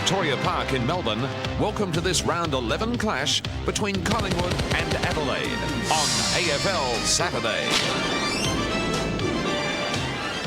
Victoria Park in Melbourne, welcome to this round 11 clash between Collingwood and Adelaide on AFL Saturday.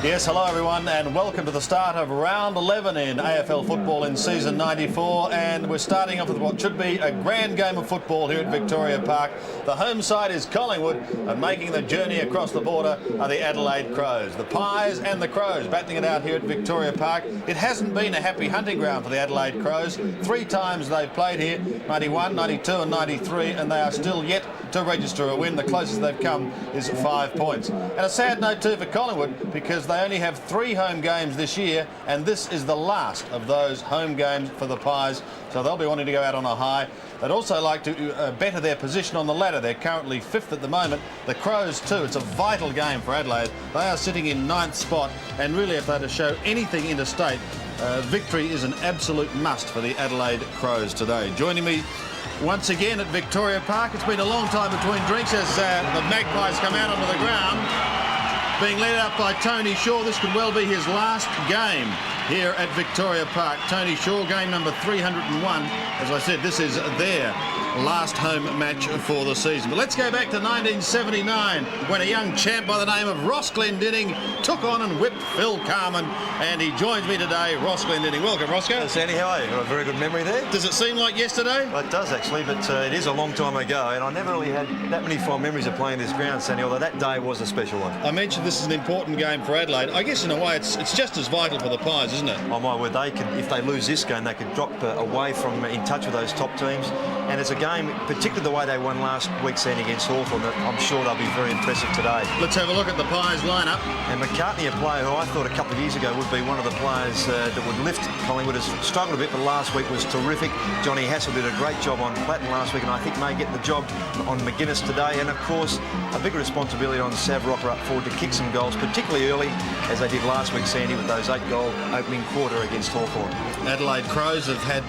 Yes, hello everyone and welcome to the start of round 11 in AFL football in season 94, and we're starting off with what should be a grand game of football here at Victoria Park. The home side is Collingwood, and making the journey across the border are the Adelaide Crows. The Pies and the Crows battling it out here at Victoria Park. It hasn't been a happy hunting ground for the Adelaide Crows. 3 times they've played here, 91, 92 and 93, and they are still yet to register a win. The closest they've come is 5 points. And a sad note too for Collingwood, because they only have 3 home games this year, and this is the last of those home games for the Pies, so they'll be wanting to go out on a high. They'd also like to better their position on the ladder. They're currently 5th at the moment. The Crows too, it's a vital game for Adelaide. They are sitting in 9th spot, and really if they're to show anything interstate, victory is an absolute must for the Adelaide Crows today. Joining me once again at Victoria Park, it's been a long time between drinks as the Magpies come out onto the ground. Being led out by Tony Shaw, this could well be his last game here at Victoria Park. Tony Shaw, game number 301. As I said, this is their last home match for the season. But let's go back to 1979 when a young champ by the name of Ross Glendinning took on and whipped Phil Carman, and he joins me today, Ross Glendinning. Welcome, Roscoe. Hey, Sandy, how are you? Got a very good memory there. Does it seem like yesterday? Well, it does actually, but it is a long time ago, and I never really had that many fond memories of playing this ground, Sandy, although that day was a special one. I mentioned this is an important game for Adelaide. I guess in a way it's just as vital for the Pies, isn't it? Oh my word, they could, if they lose this game, they could drop away from in touch with those top teams. And it's a game, particularly the way they won last week, Sandy, against Hawthorn, that I'm sure they'll be very impressive today. Let's have a look at the Pies lineup. And McCartney, a player who I thought a couple of years ago would be one of the players that would lift Collingwood, has struggled a bit, but last week was terrific. Johnny Hassel did a great job on Platten last week, and I think may get the job on McGuinness today. And of course, a bigger responsibility on Savrocker up forward to kick some goals, particularly early, as they did last week, Sandy, with those 8-goal opening quarter against Hawthorn. Adelaide Crows have had,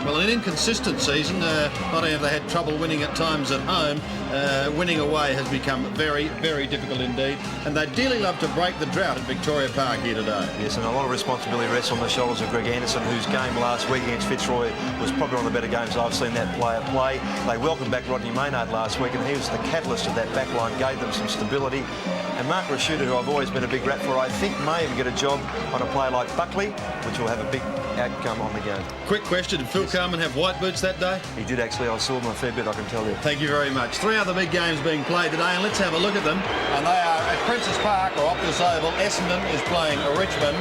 well, an inconsistent season. Not only have they had trouble winning at times at home, winning away has become very, very difficult indeed. And they'd dearly love to break the drought at Victoria Park here today. Yes, and a lot of responsibility rests on the shoulders of Greg Anderson, whose game last week against Fitzroy was probably one of the better games I've seen that player play. They welcomed back Rodney Maynard last week, and he was the catalyst of that back line, gave them some stability. And Mark Rashuda, who I've always been a big rat for, I think may even get a job on a player like Buckley, which will have a big outcome on the game. Quick question, did Phil Carman have white boots that day? He did actually. I saw him a fair bit, I can tell you. Thank you very much. 3 other big games being played today, and let's have a look at them. And they are at Princess Park or Optus Oval. Essendon is playing Richmond.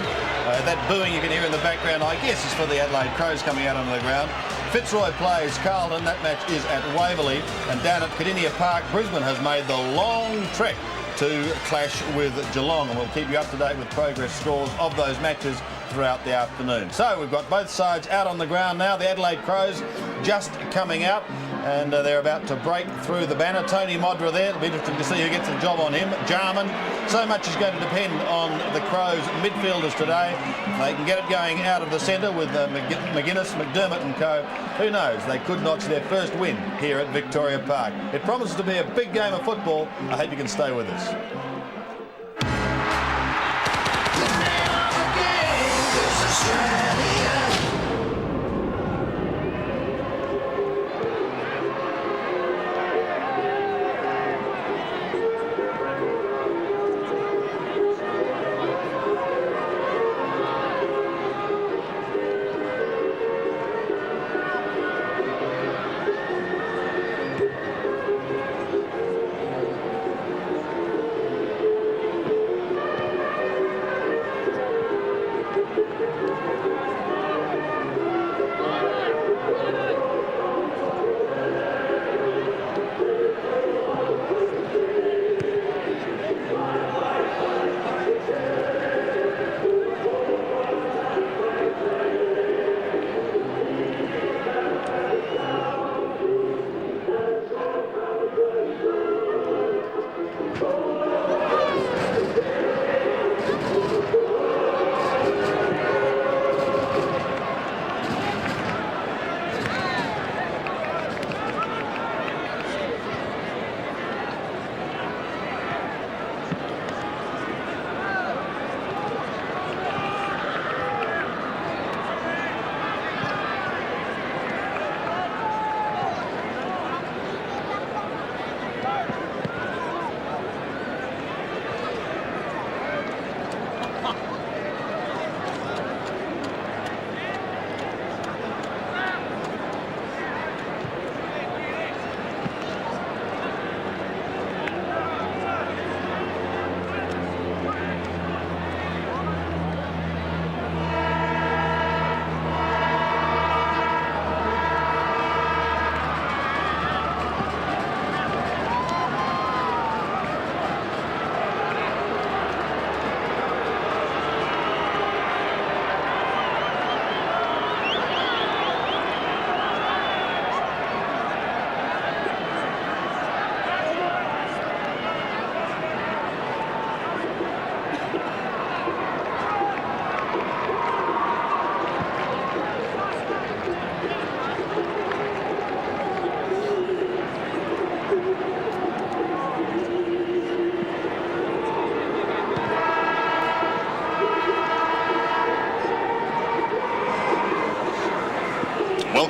That booing you can hear in the background, I guess, is for the Adelaide Crows coming out onto the ground. Fitzroy plays Carlton. That match is at Waverley. And down at Cardinia Park, Brisbane has made the long trek to clash with Geelong, and we'll keep you up to date with progress scores of those matches throughout the afternoon. So we've got both sides out on the ground now. The Adelaide Crows just coming out, and they're about to break through the banner. Tony Modra there. It'll be interesting to see who gets the job on him. Jarman. So much is going to depend on the Crows midfielders today. If they can get it going out of the centre with McGuinness, McDermott and co, who knows, they could notch their first win here at Victoria Park. It promises to be a big game of football. I hope you can stay with us.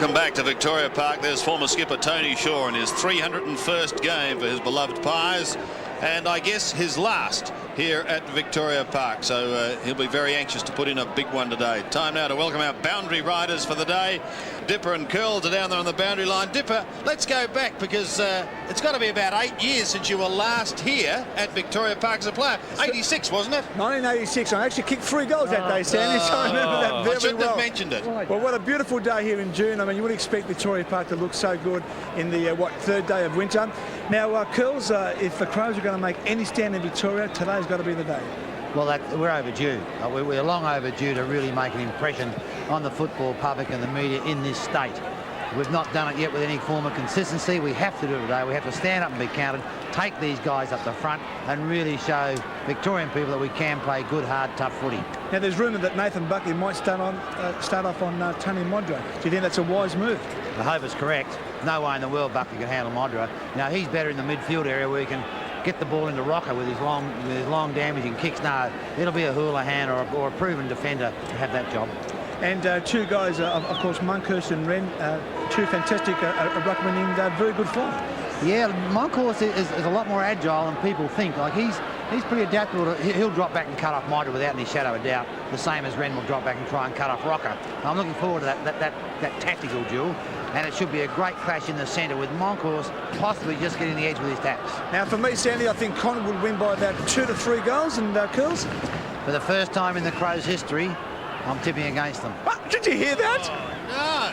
Welcome back to Victoria Park. There's former skipper Tony Shaw in his 301st game for his beloved Pies, and I guess his last here at Victoria Park. So he'll be very anxious to put in a big one today. Time now to welcome our boundary riders for the day. Dipper and Curls are down there on the boundary line. Dipper, let's go back because it's got to be about 8 years since you were last here at Victoria Park as a player. 86, wasn't it? 1986. I actually kicked 3 goals that day, Sandy, so I remember that very well. I shouldn't have mentioned it. Well, what a beautiful day here in June. I mean, you would expect Victoria Park to look so good in the, third day of winter. Now, Curls, if the Crows are going to make any stand in Victoria, today's got to be the day. Well, we're overdue. We're long overdue to really make an impression on the football public and the media in this state. We've not done it yet with any form of consistency. We have to do it today. We have to stand up and be counted, take these guys up the front and really show Victorian people that we can play good, hard, tough footy. Now, there's rumour that Nathan Buckley might start off on Tony Modra. Do you think that's a wise move? I hope it's correct. No way in the world Buckley can handle Modra. Now, he's better in the midfield area where he can get the ball into rocker with his long damaging kicks. No, it'll be a Houlihan or a proven defender to have that job. And 2 guys, of course, Monkhorst and Wren, 2 fantastic ruckmen in very good form. Yeah, Monkhorst is a lot more agile than people think. Like he's pretty adaptable. He'll drop back and cut off Modra without any shadow of doubt, the same as Wren will drop back and try and cut off Rocker. I'm looking forward to that tactical duel, and it should be a great clash in the centre with Monkhorst possibly just getting the edge with his taps. Now, for me, Sandy, I think Collingwood will win by about 2 to 3 goals. And Curls? For the first time in the Crows' history, I'm tipping against them. What? Did you hear that? No.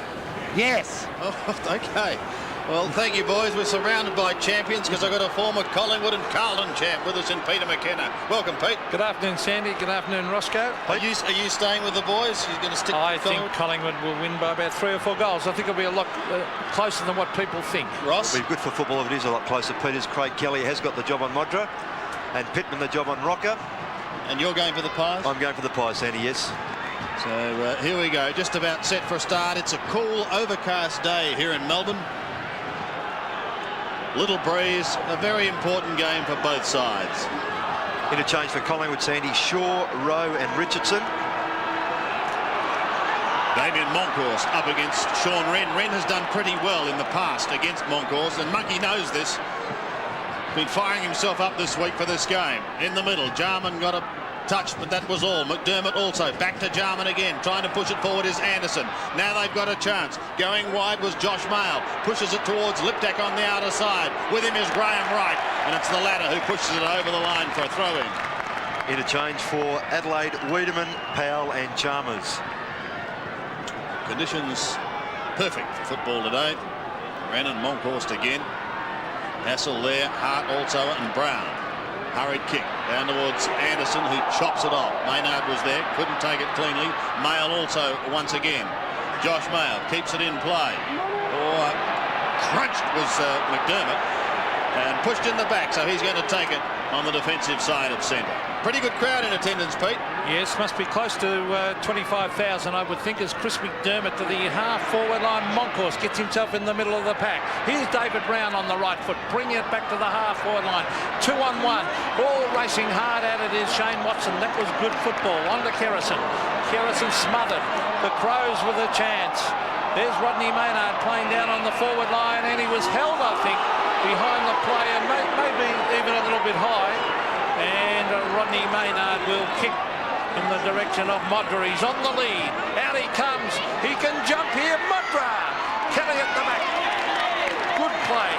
Yes. Oh, okay. Well, thank you, boys. We're surrounded by champions because I've got a former Collingwood and Carlton champ with us in Peter McKenna. Welcome, Pete. Good afternoon, Sandy. Good afternoon, Roscoe. Are you staying with the boys? You're going to stick I with think Collingwood will win by about 3 or 4 goals. I think it'll be a lot closer than what people think. Ross? It'll be good for football if it is a lot closer. Peter's Craig Kelly has got the job on Modra and Pittman the job on Rocker. And you're going for the Pies? I'm going for the Pies, Sandy, yes. So here we go, just about set for a start. It's a cool, overcast day here in Melbourne. Little breeze, a very important game for both sides. Interchange for Collingwood, Sandy. Shaw, Rowe and Richardson. Damien Monkhorst up against Sean Wren. Wren has done pretty well in the past against Monkhorst, and Monkey knows this. Been firing himself up this week for this game. In the middle, Jarman got a touch, but that was all. McDermott also back to Jarman again, trying to push it forward is Anderson. Now they've got a chance. Going wide was Josh Mayle, pushes it towards Liptak on the outer side. With him is Graham Wright, and it's the latter who pushes it over the line for a throw-in. Interchange for Adelaide, Wiedemann, Powell and Chalmers. Conditions perfect for football today. Wren and Monkhorst again. Hassel there, Hart also, and Brown. Hurried kick down towards Anderson, who chops it off. Maynard was there, couldn't take it cleanly. Mayle also once again. Josh Mayle keeps it in play. Crunched was McDermott and pushed in the back, so he's going to take it on the defensive side of centre. Pretty good crowd in attendance, Pete. Yes, must be close to 25,000, I would think, as Chris McDermott to the half-forward line. Monkhorst gets himself in the middle of the pack. Here's David Brown on the right foot, bringing it back to the half-forward line. 2-on-1, all racing hard at it is Shane Watson. That was good football. On to Kerrison. Kerrison smothered. The Crows with a chance. There's Rodney Maynard playing down on the forward line, and he was held, I think, behind the play, and maybe even a little bit high. And Rodney Maynard will kick in the direction of Modra. He's on the lead. Out he comes. He can jump here. Modra. Kelly at the back. Good play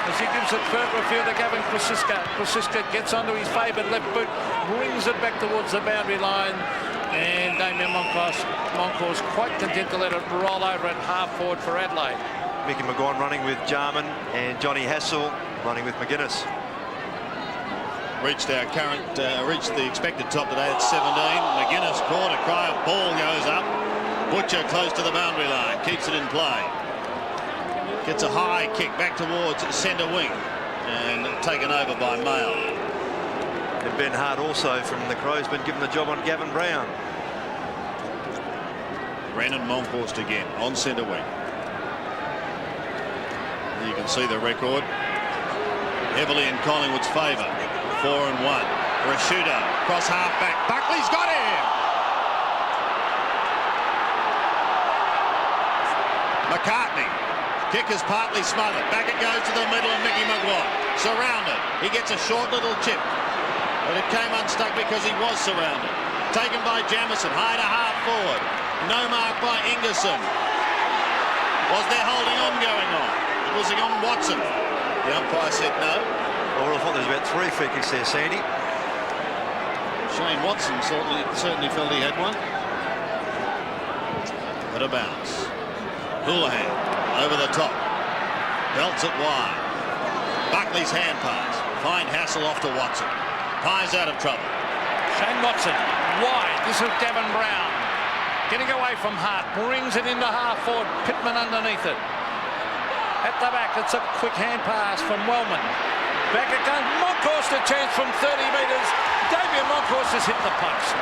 as he gives it further afield to Gavin Krosiska. Krosiska gets onto his favoured left boot, brings it back towards the boundary line. And Damien Monkhorst quite content to let it roll over at half forward for Adelaide. Mickey McGuire running with Jarman and Johnny Hassel running with McGuinness. Reached the expected top today at 17. McGuinness caught a cry of ball goes up. Butcher close to the boundary line, keeps it in play. Gets a high kick back towards centre wing and taken over by Mayle. And Ben Hart also from the Crows been given the job on Gavin Brown. Wren and Monkhorst again on centre wing. You can see the record heavily in Collingwood's favour. 4-1. Rashuda cross half back. Buckley's got him. McCartney. Kick is partly smothered. Back it goes to the middle of Mickey McGuire. Surrounded. He gets a short little chip. But it came unstuck because he was surrounded. Taken by Jamison. High to half forward. No mark by Ingerson. Was there holding on going on? It was on Watson. The umpire said no. Well, I thought there was about 3 free kicks there, Sandy. Shane Watson certainly felt he had one. But a bounce. Houlihan over the top. Belts it wide. Buckley's hand pass. Fine hassle off to Watson. Pies out of trouble. Shane Watson wide. This is Gavin Brown. Getting away from Hart. Brings it into half forward. Pittman underneath it. At the back, it's a quick hand pass from Wellman. Back it goes. Monkhorst a chance from 30 metres. Damien Monkhorst has hit the post.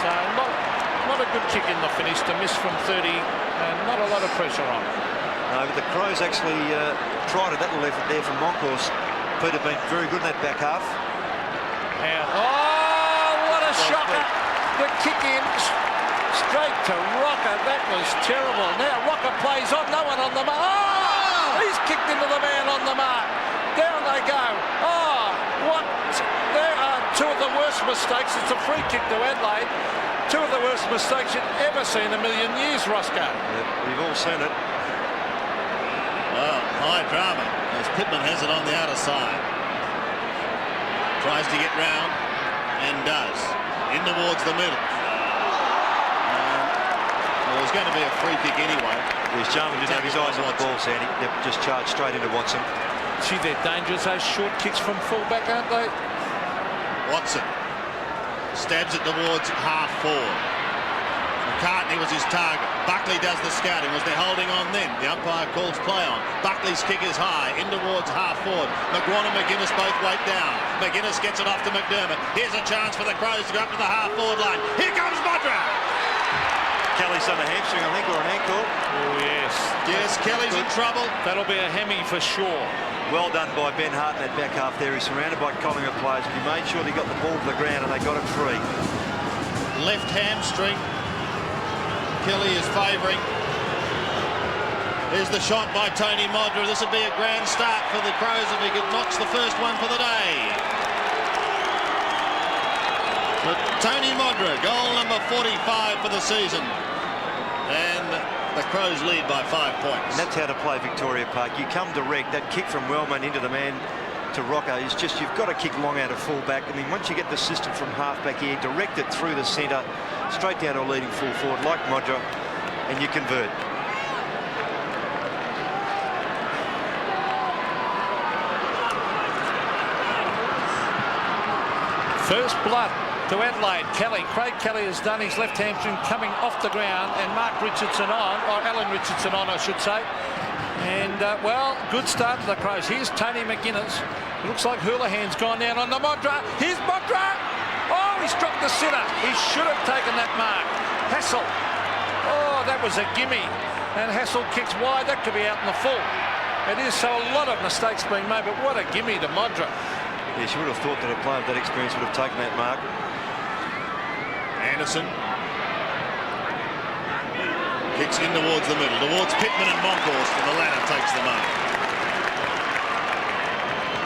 So not a good kick in the finish to miss from 30 and not a lot of pressure on. No, but the Crows actually tried a little effort there from Monkhorst. Peter been very good in that back half. And, oh, what a shocker. The kick in straight to Rocker. That was terrible. Now Rocker plays on. No one on the mark. Oh, he's kicked into the man on the mark. Down they go. Oh, what? There are 2 of the worst mistakes. It's a free kick to Adelaide. 2 of the worst mistakes you've ever seen in a million years, Roscoe. Yeah, we've all seen it. Well, high drama as Pittman has it on the outer side. Tries to get round and does. In towards the middle. Well, there's going to be a free kick anyway. His Jarman didn't have his eyes on the ball, Sandy. They've just charged straight into Watson. Gee, they're dangerous, those short kicks from fullback, aren't they? Watson stabs it towards half forward. McCartney was his target. Buckley does the scouting. Was there holding on then? The umpire calls play on. Buckley's kick is high, in towards half forward. McGuire and McGuinness both weight down. McGuinness gets it off to McDermott. Here's a chance for the Crows to go up to the half forward line. Here comes Modra. Kelly's on a hamstring, I think, or an ankle. Oh, yes. Yes, Kelly's in trouble. That'll be a hemi for sure. Well done by Ben Hart in that back half there. He's surrounded by Collingwood players, but he made sure he got the ball to the ground and they got it free. Left hamstring. Kelly is favouring. Here's the shot by Tony Modra. This would be a grand start for the Crows if he knocks the first one for the day. But Tony Modra, goal number 45 for the season. And the Crows lead by 5 points. And that's how to play Victoria Park. You come direct. That kick from Wellman into the man to Rocker is just, you've got to kick long out of full-back. I mean, once you get the system from half-back here, direct it through the centre, straight down to a leading full forward like Modra, and you convert. First blood to Adelaide. Craig Kelly has done his left hamstring coming off the ground, and Mark Richardson on, or Alan Richardson on, I should say. And, well, good start to the Crows. Here's Tony McGuinness. It looks like Houlihan's gone down on the Modra. Here's Modra. Oh, he's dropped the sitter. He should have taken that mark. Hassel. Oh, that was a gimme. And Hassel kicks wide. That could be out in the full. It is, so a lot of mistakes being made, but what a gimme to Modra. Yes, you would have thought that a player of that experience would have taken that mark. Anderson kicks in towards the middle, towards Pittman and Monkhorst, and the latter takes the mark.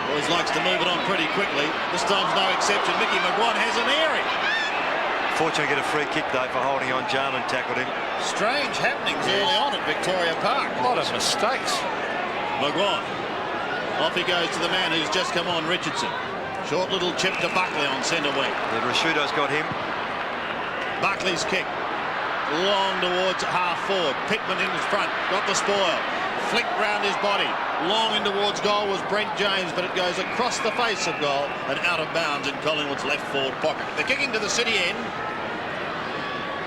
Always likes to move it on pretty quickly. This time's no exception. Mickey McGuire has an airing. Fortunately, get a free kick though for holding on. Jarman tackled him. Strange happenings early on at Victoria Park. A lot of mistakes. McGuire. Off he goes to the man who's just come on, Richardson. Short little chip to Buckley on centre wing. Yeah, Rashudo's got him. Buckley's kick. Long towards half forward. Pittman in his front. Got the spoil. Flicked round his body. Long in towards goal was Brent James, but it goes across the face of goal and out of bounds in Collingwood's left forward pocket. They're kicking to the city end.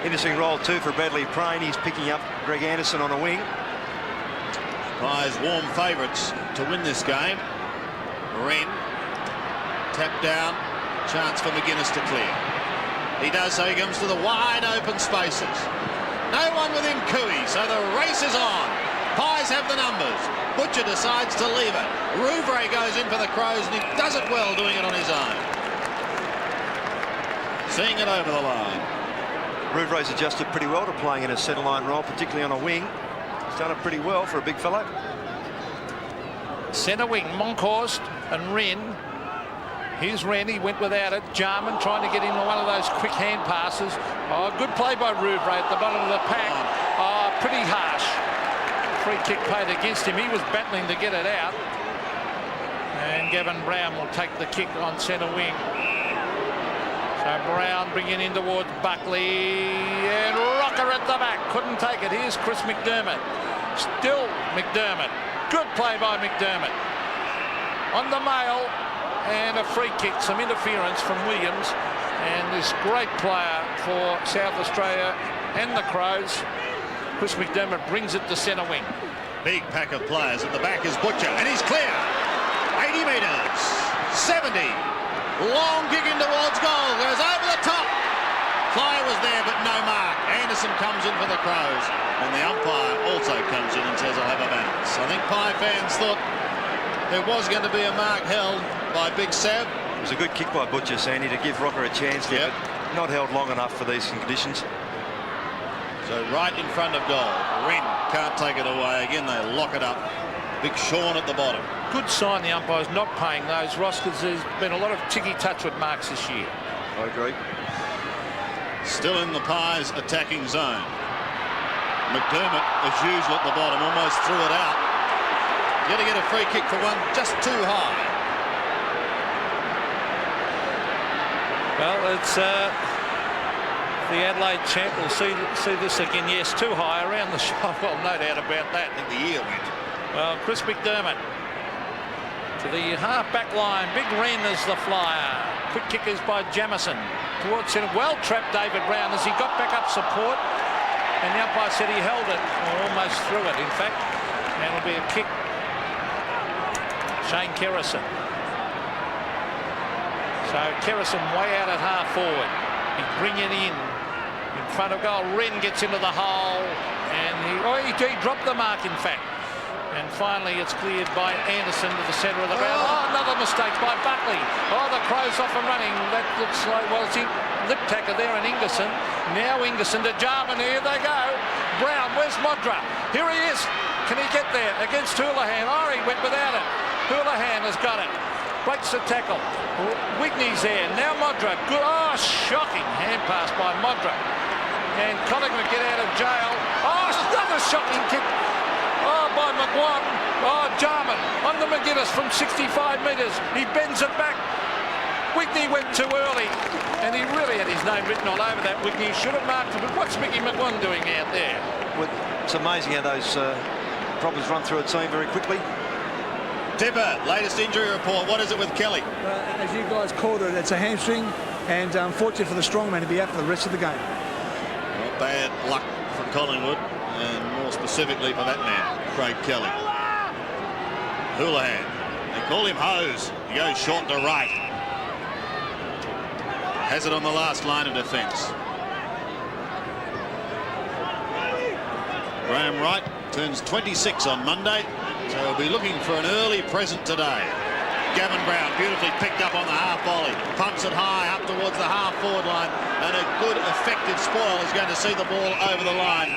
Interesting role too for Bradley Prain. He's picking up Greg Anderson on a wing. Pies warm favourites to win this game. Wren. Tap down. Chance for McGuinness to clear. He does so. He comes to the wide open spaces. No one within Cooey, so the race is on. Pies have the numbers. Butcher decides to leave it. Rouvray goes in for the Crows, and he does it well doing it on his own. Seeing it over the line. Rouvray's adjusted pretty well to playing in a centre line role, particularly on a wing. He's done it pretty well for a big fellow. Centre wing, Monkhorst and Wren. Here's Wren, he went without it. Jarman trying to get into one of those quick hand passes. Oh, good play by Rouvray at the bottom of the pack. Oh, pretty harsh. Free kick paid against him. He was battling to get it out. And Gavin Brown will take the kick on centre wing. So Brown bringing in towards Buckley. And Rocker at the back. Couldn't take it. Here's Chris McDermott. Still McDermott. Good play by McDermott. On the mail. And a free kick, some interference from Williams, and this great player for South Australia and the Crows, Chris McDermott, brings it to centre wing. Big pack of players. At the back is Butcher, and he's clear. 80 metres, 70. Long kick in towards goal, goes over the top. Fly was there, but no mark. Anderson comes in for the Crows, and the umpire also comes in and says, "I'll have a bounce." I think Pie fans thought there was going to be a mark held by Big Sav. It was a good kick by Butcher, Sandy, to give Rocker a chance there, but not held long enough for these conditions. So right in front of goal. Wren can't take it away. Again, they lock it up. Big Sean at the bottom. Good sign the umpire's not paying those, Ross, because there's been a lot of ticky-touch with marks this year. I agree. Still in the Pies' attacking zone. McDermott, as usual, at the bottom, almost threw it out. Going to get a free kick for one just too high. Well, it's the Adelaide champ will see this again. Yes, too high around the shot. Well, no doubt about that. I think the ear went. Well, Chris McDermott to the half-back line. Big Wren is the flyer. Quick kickers by Jamison towards centre. Well trapped David Brown as he got back up support. And the umpire said he held it, or almost threw it, in fact. And it'll be a kick. Shane Kerrison. So Kerrison way out at half forward. He bring it in front of goal. Wren gets into the hole, and he dropped the mark, in fact. And finally it's cleared by Anderson to the centre of the ground. Oh, another mistake by Buckley. Oh, the Crows off and running. That looks like, well, it's Liptacker there and Ingerson. Now Ingerson to Jarman. Here they go. Brown, where's Modra? Here he is. Can he get there against Houlihan? Oh, he went without it. Houlihan has got it. Breaks the tackle. Wigney's there. Now Modra. Good. Oh, shocking hand pass by Modra. And Collingwood get out of jail. Oh, another shocking kick. Oh, by McGuan. Oh, Jarman on the McGuinness from 65 metres. He bends it back. Wigney went too early. And he really had his name written all over that. Wigney should have marked it. But what's Mickey McGuan doing out there? Well, it's amazing how those problems run through a team very quickly. Tipper, latest injury report. What is it with Kelly? As you guys called it, it's a hamstring, and unfortunately for the strongman to be out for the rest of the game. Well, bad luck for Collingwood, and more specifically for that man, Craig Kelly. Houlihan. They call him Hose. He goes short to right. Has it on the last line of defence. Graham Wright turns 26 on Monday. So we'll be looking for an early present today. Gavin Brown beautifully picked up on the half volley. Pumps it high up towards the half forward line. And a good effective spoil is going to see the ball over the line.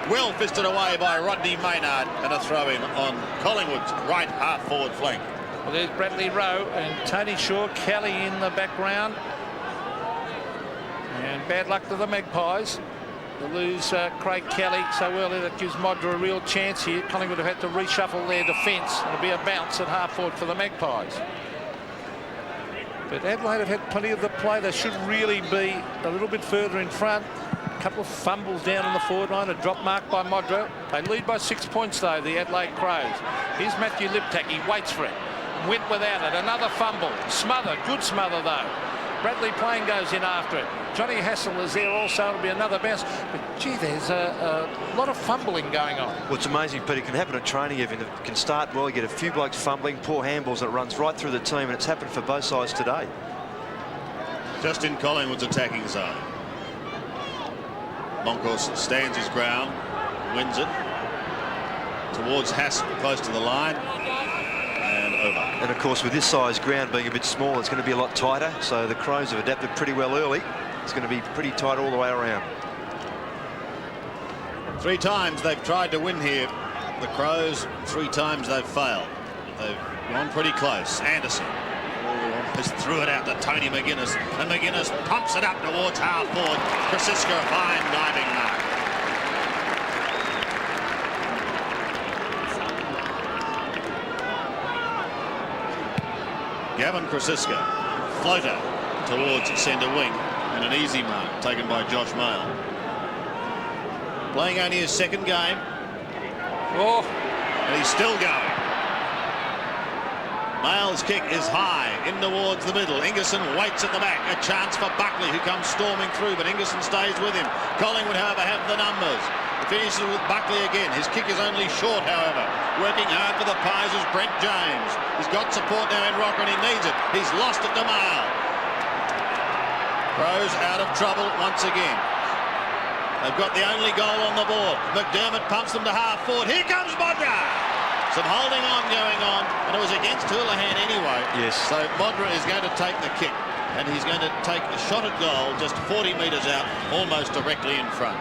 Well fisted away by Rodney Maynard. And a throw in on Collingwood's right half forward flank. Well, there's Bradley Rowe and Tony Shaw. Kelly in the background. And bad luck to the Magpies. To lose Craig Kelly so early, that gives Modra a real chance here. Collingwood have had to reshuffle their defence. It'll be a bounce at half forward for the Magpies. But Adelaide have had plenty of the play. They should really be a little bit further in front. A couple of fumbles down on the forward line. A drop mark by Modra. They lead by 6 points though, the Adelaide Crows. Here's Matthew Liptak. He waits for it. Went without it. Another fumble. Smother. Good smother though. Bradley Plain goes in after it. Johnny Hassel is there also. It'll be another bounce. But, gee, there's a lot of fumbling going on. Well, it's amazing, Peter. It can happen at training even. It can start well. You get a few blokes fumbling, poor handballs, and it runs right through the team. And it's happened for both sides today. Just in Collingwood's attacking zone. Monkhorst stands his ground. Wins it. Towards Hassel, close to the line. And over. And of course, with this size ground being a bit small, it's going to be a lot tighter. So the Crows have adapted pretty well early. It's going to be pretty tight all the way around. 3 times they've tried to win here the Crows, 3 times they've failed. They've gone pretty close. Anderson just threw it out to Tony McGuinness, and McGuinness pumps it up towards half forward. Krasiska, a fine diving mark. Gavin Krasiska, floater towards centre wing, and an easy mark taken by Josh Mayle. Playing only his 2nd game. And he's still going. Mayle's kick is high in towards the middle. Ingerson waits at the back. A chance for Buckley, who comes storming through, but Ingerson stays with him. Collingwood, however, have the numbers. He finishes with Buckley again. His kick is only short, however. Working hard for the Pies is Brent James. He's got support now in Rocker, and he needs it. He's lost it to Mayle. Crows out of trouble once again. They've got the only goal on the board. McDermott pumps them to half forward. Here comes Modra. Some holding on going on, and it was against Houlihan anyway. Yes. So Modra is going to take the kick, and he's going to take a shot at goal just 40 metres out, almost directly in front.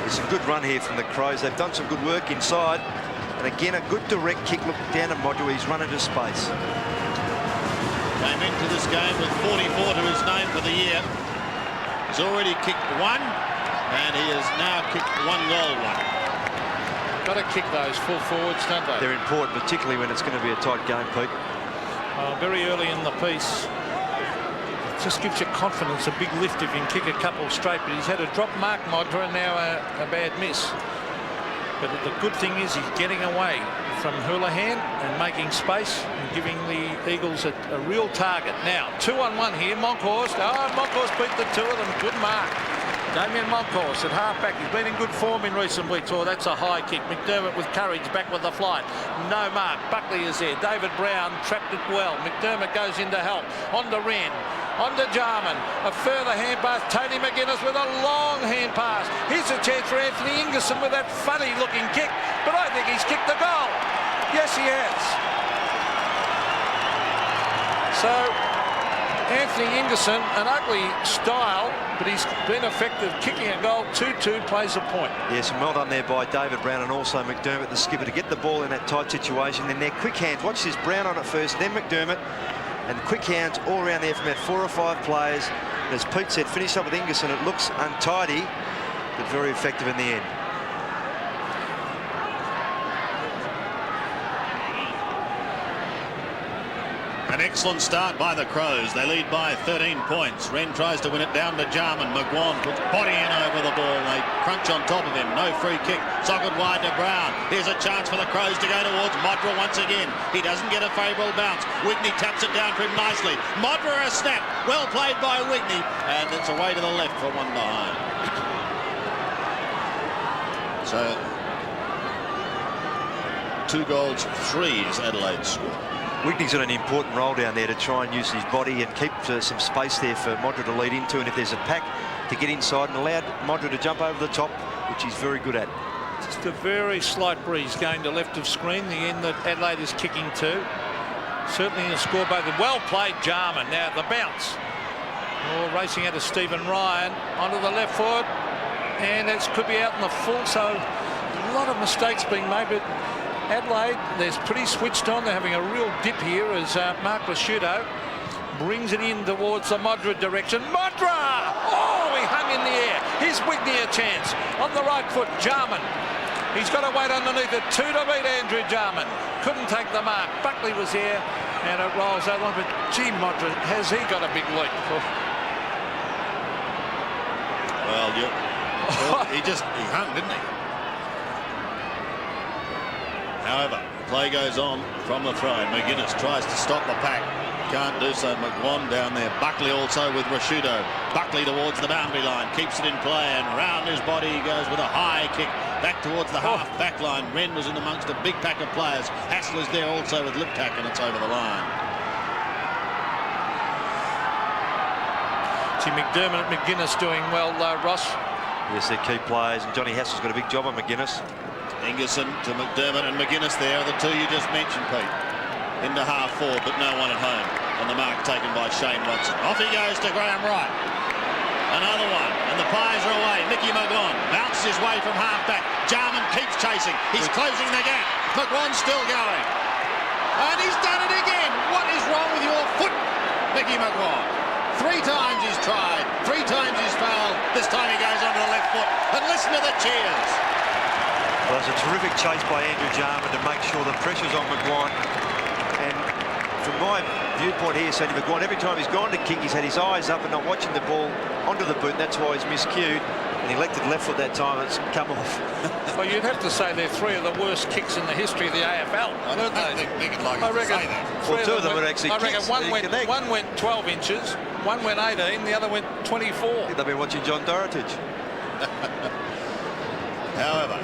There's a good run here from the Crows. They've done some good work inside, and again a good direct kick. Look down at Modra. He's run into space. Came into this game with 44 to his name for the year. He's already kicked 1, and he has now kicked 1 goal. Got to kick those full forwards, don't they? They're important, particularly when it's going to be a tight game, Pete. Very early in the piece. It just gives you confidence, a big lift if you can kick a couple straight, but he's had a drop mark, Modra, and now a bad miss. But the good thing is he's getting away from Houlihan and making space and giving the Eagles a real target. Now, 2-on-1 here, Monkhorst. Monkhorst beat the 2 of them. Good mark. Damien Monkhorst at half-back. He's been in good form in recent weeks. That's a high kick. McDermott with courage, back with the flight. No mark. Buckley is there. David Brown trapped it well. McDermott goes in to help. On to Wren. On to Jarman. A further hand pass. Tony McGuinness with a long hand pass. Here's a chance for Anthony Ingerson with that funny-looking kick. But I think he's kicked the goal. Yes, he has. So Anthony Ingerson, an ugly style, but he's been effective kicking a goal. 2-2 plays a point. Yes, and well done there by David Brown and also McDermott, the skipper, to get the ball in that tight situation. Then their quick hands. Watch this, Brown on it first, then McDermott, and quick hands all around there from about 4 or 5 players. And as Pete said, finish up with Ingerson. It looks untidy, but very effective in the end. An excellent start by the Crows. They lead by 13 points. Wren tries to win it down to Jarman. McGuan puts body in over the ball. They crunch on top of him. No free kick. Socket wide to Brown. Here's a chance for the Crows to go towards Modra once again. He doesn't get a favourable bounce. Whitney taps it down for him nicely. Modra a snap. Well played by Whitney. And it's away to the left for 1 behind. So 2 goals, 3 is Adelaide's score. Whitney's got an important role down there to try and use his body and keep some space there for Modra to lead into, and if there's a pack, to get inside and allow Modra to jump over the top, which he's very good at. Just a very slight breeze going to left of screen, the end that Adelaide is kicking to. Certainly a score both. Well played, Jarman. Now the bounce. Racing out of Stephen Ryan onto the left foot, and it could be out in the full, so a lot of mistakes being made, but Adelaide, they're pretty switched on. They're having a real dip here as Mark Rashudo brings it in towards the Modra direction. Modra! Oh, he hung in the air. Here's Whitney a chance. On the right foot, Jarman. He's got to wait underneath it. 2 to beat Andrew Jarman. Couldn't take the mark. Buckley was here, and it rolls that one. But gee, Modra, has he got a big leap? Well, he hung, didn't he? However, play goes on from the throw. McGuinness tries to stop the pack. Can't do so. McGuan down there. Buckley also with Rashudo. Buckley towards the boundary line. Keeps it in play, and round his body he goes with a high kick back towards the half back line. Wren was in amongst a big pack of players. Hassler's there also with lip tack, and it's over the line. See McDermott and McGuinness doing well, Ross. Yes, they're key players, and Johnny Hassler's got a big job on McGuinness. Ingerson to McDermott and McGuinness there are the 2 you just mentioned, Pete. Into half forward, but no one at home. And the mark taken by Shane Watson. Off he goes to Graham Wright. Another one, and the Pies are away. Mickey McGuan bounces his way from half-back. Jarman keeps chasing. He's closing the gap. McGuan's still going. And he's done it again. What is wrong with your foot, Mickey McGuan? 3 times he's tried. 3 times he's failed. This time he goes onto the left foot. And listen to the cheers. Well, it's a terrific chase by Andrew Jarman to make sure the pressure's on McGuan. And from my viewpoint here, Sandy McGuan, every time he's gone to kick, he's had his eyes up and not watching the ball onto the boot, and that's why he's miscued. And he elected left foot that time, and it's come off. Well, you'd have to say they're 3 of the worst kicks in the history of the AFL. I don't think Mick would like to say that. Well, 2 of them are actually I reckon kicks. one went 12 inches, one went 18, the other went 24. They've been watching John Dorotage. However,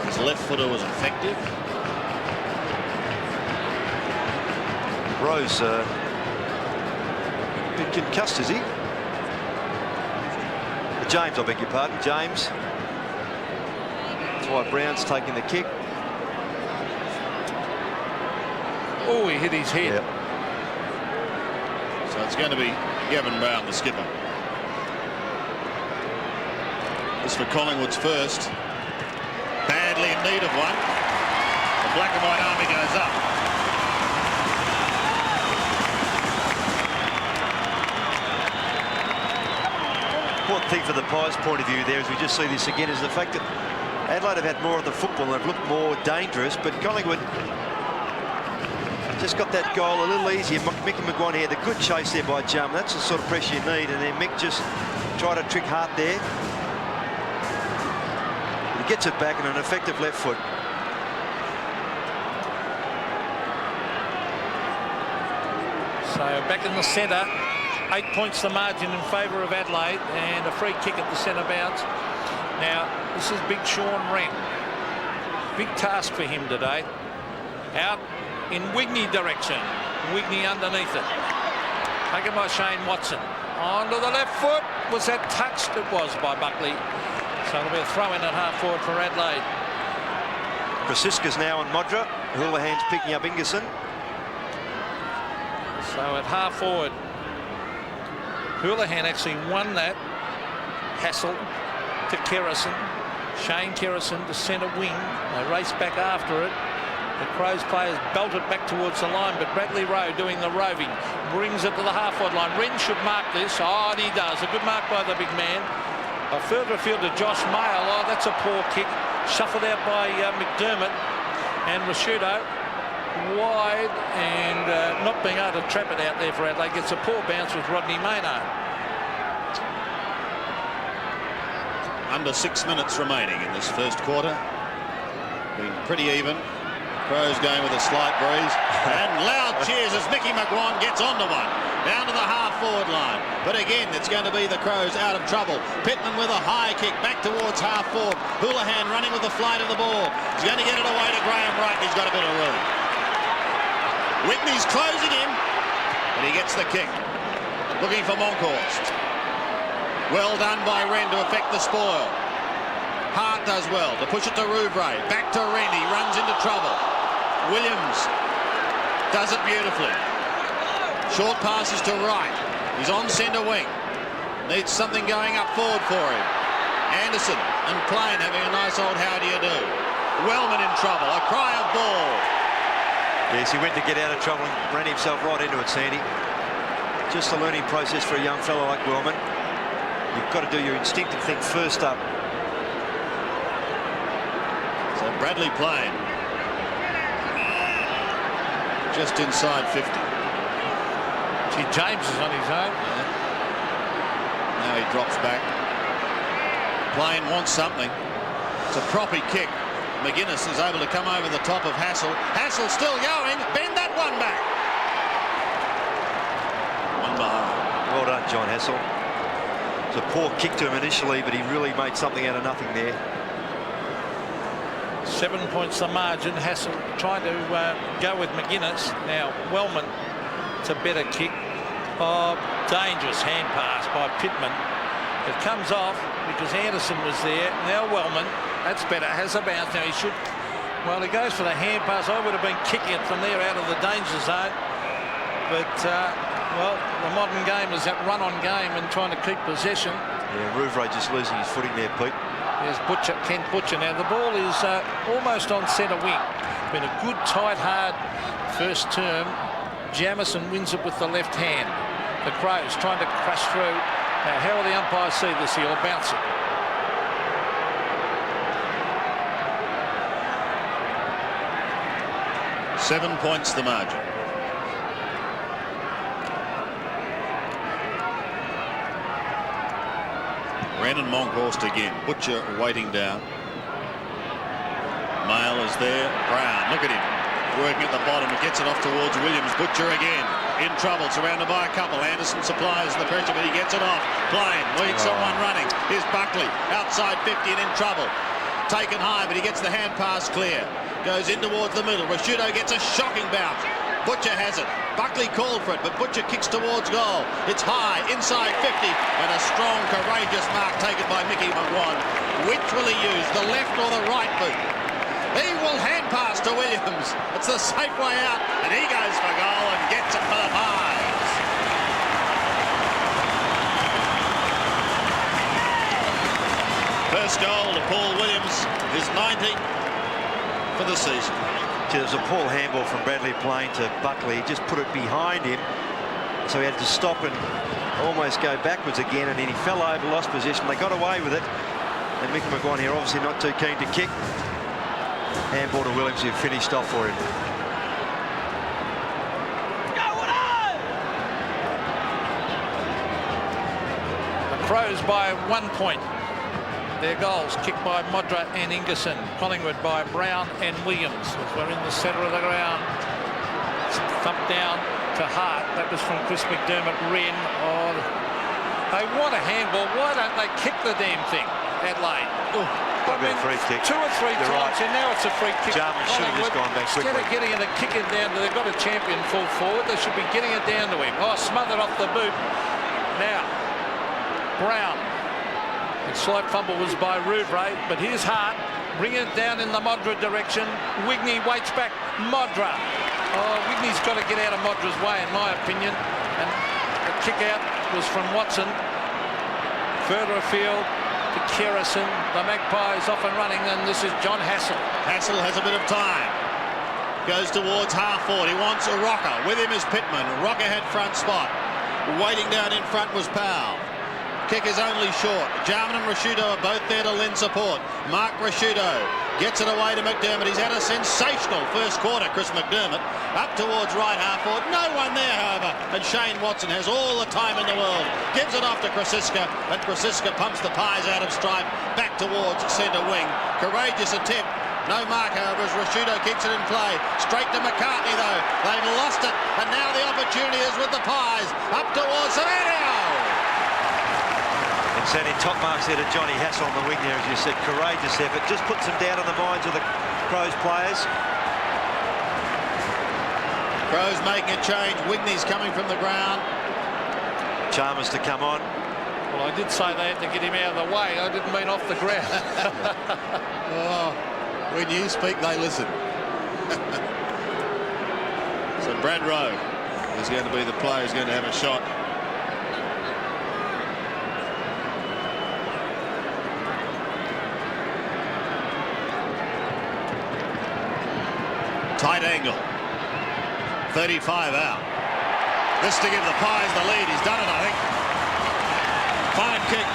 his left footer was effective. Rose, a bit concussed, is he? James, I beg your pardon. James. That's why Brown's taking the kick. Oh, he hit his head. Yep. So it's going to be Gavin Brown, the skipper. This for Collingwood's first. Badly in need of one. The black and white army goes up. Important thing from the Pies' point of view there, as we just see this again, is the fact that Adelaide have had more of the football and have looked more dangerous, but Collingwood just got that goal a little easier. Mickey McGuan here, the good chase there by Jarman. That's the sort of pressure you need, and then Mick just tried to trick Hart there. He gets it back in an effective left foot. So back in the centre, 8 points the margin in favour of Adelaide, and a free kick at the centre bounce. Now, this is big Sean Wren. Big task for him today. Out in Wigney direction. Wigney underneath it. Taken by Shane Watson. Onto the left foot. Was that touched? It was by Buckley. So it'll be a throw in at half forward for Adelaide. Krasiska's now on Modra. Houlihan's picking up Ingerson. So at half forward, Houlihan actually won that. Hassel to Kerrison. Shane Kerrison to centre wing. They race back after it. The Crows players belt it back towards the line, but Bradley Rowe doing the roving. Brings it to the half-forward line. Wren should mark this. Oh, and he does. A good mark by the big man. A further field to Josh Mayle. Oh, that's a poor kick. Shuffled out by McDermott. And Rashudo wide, and not being able to trap it out there for Adelaide. Gets a poor bounce with Rodney Maynard. Under 6 minutes remaining in this first quarter. Been pretty even. Crows going with a slight breeze. And loud cheers as Mickey McGuan gets onto one. Down to the half-forward line. But again, it's going to be the Crows out of trouble. Pittman with a high kick back towards half-forward. Houlihan running with the flight of the ball. He's going to get it away to Graham Wright. He's got a bit of room. Whitney's closing him, but he gets the kick. Looking for Monkhorst. Well done by Wren to effect the spoil. Hart does well to push it to Rouvray. Back to Wren. He runs into trouble. Williams does it beautifully. Short passes to Wright. He's on centre wing. Needs something going up forward for him. Anderson and Plain having a nice old how do you do. Wellman in trouble. A cry of ball. Yes, he went to get out of trouble and ran himself right into it, Sandy. Just a learning process for a young fellow like Wellman. You've got to do your instinctive thing first up. So Bradley Plain. Just inside 50. See, James is on his own. Yeah. Now he drops back. Plain wants something. It's a proppy kick. McGuinness is able to come over the top of Hassel. Hassel still going. Bend that one back. One behind. Well done, John Hassel. It was a poor kick to him initially, but he really made something out of nothing there. 7 points the margin. Hassel trying to go with McGuinness. Now Wellman, it's a better kick. Oh, dangerous hand pass by Pittman. It comes off because Anderson was there. Now Wellman, that's better, has a bounce. Now he should, well, he goes for the hand pass. I would have been kicking it from there out of the danger zone. But Well, the modern game is that run-on game and trying to keep possession. Yeah, Rouvray just losing his footing there, Pete. There's Butcher, Kent Butcher. Now, the ball is almost on centre wing. Been a good, tight, hard first term. Jamison wins it with the left hand. The Crows trying to crash through. Now, how will the umpires see this here or bounce it? 7 points the margin. Brandon Monkhorst again. Butcher waiting down. Mail is there. Brown, look at him. Working at the bottom. He gets it off towards Williams. Butcher again. In trouble. Surrounded by a couple. Anderson supplies the pressure, but he gets it off. Plain. Needs someone running. Here's Buckley. Outside 50 and in trouble. Taken high, but he gets the hand pass clear. Goes in towards the middle. Rashudo gets a shocking bounce. Butcher has it. Buckley called for it, but Butcher kicks towards goal. It's high, inside 50, and a strong, courageous mark taken by Mickey McGuan. Which will he use, the left or the right boot? He will hand pass to Williams. It's the safe way out, and he goes for goal and gets it for the Pies. First goal to Paul Williams, his 19th for the season. There was a poor handball from Bradley Plain to Buckley. He just put it behind him, so he had to stop and almost go backwards again, and then he fell over, lost position. They got away with it, and Mickey McGuan here obviously not too keen to kick. Handball to Williams, who finished off for him. The Crows by 1 point. Their goals kicked by Modra and Ingerson. Collingwood by Brown and Williams. As we're in the centre of the ground. Thumped down to Hart. That was from Chris McDermott. Wren. Oh, they want a handball. Why don't they kick the damn thing? Adelaide. Free kick. 2 or 3 You're times, right. and now it's a free kick. Jarman should have just gone back quickly. Instead of getting it and kicking down, they've got a champion full forward. They should be getting it down to him. Oh, smothered off the boot. Now, Brown. The slight fumble was by Rouvray, but here's Hart. Bringing it down in the Modra direction. Wigney waits back. Modra. Oh, Wigney's got to get out of Modra's way, in my opinion. And the kick out was from Watson. Further afield to Kerrison. The Magpies off and running, and this is John Hassel. Hassel has a bit of time. Goes towards half forward. He wants a Rocker. With him is Pittman. Rocker had front spot. Waiting down in front was Powell. Kick is only short. Jarman and Rashudo are both there to lend support. Mark Rashudo gets it away to McDermott. He's had a sensational first quarter, Chris McDermott. Up towards right half forward. No one there, however. And Shane Watson has all the time in the world. Gives it off to Krasiska, and Krasiska pumps the Pies out of stripe back towards centre wing. Courageous attempt. No mark, however, as Rashudo kicks it in play. Straight to McCartney, though. They've lost it, and now the opportunity is with the Pies. Up towards Saverio. Sending top marks there to Johnny Hassel on the wing there, as you said. Courageous effort. Just puts them down on the minds of the Crows players. Crows making a change. Wigney's coming from the ground. Chalmers to come on. Well, I did say they had to get him out of the way. I didn't mean off the ground. Oh, when you speak, they listen. So Brad Rowe is going to be the player who's going to have a shot. Tight angle. 35 out. This to give the Pies the lead. He's done it, I think. Fine kick.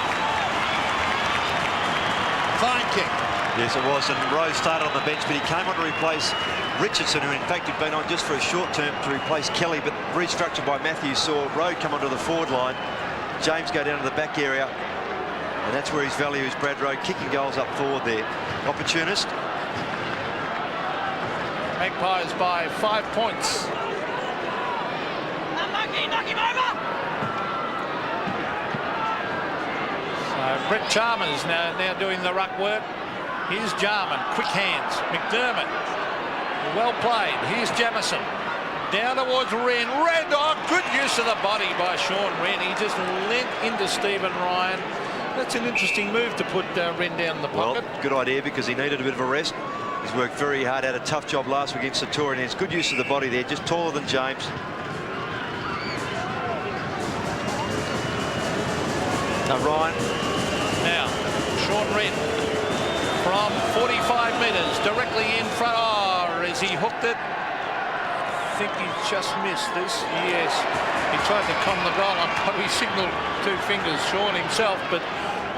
Fine kick. Yes, it was. And Rowe started on the bench, but he came on to replace Richardson, who in fact had been on just for a short term to replace Kelly, but restructured by Matthews. Saw Rowe come onto the forward line. James go down to the back area. And that's where his value is, Brad Rowe, kicking goals up forward there. Opportunist. Magpies by 5 points. Knock him over. So Brett Chalmers now doing the ruck work. Here's Jarman, quick hands. McDermott, well played. Here's Jamison. Down towards Wren. Red dog, good use of the body by Sean Wren. He just lent into Stephen Ryan. That's an interesting move to put Wren down in the pocket. Well, good idea, because he needed a bit of a rest. He's worked very hard, had a tough job last week against Satori, and it's good use of the body there, just taller than James. Ryan. Now, Sean Wren from 45 metres, directly in front. Oh, has he hooked it? I think he just missed this. Yes, he tried to con the goal. He signalled 2 fingers, Sean himself, but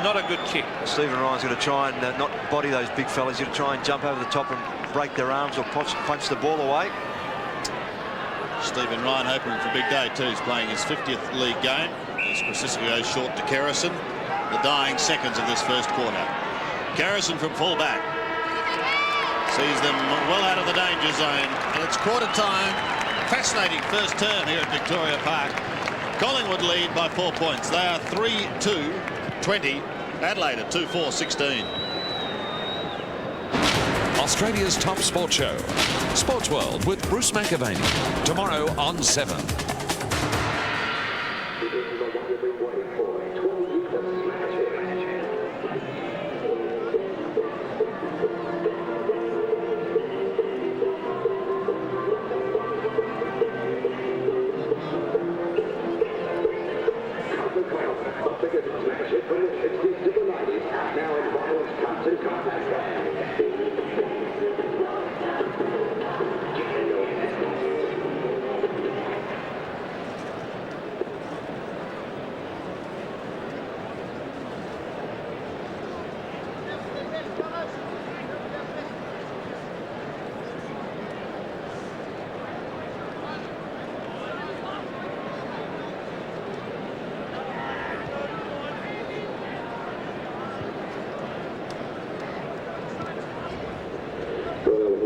not a good kick. Stephen Ryan's going to try and not body those big fellas. He's going to try and jump over the top and break their arms or punch the ball away. Stephen Ryan hoping for a big day too. He's playing his 50th league game. As Francisco goes short to Kerrison. The dying seconds of this first quarter. Kerrison from full-back. Sees them well out of the danger zone. And it's quarter time. Fascinating first term here at Victoria Park. Collingwood lead by 4 points. They are 3-2-20. Adelaide at 2-4-16. Australia's top sports show, Sports World with Bruce McAvaney. Tomorrow on 7.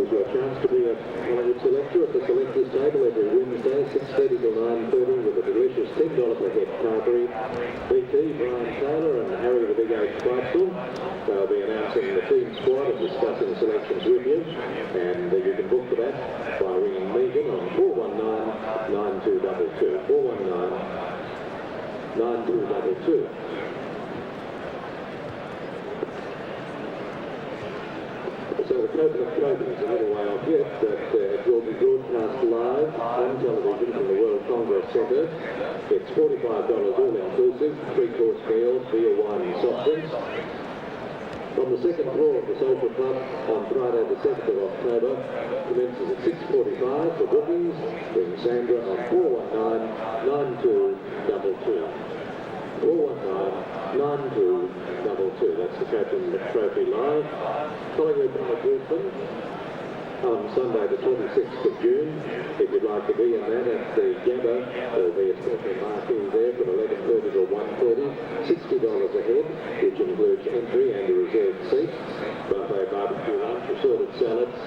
Your chance to be a Collingwood selector at the selectors table every Wednesday, 6:30 till 9:30 with a delicious $10 per head carvery. BT, Brian Taylor and Harry the Big 8 Kleitzel. They'll be announcing the team squad and discussing selections with you. And you can book for that by ringing Megan on 419-9222. 419-9222. So the Coconut Coating is a little way off yet, but it will be broadcast live on television from the World Congress Centre. It's $45 all inclusive, 3-course meal, beer, wine and soft drinks. On the second floor of the Social Club on Friday the 7th of October, commences at 6:45 for bookings. Ring Sandra on 419-9222. 419-9222. That's the Captain Trophy live. Collingwood by Brisbane on Sunday the 26th of June. If you'd like to be in that at the Gabba, there'll be a special marquee there from 11:30 to 1:30. $60 a head, which includes entry and a reserved seat. Buffet barbecue lunch, assorted salads,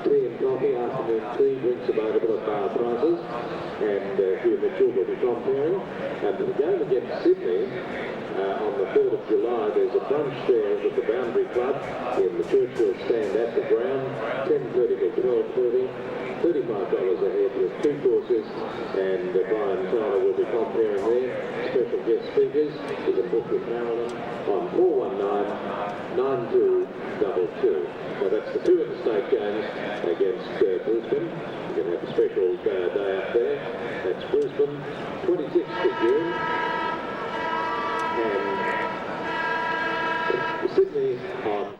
tea and coffee, afternoon tea, drinks available at bar prices, and Hugh Mitchell will be comparing. And for the game against Sydney, on the 3rd of July, there's a brunch there at the Boundary Club in the Churchill stand at the ground, 10:30 to 12:30, $35 a head with 2 courses, and Brian Taylor will be comparing there. Special guest speakers, you can book with Marilyn on 419-9222. Now that's the 2 interstate games against Brisbane. You can have a special day up there. That's Brisbane, 26th of June. And Sydney on...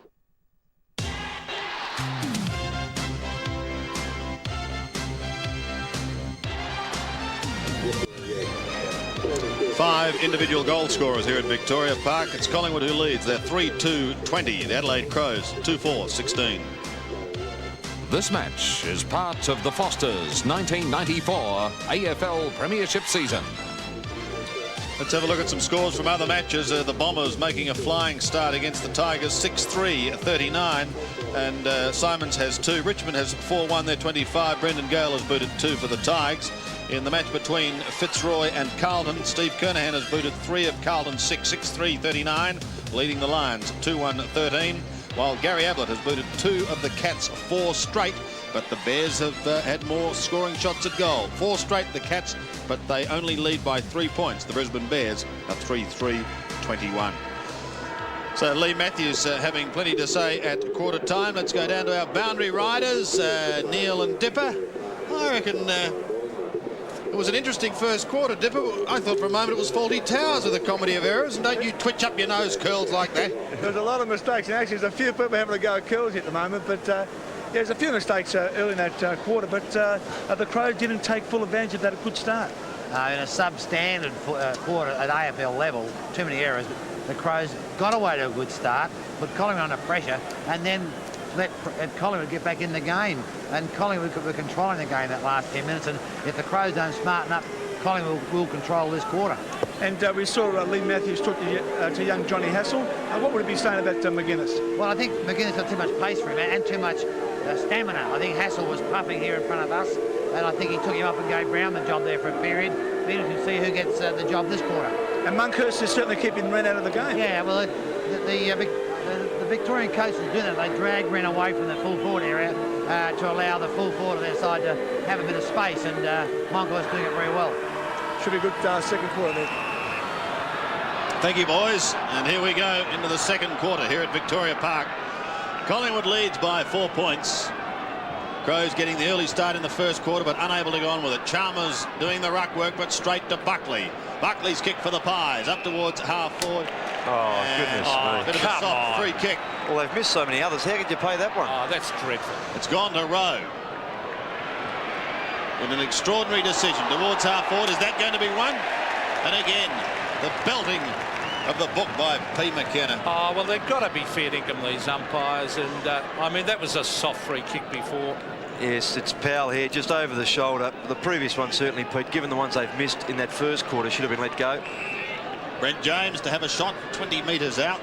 Five individual goal scorers here at Victoria Park. It's Collingwood who leads. They're 3-2-20. The Adelaide Crows 2-4-16. This match is part of the Foster's 1994 AFL Premiership season. Let's have a look at some scores from other matches. The Bombers making a flying start against the Tigers, 6-3-39. And Simons has 2. Richmond has 4-1. They're 25. Brendan Gale has booted 2 for the Tigers. In the match between Fitzroy and Carlton, Steve Kernahan has booted 3 of Carlton's 6, 6-3-39, leading the Lions 2-1-13. While Gary Ablett has booted 2 of the Cats 4 straight, but the Bears have had more scoring shots at goal. 4 straight the Cats, but they only lead by 3 points. The Brisbane Bears are 3-3-21. So Lee Matthews having plenty to say at quarter time. Let's go down to our boundary riders, Neil and Dipper. I reckon It was an interesting first quarter, Dipper. I thought for a moment it was Faulty Towers with a comedy of errors, and don't you twitch up your nose curls like that. There's a lot of mistakes, and actually there's a few people having a go at Curls at the moment, but there's a few mistakes early in that quarter, but the Crows didn't take full advantage of that good start. In a substandard quarter at AFL level, too many errors. The Crows got away to a good start, put Collingwood under pressure, and then let Collingwood get back in the game. And Collingwood were controlling the game that last 10 minutes, and if the Crows don't smarten up, Collingwood will control this quarter. And we saw Lee Matthews talk to young Johnny Hassel. What would he be saying about McGuinness? Well, I think McGuinness got too much pace for him and too much stamina. I think Hassel was puffing here in front of us, and I think he took him up and gave Brown the job there for a period. Be interesting to see who gets the job this quarter. And Monkhurst is certainly keeping Wren out of the game. Yeah, well, the Victorian coaches do that. They drag Wren away from the full forward area to allow the full forward of their side to have a bit of space, and Monkhurst doing it very well. Should be a good second quarter there. Thank you, boys. And here we go into the second quarter here at Victoria Park. Collingwood leads by 4 points. Crows getting the early start in the first quarter, but unable to go on with it. Chalmers doing the ruck work, but straight to Buckley. Buckley's kick for the Pies, up towards half forward. Oh, goodness me. Bit of a soft free kick. Well, they've missed so many others. How could you pay that one? Oh, that's dreadful. It's gone to Rowe. With an extraordinary decision towards half forward. Is that going to be one? And again, the belting of the book by P. McKenna. Oh, well, they've got to be fair dinkum, these umpires. And, I mean, that was a soft free kick before. Yes, it's Powell here, just over the shoulder. The previous one certainly, Pete, given the ones they've missed in that first quarter, should have been let go. Brent James to have a shot 20 metres out.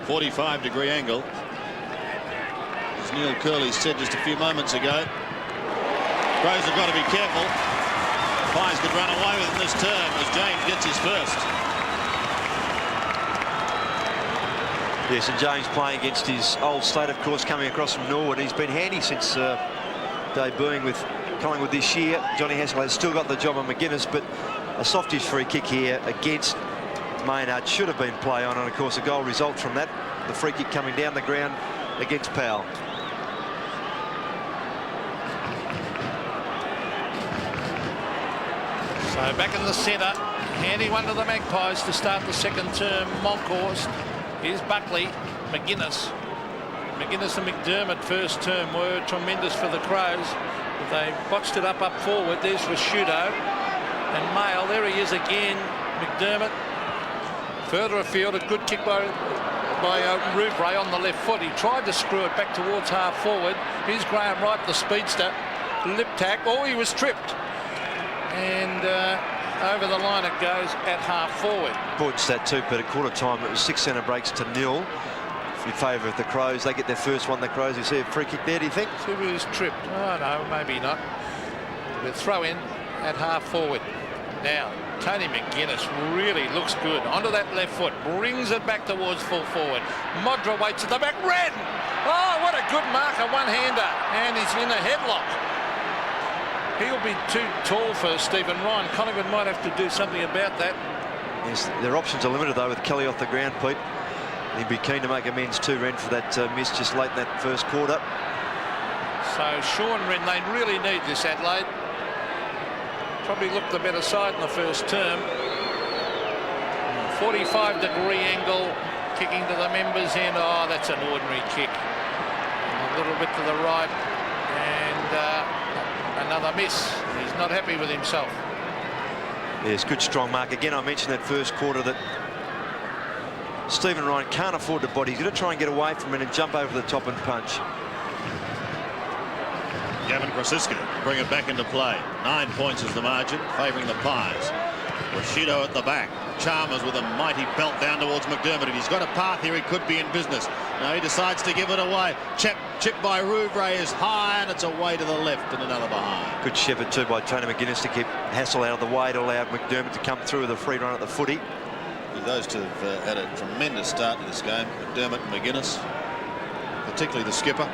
45-degree angle. As Neil Curley said just a few moments ago, Crows have got to be careful. Pies could run away with in this term as James gets his first. Yes, and James playing against his old state, of course, coming across from Norwood. He's been handy since debuting with Collingwood this year. Johnny Hassel has still got the job on McGuinness, but a softish free kick here against Maynard should have been play on, and of course a goal result from that. The free kick coming down the ground against Powell. So back in the centre, handy one to the Magpies to start the second term. Monkhorst. Here's Buckley, McGuinness. McGuinness and McDermott first term were tremendous for the Crows. But they boxed it up forward. There's Rashudo and Mail. There he is again, McDermott. Further afield, a good kick by Rouvray on the left foot. He tried to screw it back towards half forward. Here's Graham Wright, the speedster. Lip tack. Oh, he was tripped. And over the line it goes at half forward. Important stat too, but at quarter time it was 6 centre breaks to 0 in favour of the Crows. They get their first one, the Crows. You see a free kick there, do you think? He was tripped. Oh no, maybe not. But throw in at half forward. Now Tony McGuinness really looks good onto that left foot, brings it back towards full forward. Modra waits at the back. Red! Oh, what a good marker, one-hander, and he's in a headlock. He'll be too tall for Stephen Ryan. Collingwood might have to do something about that. Yes, their options are limited though with Kelly off the ground, Pete. He'd be keen to make amends to Wren for that miss just late in that first quarter. So Sean Wren, they really need this, Adelaide. Probably looked the better side in the first term. 45-degree angle, kicking to the members end. Oh, that's an ordinary kick. A little bit to the right, and another miss. He's not happy with himself. Yes, good strong mark. Again, I mentioned that first quarter that Stephen Ryan can't afford to body. He's going to try and get away from it and jump over the top and punch. Gavin Krosiska bring it back into play. 9 points is the margin, favouring the Pies. Rashido at the back. Chalmers with a mighty belt down towards McDermott. If he's got a path here, he could be in business. Now he decides to give it away. Chip by Rouvray is high, and it's away to the left and another behind. Good shepherd too by Tony McGuinness to keep Hassel out of the way to allow McDermott to come through with a free run at the footy. Those two have had a tremendous start to this game. McDermott and McGuinness, particularly the skipper.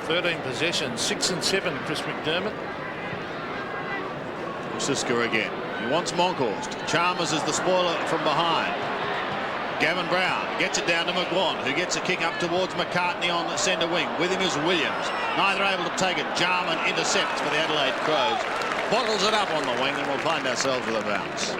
13 possessions, 6 and 7, Chris McDermott. Siska again. He wants Monkhorst. Chalmers is the spoiler from behind. Gavin Brown gets it down to McGuan, who gets a kick up towards McCartney on the centre wing. With him is Williams. Neither able to take it. Jarman intercepts for the Adelaide Crows. Bottles it up on the wing, and we'll find ourselves with a bounce.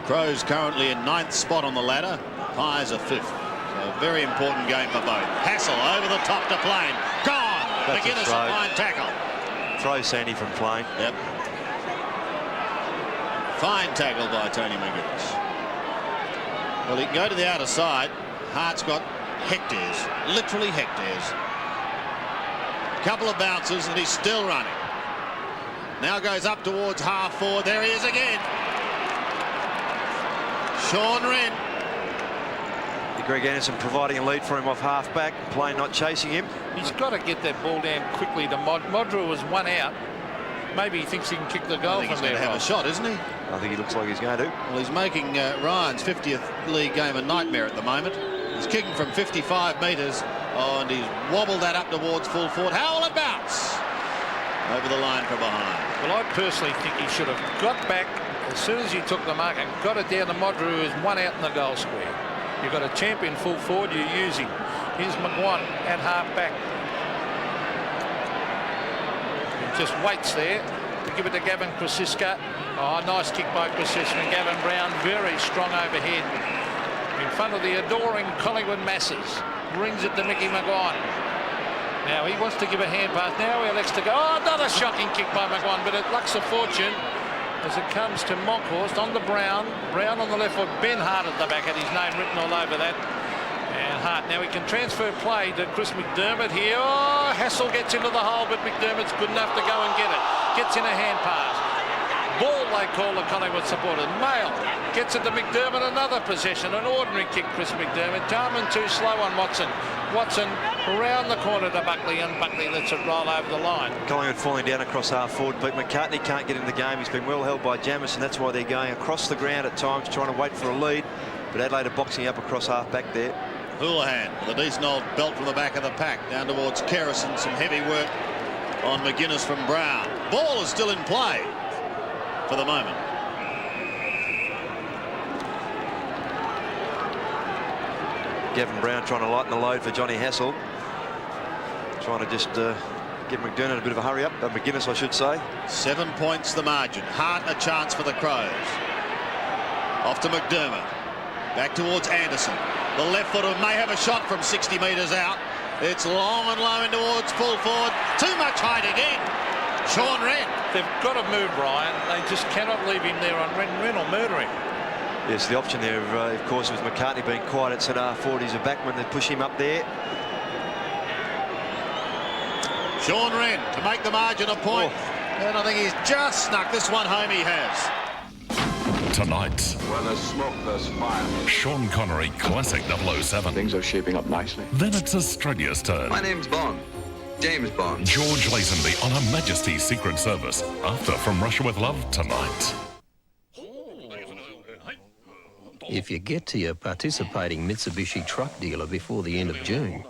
Crows currently in 9th spot on the ladder. Pies are 5th. So a very important game for both. Hassel over the top to Plain. Gone! McGuinness a fine tackle. Throw Sandy from Plain. Yep. Fine tackle by Tony McGuinness. Well, he can go to the outer side. Hart's got hectares, literally hectares. Couple of bounces and he's still running. Now goes up towards half forward. There he is again. Sean Wren. Greg Anderson providing a lead for him off half back. Plain not chasing him. He's got to get that ball down quickly to Modra was one out. Maybe he thinks he can kick the goal from there. He's going to have a shot, isn't he? I think he looks like he's going to. Well, he's making Ryan's 50th league game a nightmare at the moment. He's kicking from 55 metres. Oh, and he's wobbled that up towards full forward. How will it bounce? Over the line from behind. Well, I personally think he should have got back as soon as he took the mark and got it down to Modra, who is one out in the goal square. You've got a champion full forward, you use him. Here's McGuan at half back. He just waits there to give it to Gavin Krasiska. Oh, nice kick by Krasiska. And Gavin Brown, very strong overhead. In front of the adoring Collingwood masses. Brings it to Mickey McGuan. Now he wants to give a hand pass. Now he elects to go. Oh, another shocking kick by McGuan, but it lacks a fortune as it comes to Monkhorst on the Brown. Brown on the left foot. Ben Hart at the back, had his name written all over that. And Hart. Now he can transfer play to Chris McDermott here. Oh, Hassel gets into the hole, but McDermott's good enough to go and get it. Gets in a hand pass. Ball, they call the Collingwood supporters. Mail gets it to McDermott. Another possession. An ordinary kick, Chris McDermott. Jarman too slow on Watson. Watson around the corner to Buckley, and Buckley lets it roll over the line. Collingwood falling down across half forward, but McCartney can't get in the game. He's been well held by Jamison. That's why they're going across the ground at times, trying to wait for a lead. But Adelaide are boxing up across half back there. Houlihan with a decent old belt from the back of the pack down towards Kerrison. Some heavy work on McGuinness from Brown. Ball is still in play for the moment. Gavin Brown trying to lighten the load for Johnny Hassel. Trying to just give McDermott a bit of a hurry up. McGuinness, I should say. 7 points the margin. Hart a chance for the Crows. Off to McDermott. Back towards Anderson. The left footer may have a shot from 60 metres out. It's long and low in towards full forward. Too much height again. Sean Wren. They've got to move Ryan. They just cannot leave him there on Wren. Wren will murder him. Yes, the option there, of course, was McCartney being quiet at centre half forward. He's a backman. They push him up there. Sean Wren to make the margin a point. And I think he's just snuck this one home. He has. Tonight, Where there's smoke, there's fire. Sean Connery, classic 007. Things are shaping up nicely. Then it's Australia's turn. My name's Bond. James Bond. George Lazenby on Her Majesty's Secret Service. After From Russia With Love tonight. If you get to your participating Mitsubishi truck dealer before the end of June,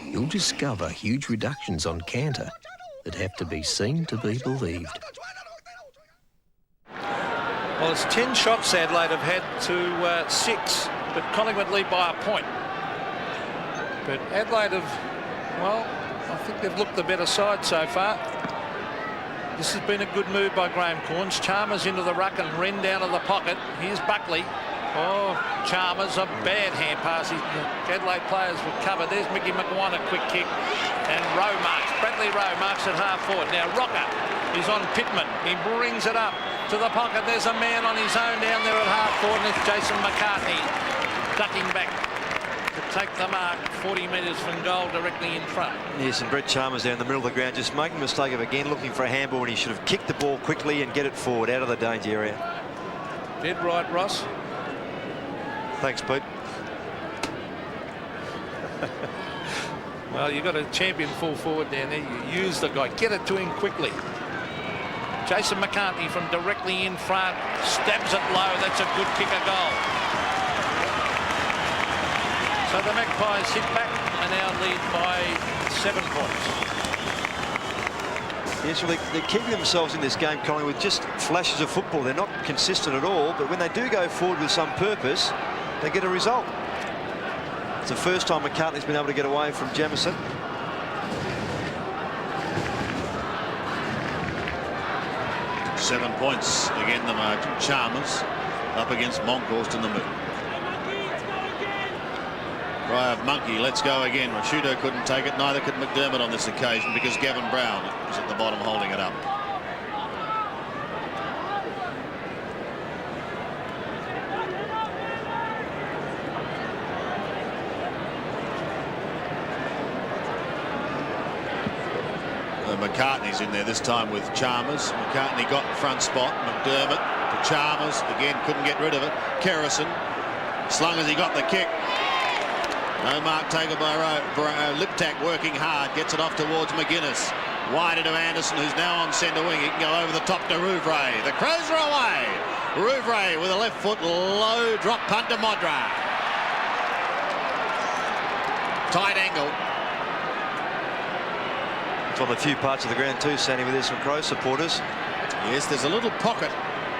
you'll discover huge reductions on Canter that have to be seen to be believed. Well, it's 10 shots Adelaide have had to 6, but Collingwood lead by a point. But Adelaide have, well, I think they've looked the better side so far. This has been a good move by Graham Corns. Chalmers into the ruck and Wren down to the pocket. Here's Buckley. Oh, Chalmers, a bad hand pass. The Adelaide players were covered. There's Mickey McGuan, a quick kick. And Rowe marks. Bradley Rowe marks at half forward. Now Rocker is on Pittman. He brings it up to the pocket. There's a man on his own down there at half forward, and it's Jason McCartney ducking back to take the mark 40 metres from goal directly in front. Yes, and Brett Chalmers down the middle of the ground just making the mistake of again looking for a handball, and he should have kicked the ball quickly and get it forward out of the danger area. Dead right, Ross. Thanks, Pete. Well, you've got a champion full forward down there. You use the guy. Get it to him quickly. Jason McCartney from directly in front. Stabs it low. That's a good kick, a goal. So the Magpies hit back and now lead by 7 points. Yes, well, they're keeping themselves in this game, Collingwood, just flashes of football. They're not consistent at all, but when they do go forward with some purpose, they get a result. It's the first time McCartney's been able to get away from Jamison. Seven points again the margin. Chalmers up against Monkhorst in the middle. Try of Monkey, let's go again. Rashudo couldn't take it, neither could McDermott on this occasion because Gavin Brown was at the bottom holding it up. McCartney's in there this time with Chalmers. McCartney got front spot. McDermott to Chalmers. Again, couldn't get rid of it. Kerrison, slung as he got the kick. No mark taken by Liptak, working hard. Gets it off towards McGuinness. Wide into Anderson, who's now on centre wing. He can go over the top to Rouvray. The Crows are away. Rouvray with a left foot low drop punt to Modra. Tight angle. It's on the few parts of the ground too, Sandy, where there's some Crow supporters. Yes, there's a little pocket.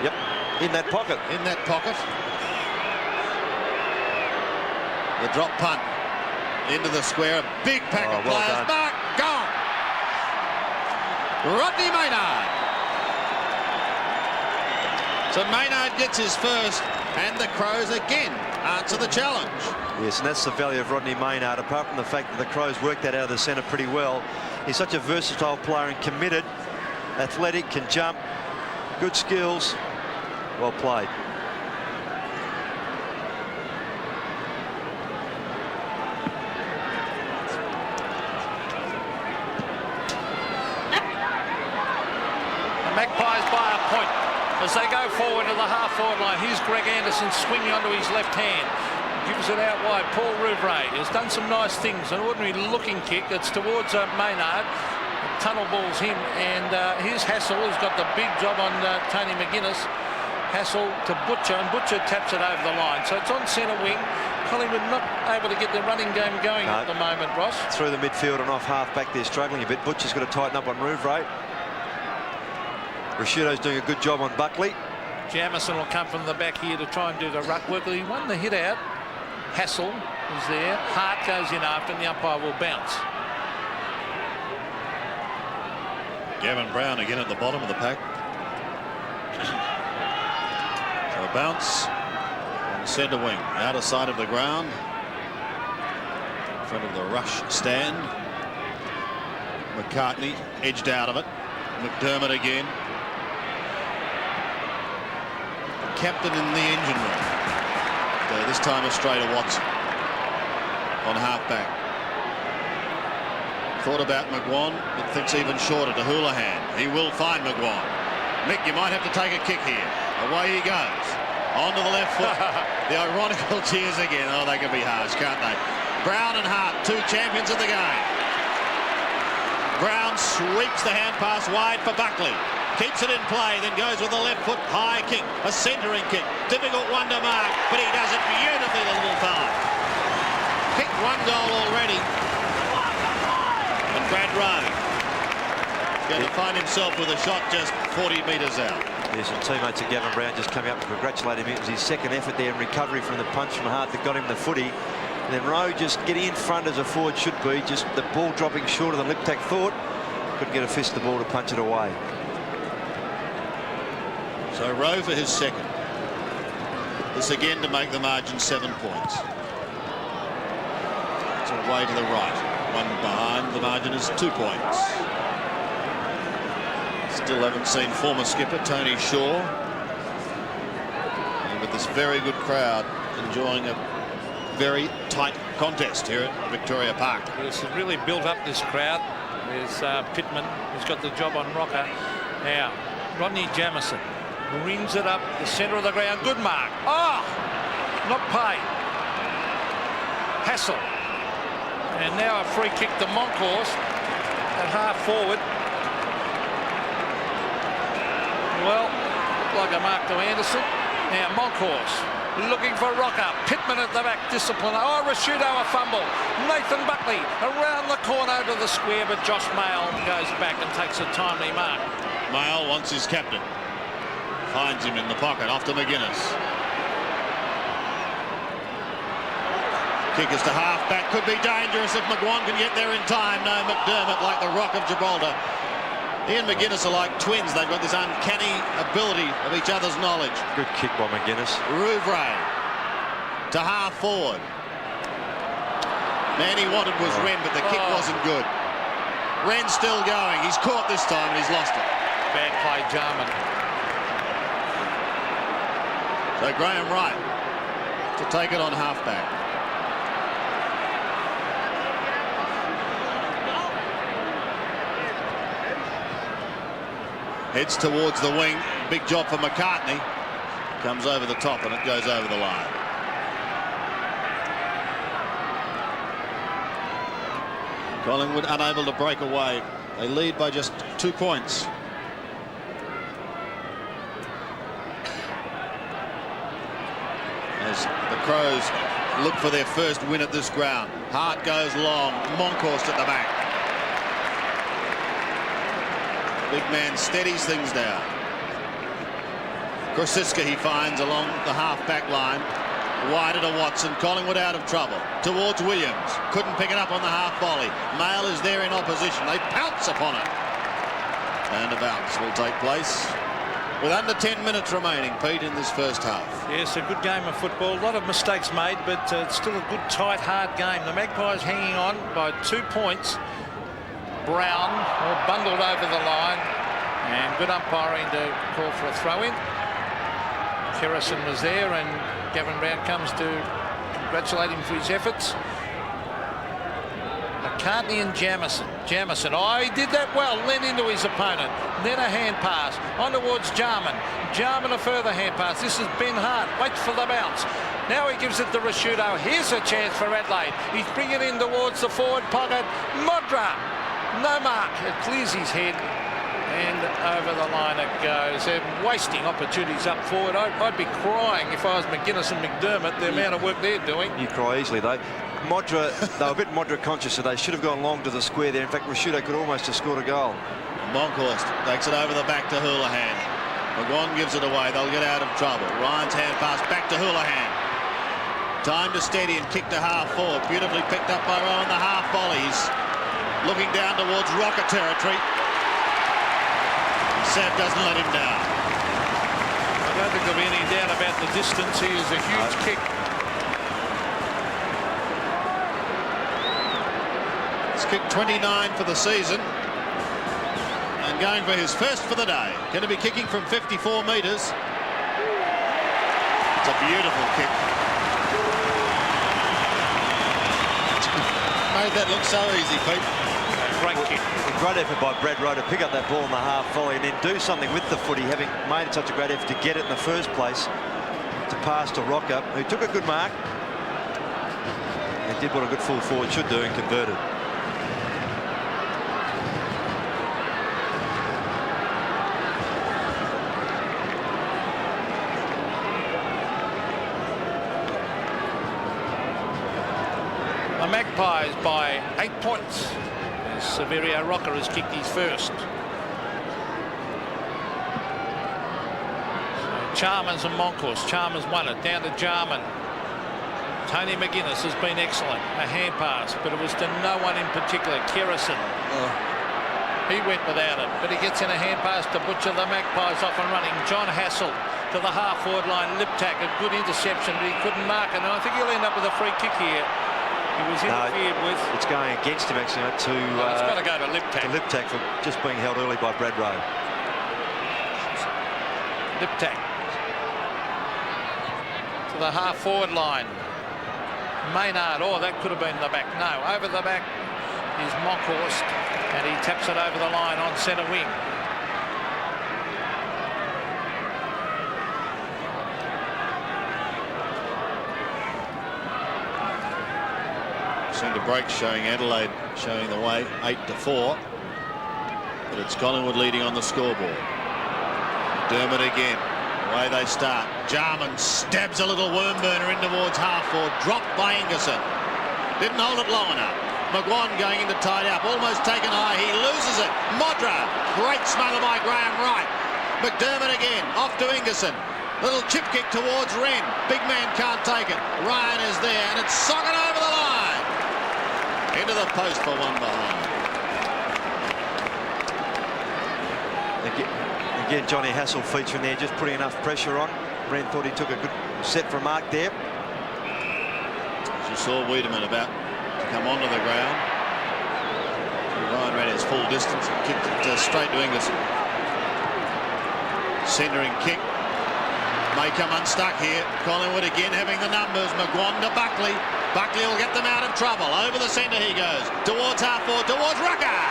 Yep, in that pocket. In that pocket. The drop punt into the square. A big pack of well players. done. Mark, gone. Rodney Maynard. So Maynard gets his first, and the Crows again answer the challenge. Yes, and that's the value of Rodney Maynard, apart from the fact that the Crows worked that out of the centre pretty well. He's such a versatile player and committed, athletic, can jump, good skills, well played. The Magpies by a point as they go forward to the half-forward line. Here's Greg Anderson swinging onto his left hand. Gives it out wide. Paul Rouvray has done some nice things. An ordinary looking kick that's towards Maynard. Tunnel balls him, and here's Hassel, who's got the big job on Tony McGuinness. Hassel to Butcher, and Butcher taps it over the line. So it's on centre wing. Collingwood not able to get the running game going at the moment, Ross. Through the midfield and off half back, they're struggling a bit. Butcher's got to tighten up on Rouvray. Rashudo's doing a good job on Buckley. Jamison will come from the back here to try and do the ruck work. He won the hit out. Hassel is there. Hart goes in after, and the umpire will bounce. Gavin Brown again at the bottom of the pack. So a bounce on centre wing, outer side of the ground, in front of the rush stand. McCartney edged out of it. McDermott again. The captain in the engine room. This time a straight to Watson on half-back. Thought about McGuan, but thinks even shorter to Houlihan. He will find McGuan. Mick, you might have to take a kick here. Away he goes. Onto the left foot. The ironical cheers again. Oh, they can be harsh, can't they? Brown and Hart, two champions of the game. Brown sweeps the hand pass wide for Buckley. Keeps it in play, then goes with the left foot high kick, a centering kick. Difficult one to mark, but he does it beautifully, the little fella. Kicked one goal already. And Brad Rowe going to find himself with a shot just 40 metres out. There's some teammates of Gavin Brown just coming up to congratulate him. It was his second effort there in recovery from the punch from Hart that got him the footy. And then Rowe just getting in front as a forward should be, just the ball dropping shorter than Liptak thought. Couldn't get a fist of the ball to punch it away. So Rowe for his second. This again to make the margin 7 points. So way to the right. One behind. The margin is 2 points. Still haven't seen former skipper Tony Shaw. And with this very good crowd enjoying a very tight contest here at Victoria Park. It's really built up this crowd. There's Pittman, who's got the job on Rocker. Now, Rodney Jamison rings it up the centre of the ground. Good mark. Oh, not paid. Hassel. And now a free kick to Monkhorst at half forward. Well, like a mark to Anderson. Now Monkhorst looking for Rocker. Pittman at the back, discipline. Oh, Rashudo a fumble. Nathan Buckley around the corner to the square, but Josh Mail goes back and takes a timely mark. Mail wants his captain. Finds him in the pocket, off to McGuinness. Kick is to half-back, could be dangerous if McGuan can get there in time. No, McDermott, like the Rock of Gibraltar. He and McGuinness are like twins. They've got this uncanny ability of each other's knowledge. Good kick by McGuinness. Rouvray to half-forward. Man he wanted was Wren, but the kick wasn't good. Wren's still going. He's caught this time and he's lost it. Bad play, Jarman. So Graham Wright to take it on half-back. Heads towards the wing. Big job for McCartney. Comes over the top and it goes over the line. Collingwood unable to break away. They lead by just 2 points. As the Crows look for their first win at this ground. Hart goes long. Monkhorst at the back. Big man steadies things down. Krosiska he finds along the half-back line. Wide to Watson. Collingwood out of trouble. Towards Williams. Couldn't pick it up on the half volley. Mail is there in opposition. They pounce upon it. And a bounce will take place with under 10 minutes remaining, Pete, in this first half. Yes, a good game of football. A lot of mistakes made, but it's still a good, tight, hard game. The Magpies hanging on by 2 points. Brown all bundled over the line, and good umpiring to call for a throw-in. Kerrison was there, and Gavin Brown comes to congratulate him for his efforts. McCartney and Jamison. Oh, he did that well. Led into his opponent. Then a hand pass on towards Jarman. Jarman a further hand pass. This is Ben Hart. Waits for the bounce. Now he gives it to Rashudo. Here's a chance for Adelaide. He's bringing it in towards the forward pocket. Modra. No mark. It clears his head. And over the line it goes. They're wasting opportunities up forward. I'd be crying if I was McGuinness and McDermott, the amount of work they're doing. You cry easily, though. Modra, they were a bit Modra conscious, so they should have gone long to the square there. In fact, Rashudo could almost have scored a goal. Monkhorst takes it over the back to Houlihan. McGuan gives it away. They'll get out of trouble. Ryan's hand pass back to Houlihan. Time to steady and kick to half forward. Beautifully picked up by Rowan, the half volleys. Looking down towards Rocker territory. Sav doesn't let him down. I don't think there'll be any doubt about the distance. He is a huge kick. It's kicked 29 for the season. And going for his first for the day. Going to be kicking from 54 metres. It's a beautiful kick. Made that look so easy, Pete. Great kick. A great effort by Brad Rowe to pick up that ball in the half volley and then do something with the footy, having made such a great effort to get it in the first place, to pass to Rocker, who took a good mark and did what a good full forward should do and converted. The Magpies by 8 points. Severio Rocker has kicked his first. Chalmers and Monkhorst. Chalmers won it. Down to Jarman. Tony McGuinness has been excellent. A hand pass, but it was to no one in particular. Kerrison. He went without it, but he gets in a hand pass to Butcher. The Magpies off and running. John Hassel to the half-forward line. Liptak, a good interception, but he couldn't mark it. And I think he'll end up with a free kick here. He was interfered with. It's going against him, actually, it's got to go to Liptak. To Liptak for just being held early by Brad Rowe. Liptak. To the half-forward line. Maynard. Oh, that could have been the back. No, over the back is Monkhorst, and he taps it over the line on centre wing. Centre break showing Adelaide showing the way, 8-4. But it's Collingwood leading on the scoreboard. Dermott again. Away they start. Jarman stabs a little worm burner in towards half-forward. Dropped by Ingerson. Didn't hold it long enough. McGuan going in to tidy up. Almost taken high. He loses it. Modra. Great smother by Graham Wright. McDermott again. Off to Ingerson. Little chip kick towards Wren. Big man can't take it. Ryan is there and it's socked over the line. Into the post for one behind. Again, Johnny Hassel featuring there, just putting enough pressure on. Wren thought he took a good set from mark there. As you saw Wiedemann about to come onto the ground. Ryan ran his full distance and kicked it straight to Ingerson. Centering kick. May come unstuck here. Collingwood again having the numbers. McGuan to Buckley. Buckley will get them out of trouble. Over the centre he goes. Towards half-forward, towards Rucker.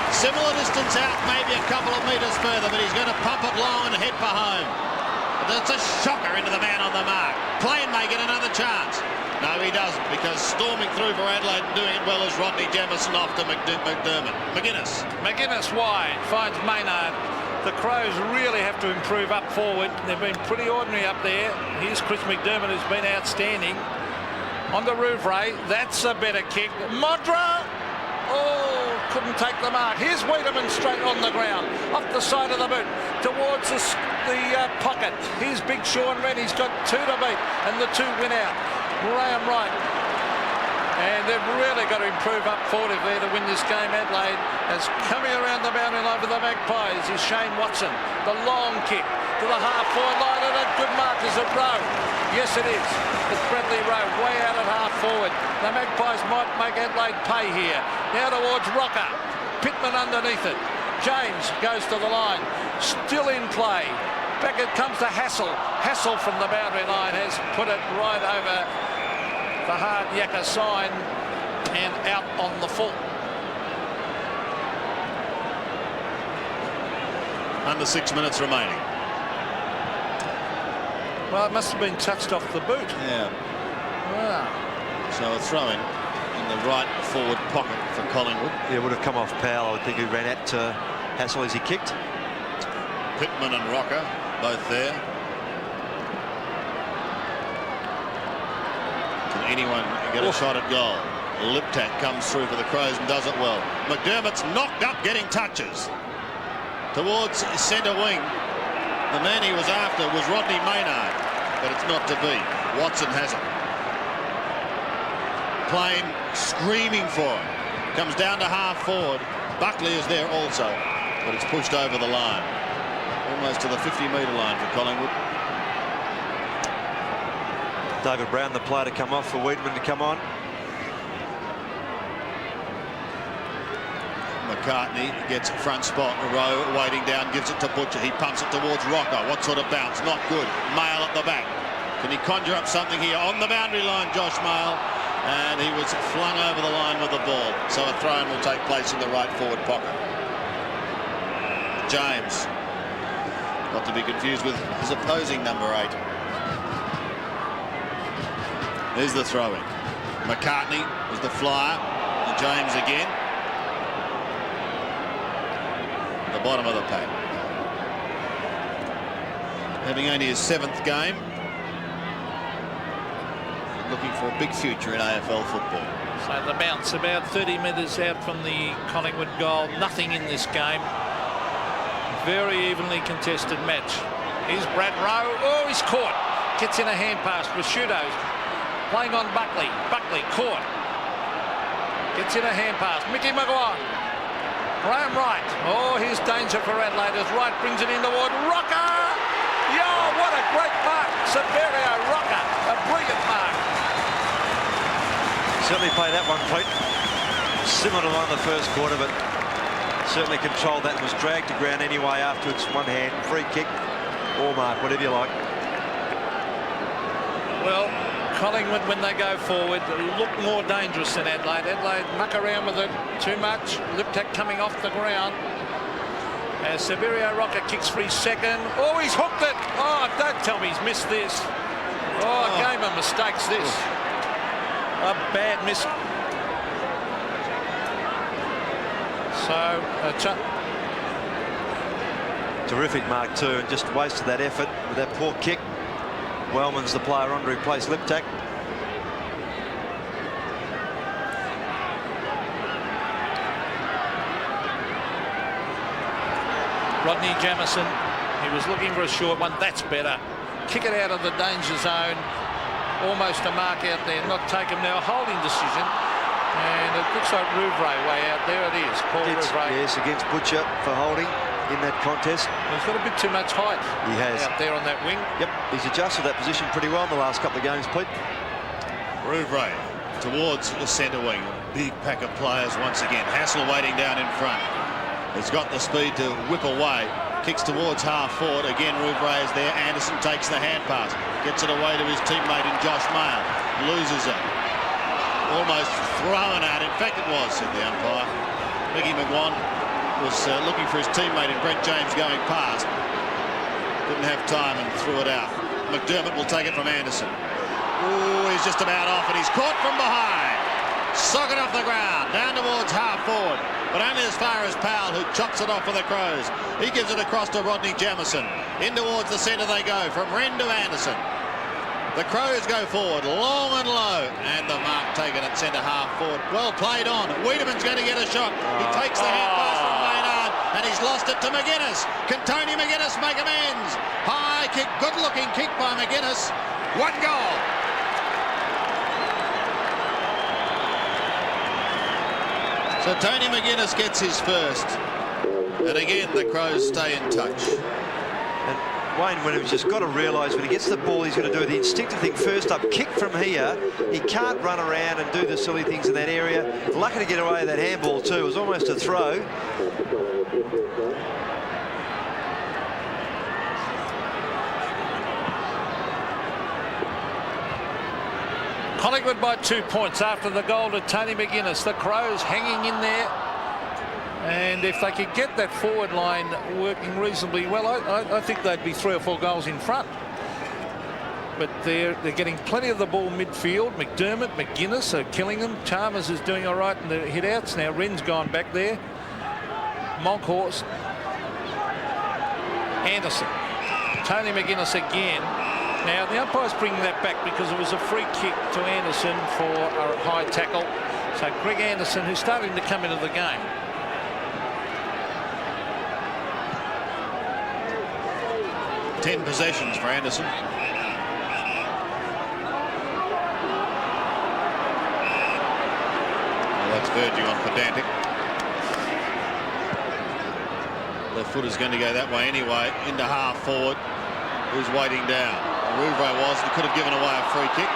Similar distance out, maybe a couple of metres further, but he's going to pump it long and head for home. That's a shocker into the man on the mark. Plain may get another chance. No, he doesn't, because storming through for Adelaide and doing it well is Rodney Jamieson off to McDermott. McGuinness wide, finds Maynard. The Crows really have to improve up forward. They've been pretty ordinary up there. Here's Chris McDermott, who's been outstanding. On the Rouvray, that's a better kick. Modra! Oh, couldn't take the mark. Here's Wiedemann straight on the ground, off the side of the boot, towards the pocket. Here's Big Sean Wren. He's got two to beat, and the two win out. Graham Wright. And they've really got to improve up forward if they're to win this game. Adelaide is coming around the boundary line for the Magpies is Shane Watson. The long kick to the half-forward line, and a good mark. Is it Rowe? Yes, it is. It's Bradley Rowe, way out at half-forward. The Magpies might make Adelaide pay here. Now towards Rocker. Pittman underneath it. James goes to the line. Still in play. Back it comes to Hassel. Hassel from the boundary line has put it right over the hard yakka sign and out on the full. Under 6 minutes remaining. Well, it must have been touched off the boot. Yeah. Wow. So a throw in the right forward pocket for Collingwood. Yeah, would have come off Powell, I would think, who ran at Hassel as he kicked. Pittman and Rocker both there. Can anyone get a shot at goal? Liptak comes through for the Crows and does it well. McDermott's knocked up getting touches. Towards centre wing. The man he was after was Rodney Maynard, but it's not to be. Watson has it. Plain screaming for it. Comes down to half forward. Buckley is there also, but it's pushed over the line. Almost to the 50-metre line for Collingwood. David Brown, the player to come off for Wiedemann to come on. McCartney gets front spot. Rowe waiting down, gives it to Butcher. He pumps it towards Rocco. What sort of bounce? Not good. Mail at the back. Can he conjure up something here on the boundary line, Josh Mail? And he was flung over the line with the ball. So a throw-in will take place in the right forward pocket. James. Not to be confused with his opposing number 8. There's the throw-in. McCartney is the flyer. And James again. The bottom of the pack. Having only his 7th game. Looking for a big future in AFL football. So the bounce about 30 metres out from the Collingwood goal. Nothing in this game. Very evenly contested match. Here's Brad Rowe. Oh, he's caught. Gets in a hand pass with Shudos. Playing on Buckley. Buckley caught. Gets in a hand pass. Mickey Maguire. Graham Wright. Oh, here's danger for Adelaide as Wright brings it in toward Rocker. Yo, what a great mark. Severio Rocker. A brilliant mark. Certainly played that one, Pete. Similar to one in the first quarter, but certainly controlled that and was dragged to ground anyway afterwards. One hand, free kick, or mark, whatever you like. Well, Collingwood, when they go forward, look more dangerous than Adelaide. Adelaide muck around with it too much. Liptak coming off the ground. As Severio Rocker kicks for his second. Oh, he's hooked it. Oh, don't tell me he's missed this. Oh, a game of mistakes, this. A bad miss. So, Terrific mark too, and just wasted that effort with that poor kick. Wellman's the player on to replace Liptak. Rodney Jamieson, he was looking for a short one. That's better. Kick it out of the danger zone. Almost a mark out there. Not taken now. A holding decision. And it looks like Rouvray way out. There it is. Paul Rouvray. Yes, against Butcher for holding in that contest. He's got a bit too much height. He has. Out there on that wing. Yep, he's adjusted that position pretty well in the last couple of games, Pete. Rouvray towards the centre wing. Big pack of players once again. Hassel waiting down in front. He's got the speed to whip away. Kicks towards half forward. Again, Rouvray is there. Anderson takes the hand pass. Gets it away to his teammate in Josh Mayer. Loses it. Almost thrown out. In fact, it was, said the umpire. Mickey McGuan was looking for his teammate in Brent James going past. Didn't have time and threw it out. McDermott will take it from Anderson. Ooh, he's just about off, and he's caught from behind. Sock it off the ground, down towards half forward, but only as far as Powell, who chops it off for the Crows. He gives it across to Rodney Jamieson. In towards the centre they go, from Wren to Anderson. The Crows go forward, long and low, and the mark taken at centre half forward. Well played on. Wiedemann's going to get a shot. He takes the hand pass from Maynard, and he's lost it to McGuinness. Can Tony McGuinness make amends? High kick, good-looking kick by McGuinness. One goal. So Tony McGuinness gets his first. And again, the Crows stay in touch. And Wayne Williams just got to realise when he gets the ball, he's going to do the instinctive thing first up, kick from here. He can't run around and do the silly things in that area. Lucky to get away with that handball too. It was almost a throw. Collingwood by 2 points after the goal to Tony McGuinness. The Crows hanging in there. And if they could get that forward line working reasonably well, I think they'd be 3 or 4 goals in front. But they're getting plenty of the ball midfield. McDermott, McGuinness are killing them. Chalmers is doing all right in the hit-outs. Now Wren's gone back there. Monkhorst. Anderson. Tony McGuinness again. Now the umpire's bringing that back because it was a free kick to Anderson for a high tackle. So Greg Anderson, who's starting to come into the game. Ten possessions for Anderson. Well, that's verging on pedantic. Left foot is going to go that way anyway. Into half forward. Who's waiting down? Rouvray was. He could have given away a free kick.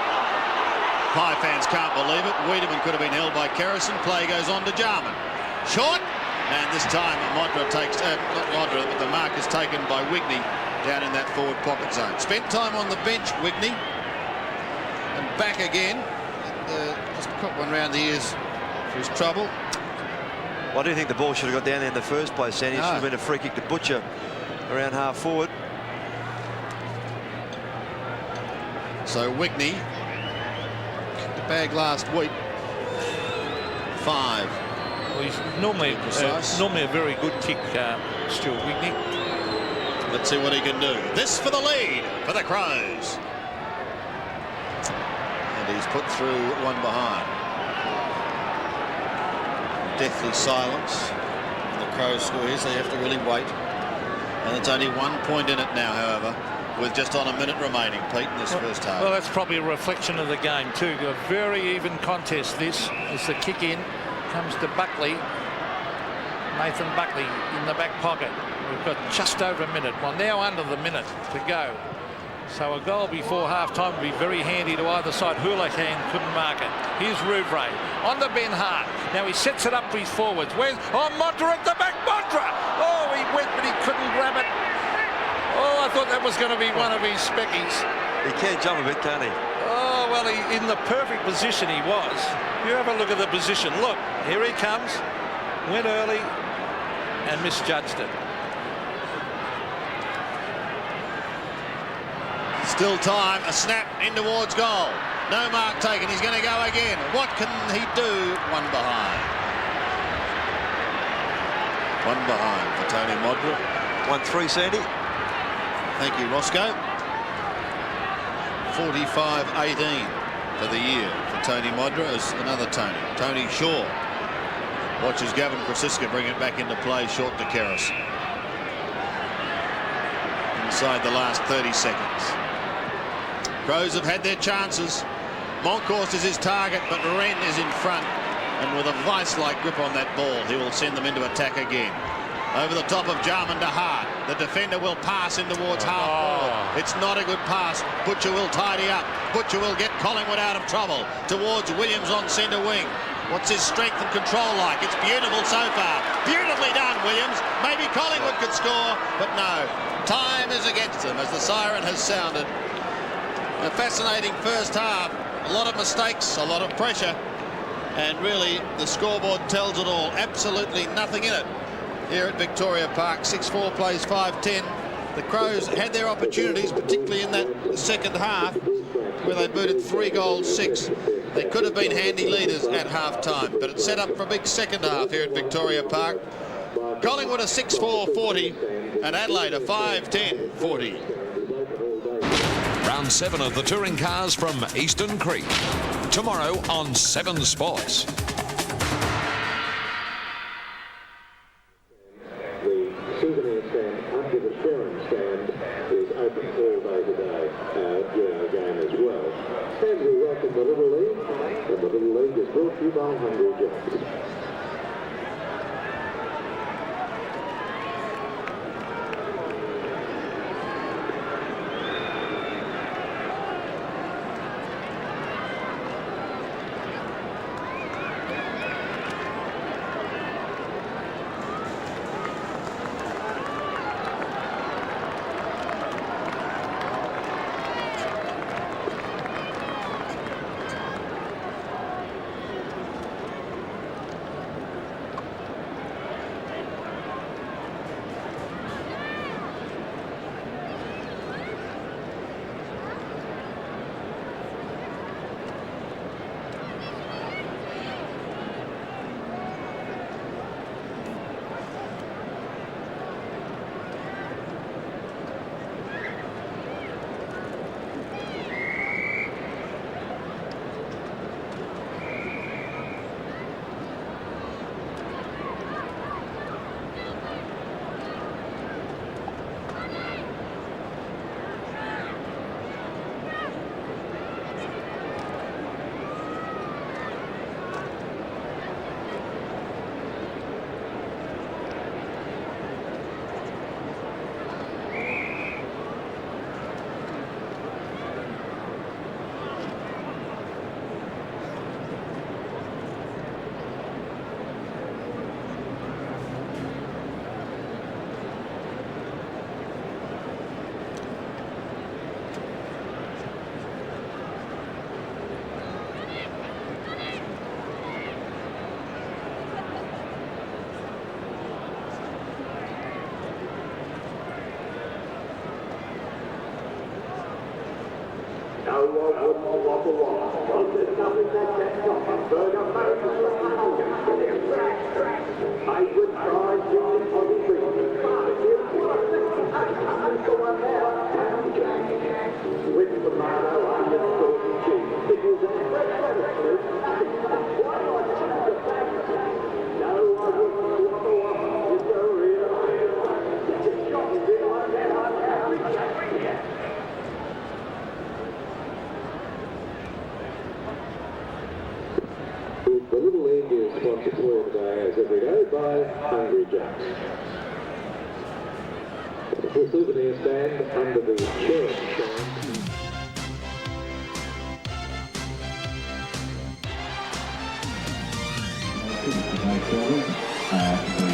Pie fans can't believe it. Wiedemann could have been held by Kerrison. Play goes on to Jarman. Short. And this time Modra takes, not Modra, but the mark is taken by Wigney down in that forward pocket zone. Spent time on the bench, Wigney. And back again. And, just caught one round the ears for his trouble. Well, I do think the ball should have got down there in the first place, Sandy. It should have been a free kick to Butcher around half forward. So Wigney kicked the bag last week. 5. Well, he's normally a very good kick, Stuart Wigney. Let's see what he can do. This for the lead for the Crows. And he's put through one behind. Deathly silence. And the Crows score here, so you have to really wait. And it's only 1 point in it now, however, with just on a minute remaining, Pete, in this first half. Well, that's probably a reflection of the game too. A very even contest this, as the kick in comes to Buckley. Nathan Buckley in the back pocket. We've got just over a minute. Well, now under the minute to go. So a goal before half-time would be very handy to either side. Houlihan couldn't mark it. Here's Rouvray on to Ben Hart. Now he sets it up for his forwards. Where's Modra at the back? Modra! Oh, he went, but he couldn't grab it. Oh, I thought that was going to be one of his speckies. He can jump a bit, can't he? Oh, well, in the perfect position he was. You have a look at the position. Look, here he comes. Went early and misjudged it. Still time. A snap in towards goal. No mark taken. He's going to go again. What can he do? One behind. One behind for Tony Modra. 1-3, Sandy. Thank you, Roscoe. 45-18 for the year for Tony Modra as another Tony. Tony Shaw watches Gavin Krasiska bring it back into play short to Keris. Inside the last 30 seconds. Crows have had their chances. Monkhorst is his target, but Wren is in front. And with a vice-like grip on that ball, he will send them into attack again. Over the top of Jarman to Hart. The defender will pass in towards half forward. It's not a good pass. Butcher will tidy up. Butcher will get Collingwood out of trouble. Towards Williams on centre wing. What's his strength and control like? It's beautiful so far. Beautifully done, Williams. Maybe Collingwood could score, but no. Time is against them as the siren has sounded. A fascinating first half. A lot of mistakes, a lot of pressure. And really, the scoreboard tells it all. Absolutely nothing in it here at Victoria Park. 6-4 plays 5-10. The Crows had their opportunities, particularly in that second half, where they booted 3 goals, 6. They could have been handy leaders at half-time, but it's set up for a big second half here at Victoria Park. Collingwood a 6-4-40 and Adelaide a 5-10-40. Round 7 of the touring cars from Eastern Creek. Tomorrow on 7 Sports. Souvenir stand under the sharing stand is open all day today during the game as well. And we welcome the Little League, and the Little League is brought to you by Hungry Jacks. The Little League is sponsored for today, as every day, by Hungry Jacks. The souvenir stand under the sharing stand.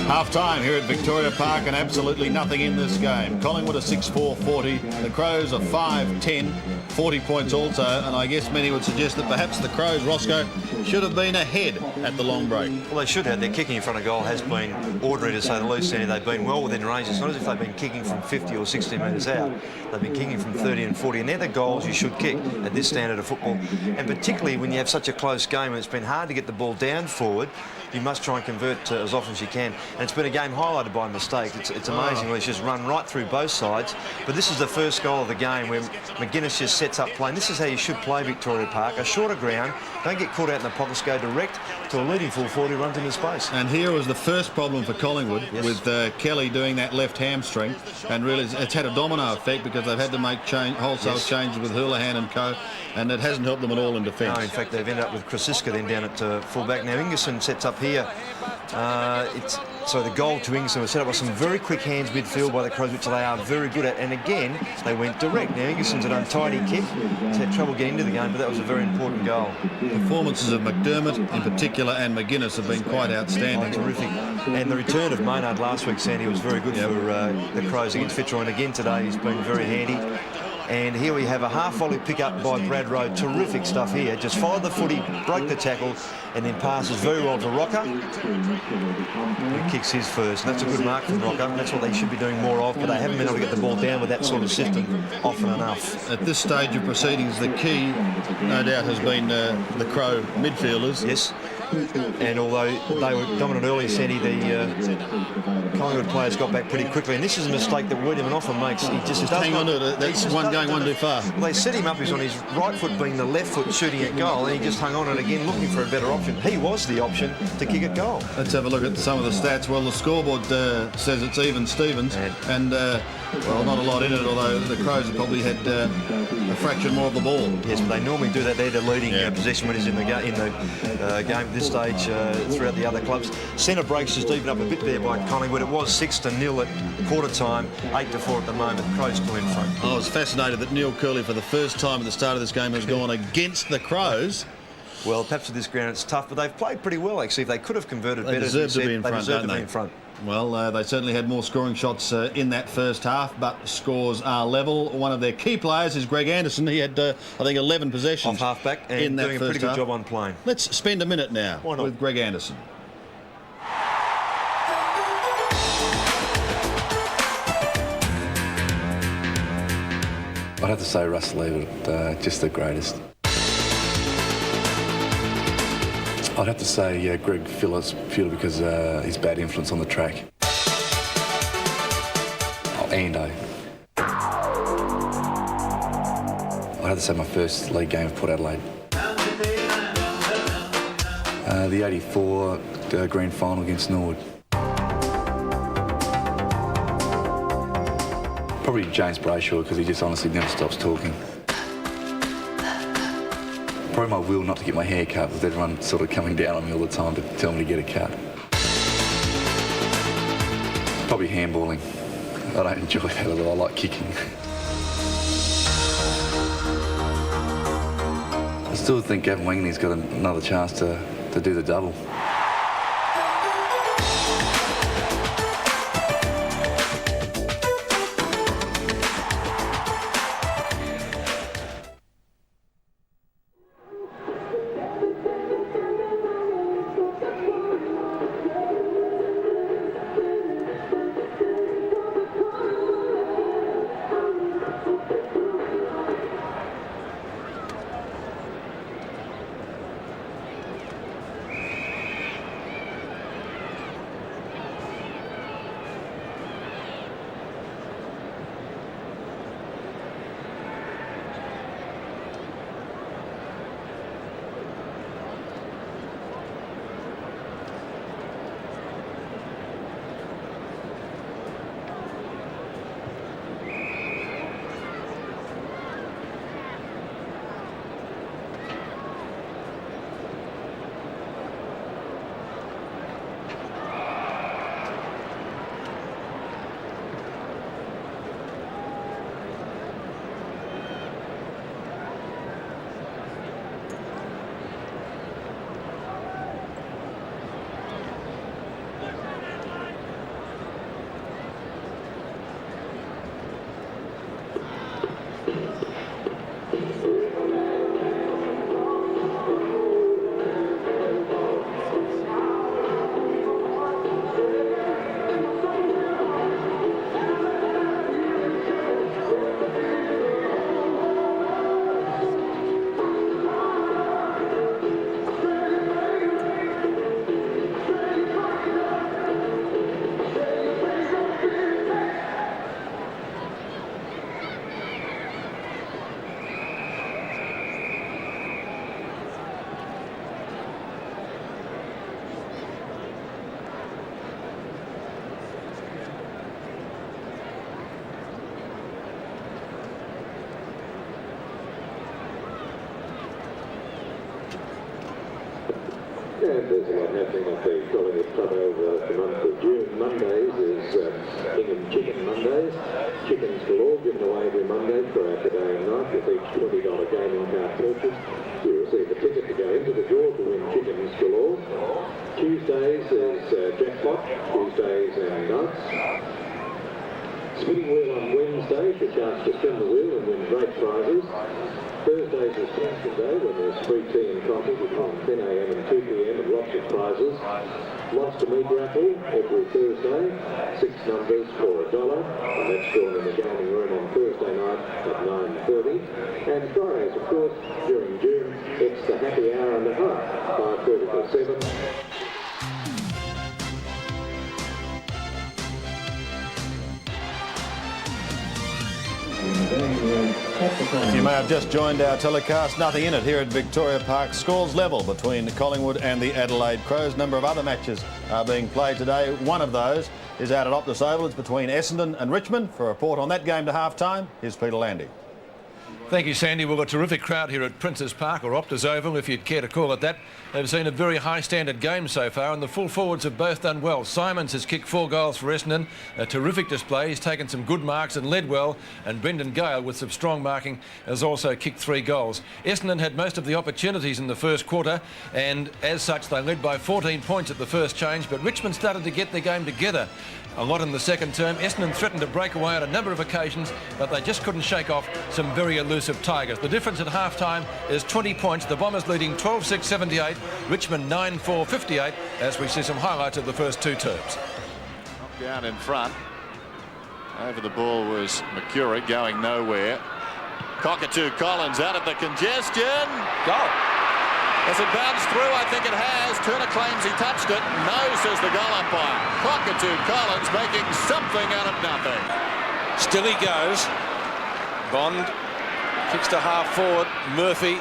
Half-time here at Victoria Park and absolutely nothing in this game. Collingwood a 6-4-40. The Crows a 5-10-40. 40 points also, and I guess many would suggest that perhaps the Crows, Roscoe, should have been ahead at the long break. Well, they should have. Their kicking in front of goal has been ordinary, to say the least. And they've been well within range. It's not as if they've been kicking from 50 or 60 metres out. They've been kicking from 30 and 40, and they're the goals you should kick at this standard of football. And particularly when you have such a close game and it's been hard to get the ball down forward, you must try and convert as often as you can. And it's been a game highlighted by mistake. It's amazing. It's just run right through both sides. But this is the first goal of the game where McGuinness just sets up play. And this is how you should play Victoria Park. A shorter ground, don't get caught out in the pockets, go direct to a leading full forward who runs into space. And here was the first problem for Collingwood, with Kelly doing that left hamstring. And really it's had a domino effect because they've had to make wholesale changes with Houlihan and co. And it hasn't helped them at all in defence. No, in fact, they've ended up with Krasiska then down at full-back. Now, Ingerson sets up here. So the goal to Ingerson was set up with some very quick hands midfield by the Crows, which they are very good at. And again, they went direct. Now, Ingerson's an untidy kick. He's had trouble getting into the game, but that was a very important goal. Performances of McDermott in particular and McGuinness have been quite outstanding. Terrific. And the return of Maynard last week, Sandy, was very good for the Crows against Fitzroy. And again today, he's been very handy. And here we have a half-volley pick-up by Brad Rowe. Terrific stuff here. Just followed the footy, broke the tackle, and then passes very well to Rocker. He kicks his first. And that's a good mark from Rocker. That's what they should be doing more of, but they haven't been able to get the ball down with that sort of system often enough. At this stage of proceedings, the key, no doubt, has been the Crow midfielders. Yes. And although they were dominant earlier, Sandy, the Collingwood players got back pretty quickly. And this is a mistake that Wiedemann often makes. He just hang on to it. That's one going one too far. Well, they set him up. He's on his right foot being the left foot shooting at goal, and he just hung on it again looking for a better option. He was the option to kick at goal. Let's have a look at some of the stats. Well, the scoreboard says it's even Stevens, and well, not a lot in it, although the Crows have probably had a fraction more of the ball. Yes, but they normally do that. They're the leading possession winners in the game at this stage throughout the other clubs. Centre breaks just even up a bit there by Collingwood. It was 6-0 at quarter time, 8-4 at the moment. Crows still in front. I was fascinated that Neil Curley, for the first time at the start of this game, has gone against the Crows. Well, perhaps at this ground it's tough, but they've played pretty well, actually. If they could have converted better, they deserve to be in front, don't they? In front. Well, they certainly had more scoring shots in that first half, but the scores are level. One of their key players is Greg Anderson. He had, I think, 11 possessions off half-back and in that doing a pretty good job on playing. Let's spend a minute now with Greg Anderson. I'd have to say Russ Lever, just the greatest. I'd have to say Greg Phillips, purely because his bad influence on the track. Oh, Ando. I'd have to say my first league game of Port Adelaide. The 84 grand final against Norwood. Probably James Brayshaw, because he just honestly never stops talking. Probably my will not to get my hair cut, with everyone sort of coming down on me all the time to tell me to get a cut. Probably handballing. I don't enjoy that at all. I like kicking. I still think Gavin Wanganey's got another chance to do the double. And there's a lot happening at the Collingwood Club over the month of June. Mondays is King and Chicken Mondays. Chickens galore given away every Monday throughout the day and night with each $20 gaming card purchase. You receive a ticket to go into the draw to win chickens galore. Tuesdays is jackpot, Tuesdays and nights. Spinning wheel on Wednesday for a chance to spin the wheel and win great prizes. Thursdays is Kingston Day when there's free tea and coffee between 10 a.m. and 2 p.m. and lots of prizes. Monster meat raffle every Thursday, 6 numbers for $1, and that's drawn in the gaming room on Thursday night at 9:30. And Fridays, of course, during June, it's the happy hour and a half, 5:30 to 7. If you may have just joined our telecast, nothing in it here at Victoria Park. Scores level between Collingwood and the Adelaide Crows. A number of other matches are being played today. One of those is out at Optus Oval. It's between Essendon and Richmond. For a report on that game to half-time, here's Peter Landy. Thank you, Sandy. Well, a terrific crowd here at Princes Park, or Optus Oval, if you'd care to call it that. They've seen a very high-standard game so far, and the full forwards have both done well. Simons has kicked 4 goals for Essendon. A terrific display. He's taken some good marks and led well, and Brendan Gale, with some strong marking, has also kicked 3 goals. Essendon had most of the opportunities in the first quarter, and as such, they led by 14 points at the first change, but Richmond started to get their game together a lot in the second term. Essendon threatened to break away on a number of occasions, but they just couldn't shake off some very elusive Tigers. The difference at half-time is 20 points. The Bombers leading 12-6-78, Richmond 9-4-58, as we see some highlights of the first 2 terms. Down in front. Over the ball was McCurry, going nowhere. Cockatoo Collins out of the congestion. Goal. Has it bounced through? I think it has. Turner claims he touched it. No, says the goal umpire. Cockatoo Collins making something out of nothing. Still he goes. Bond kicks to half forward. Murphy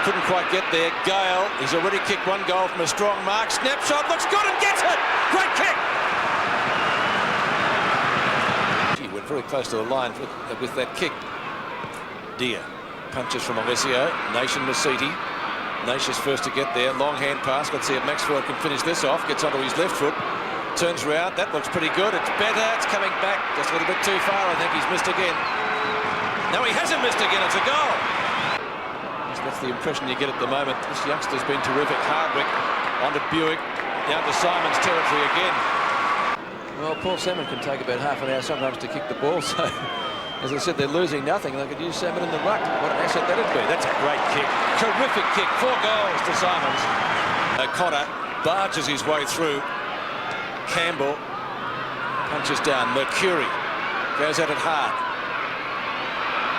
couldn't quite get there. Gale, he's already kicked 1 goal from a strong mark. Snapshot, looks good and gets it. Great kick. He went very close to the line with that kick. Deer punches from Alessio. Nation Masiti. Nation's first to get there. Long hand pass. Let's see if Maxwell can finish this off. Gets onto his left foot. Turns round. That looks pretty good. It's better. It's coming back just a little bit too far. I think he's missed again. No, he hasn't missed again. It's a goal. That's the impression you get at the moment. This youngster's been terrific. Hardwick onto Buick. Down to Simon's territory again. Well, Paul Salmon can take about half an hour sometimes to kick the ball. So, as I said, they're losing nothing. They could use Salmon in the ruck. What an asset that'd be. That's a great kick. Terrific kick. 4 goals to Simons. O'Connor barges his way through. Campbell punches down. Mercury goes at it hard.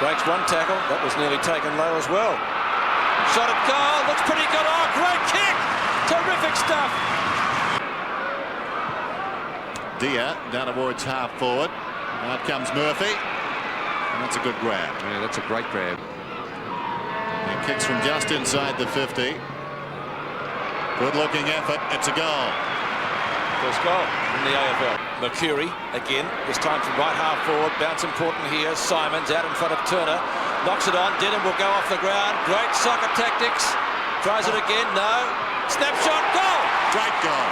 Breaks 1 tackle. That was nearly taken low as well. Shot at goal. Looks pretty good. Oh, great kick. Terrific stuff. Dia down towards half forward. Out comes Murphy. And that's a good grab. Yeah, that's a great grab. He kicks from just inside the 50. Good looking effort. It's a goal. First goal in the AFL. Mercury again, this time from right half forward. Bounce important here. Simons out in front of Turner. Knocks it on. Denham will go off the ground. Great soccer tactics. Tries it again. No. Snapshot. Goal. Great goal.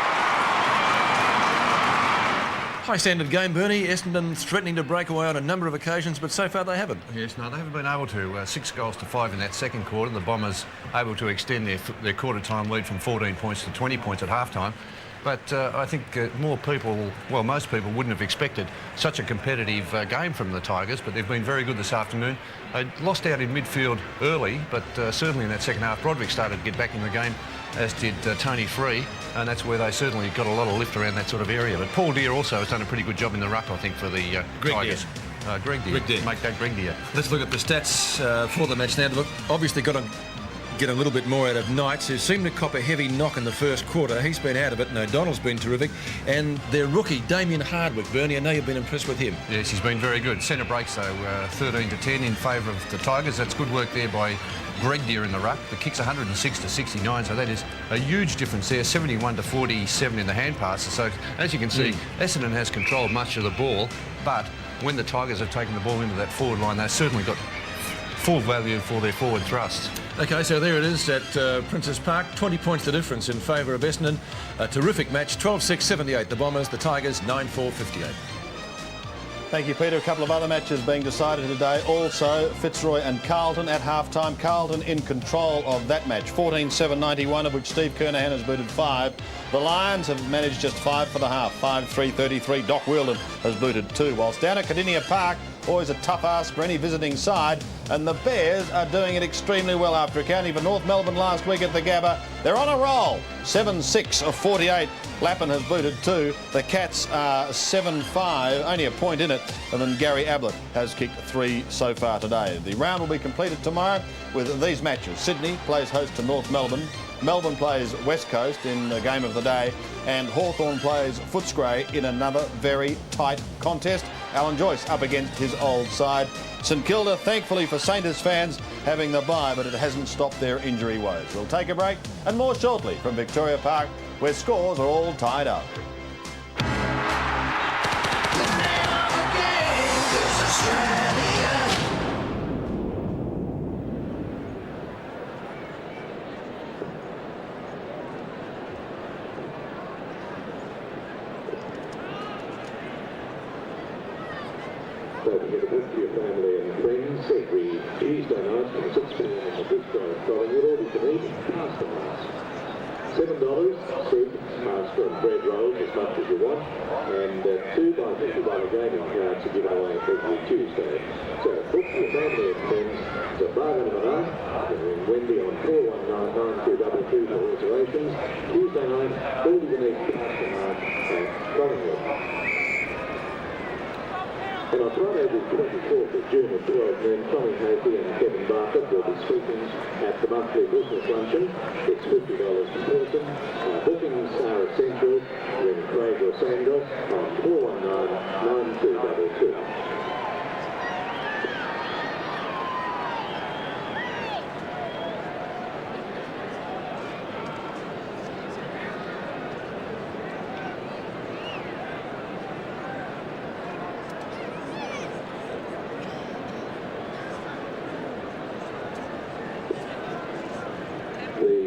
High standard game, Bernie. Essendon threatening to break away on a number of occasions, but so far they haven't. Yes, no, they haven't been able to. 6 goals to 5 in that second quarter. The Bombers able to extend their quarter time lead from 14 points to 20 points at half time. But I think more people, well, most people wouldn't have expected such a competitive game from the Tigers, but they've been very good this afternoon. They lost out in midfield early, but certainly in that second half, Broderick started to get back in the game, as did Tony Free, and that's where they certainly got a lot of lift around that sort of area. But Paul Deere also has done a pretty good job in the ruck, I think, for the Tigers. Greg Deere. Make that Greg Deere. Let's look at the stats for the match now. Look, obviously got to get a little bit more out of Knights, who seemed to cop a heavy knock in the first quarter. He's been out of it, and O'Donnell's been terrific. And their rookie, Damien Hardwick, Bernie, I know you've been impressed with him. Yes, he's been very good. Centre breaks, though, 13-10 in favour of the Tigers. That's good work there by Greg Deere in the ruck. The kick's 106-69, so that is a huge difference there. 71-47 in the hand passes. So, as you can see, Essendon has controlled much of the ball, but when the Tigers have taken the ball into that forward line, they've certainly got full value for their forward thrust. OK, so there it is at Princes Park. 20 points the difference in favour of Essendon. A terrific match. 12-6, 78 the Bombers. The Tigers 9-4, 58. Thank you, Peter. A couple of other matches being decided today. Also, Fitzroy and Carlton at half-time. Carlton in control of that match. 14-7-91, of which Steve Kernahan has booted 5. The Lions have managed just 5 for the half. 5-3-33. Doc Wheeldon has booted 2. Whilst down at Cardinia Park, always a tough ask for any visiting side. And the Bears are doing it extremely well after accounting for North Melbourne last week at the Gabba. They're on a roll. 7-6 of 48. Lappin has booted 2. The Cats are 7-5, only a point in it. And then Gary Ablett has kicked 3 so far today. The round will be completed tomorrow with these matches. Sydney plays host to North Melbourne. Melbourne plays West Coast in the game of the day. And Hawthorn plays Footscray in another very tight contest. Alan Joyce up against his old side. St Kilda, thankfully for Saints fans, having the bye, but it hasn't stopped their injury woes. We'll take a break and more shortly from Victoria Park, where scores are all tied up. Don't forget to book for your family and friends every Tuesday night from 6 p.m. on the Bistro at Collingwood. All you can eat, pasta mask. $7, soup, pasta and bread rolls as much as you want. And $2 by $50 gaming cards are given away every Tuesday. So book for your family and friends. It's a bargain of a night. You're in Wendy on 4199222 for reservations. Tuesday night, all you can eat, pasta mask at Collingwood. And on Friday the 24th of June at 12 noon, Tommy Hasey and Kevin Bartlett will be speaking at the monthly business luncheon. It's $50 per person. Bookings are essential. Ring Craig or Sandra on 4199222.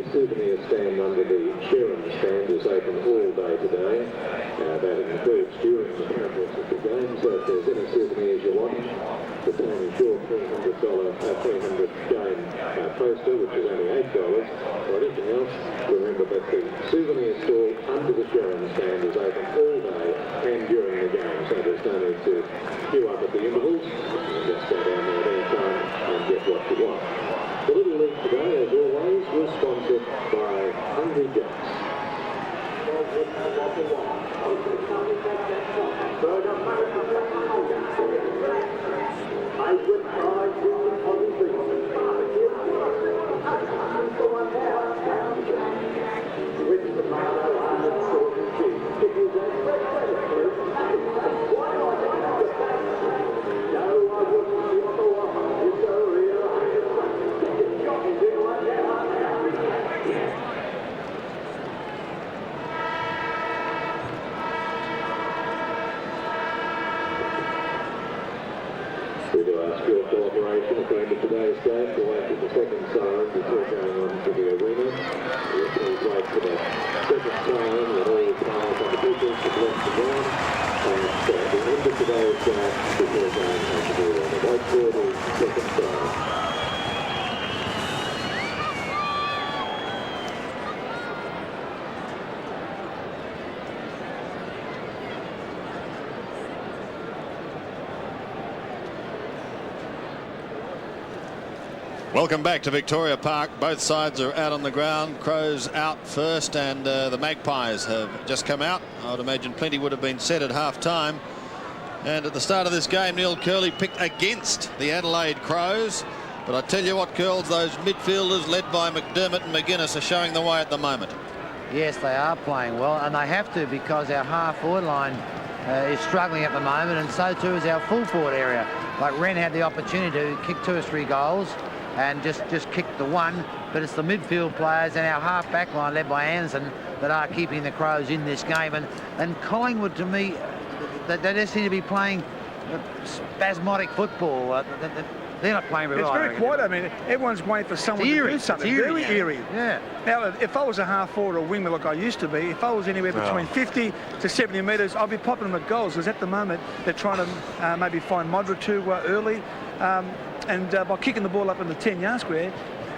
Souvenir stand under the Sharon stand is open all day today. That includes during the progress of the game. So if there's any souvenirs you want, the Tony Shaw $300 game poster, which is only $8, or anything else, remember that the souvenir store under the Sharon stand is open all day and during the game. So there's no need to queue up at the intervals. You can just go down there at any time and get what you want. The Little League today, as always, was sponsored by Hungry Jacks. We do ask your cooperation at the end of today's game to wait for the second siren before going on to the arena. We'll please wait for the second siren with all the players on the pitches to bless the ground. And at the end of today's game before going on to the arena. Wait for the second siren. Welcome back to Victoria Park. Both sides are out on the ground. Crows out first, and the Magpies have just come out. I would imagine plenty would have been said at half-time. And at the start of this game, Neil Curley picked against the Adelaide Crows. But I tell you what, Curls, those midfielders led by McDermott and McGuinness are showing the way at the moment. Yes, they are playing well, and they have to, because our half-forward line is struggling at the moment, and so too is our full-forward area. Like Wren had the opportunity to kick 2 or 3 goals and just kicked the one, but it's the midfield players and our half-back line led by Anderson that are keeping the Crows in this game. And Collingwood, to me, they just seem to be playing spasmodic football. they're not playing very well. It's very quiet. I mean, everyone's waiting for someone to do something. It's eerie, very eerie. Yeah. Now, if I was a half forward or wingman like I used to be, if I was anywhere between 50 to 70 metres, I'd be popping them at goals, because at the moment they're trying to maybe find Modra too early, and by kicking the ball up in the 10-yard square,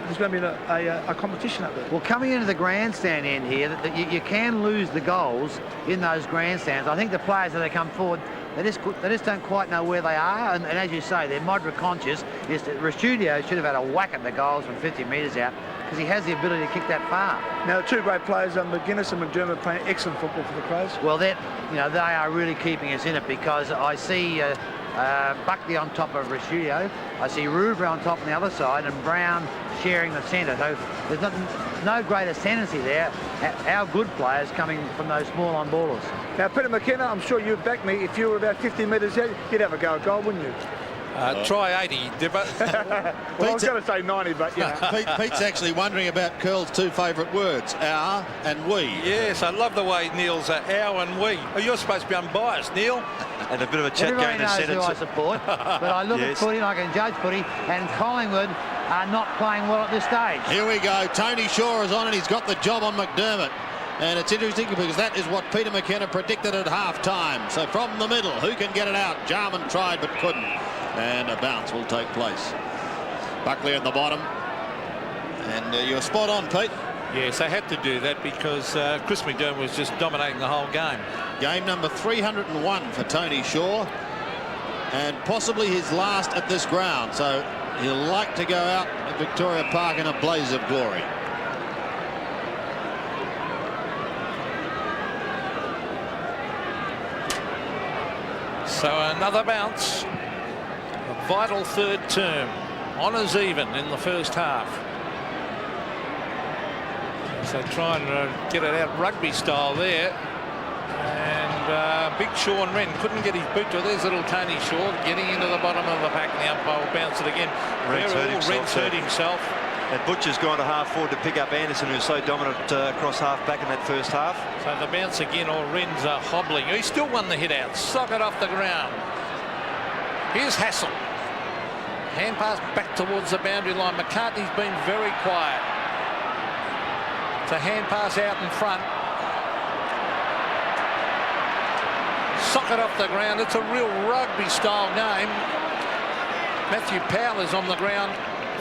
there's going to be a competition up there. Well, coming into the grandstand end here, that you can lose the goals in those grandstands. I think the players that come forward, they just don't quite know where they are, and as you say, they're Modra conscious. Restudio should have had a whack at the goals from 50 metres out, because he has the ability to kick that far. Now, the two great players, McGuinness and McDermott, playing excellent football for the Crows. Well, they are really keeping us in it, because I see Buckley on top of Restudio, I see Ruber on top on the other side, and Brown sharing the centre. So there's no great ascendancy there. Our good players coming from those small on ballers. Now, Peter McKenna, I'm sure you'd back me if you were about 50 metres out. You'd have a go at goal, wouldn't you? Try 80, Dipper. Well, I was going to say 90, but you know. Pete's actually wondering about Curl's two favourite words, our and we. Yes, I love the way Neil's our and we. Oh, you're supposed to be unbiased, Neil. And a bit of a chat Everybody going to knows centre. who I support, but I look at footy and I can judge footy, and Collingwood are not playing well at this stage. Here we go. Tony Shaw is on, and he's got the job on McDermott. And it's interesting because that is what Peter McKenna predicted at half-time. So from the middle, who can get it out? Jarman tried but couldn't. And a bounce will take place. Buckley at the bottom. And you're spot on, Pete. Yes, they had to do that because Chris McDermott was just dominating the whole game. Game number 301 for Tony Shaw. And possibly his last at this ground. So he'll like to go out at Victoria Park in a blaze of glory. So another bounce. A vital third term. Honours even in the first half. So try and get it out rugby style there. And big Sean Wren couldn't get his boot to it. There's little Tony Shaw getting into the bottom of the pack. The umpire will bounce it again. Wren's hurt himself. And Butcher's gone to half forward to pick up Anderson, who's so dominant across half back in that first half. So the bounce again, or Wren's hobbling. He still won the hit out. Sock it off the ground. Here's Hassel. Hand pass back towards the boundary line. McCartney's been very quiet. It's a hand pass out in front. Sock it off the ground. It's a real rugby style game. Matthew Powell is on the ground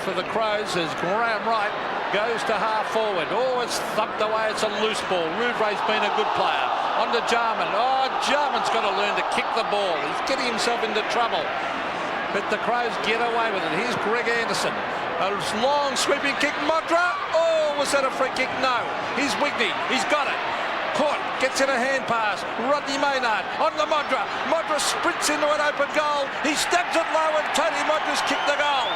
for the Crows as Graham Wright goes to half forward. Oh, it's thumped away. It's a loose ball. Rouvre's been a good player. On to Jarman. Oh, Jarman's got to learn to kick the ball. He's getting himself into trouble. But the Crows get away with it. Here's Greg Anderson. A long sweeping kick. Modra. Oh, was that a free kick? No. Here's Wigney. He's got it. Caught. Gets in a hand pass. Rodney Maynard on the Modra. Modra sprints into an open goal. He stabs it low and Tony Modra's kicked the goal.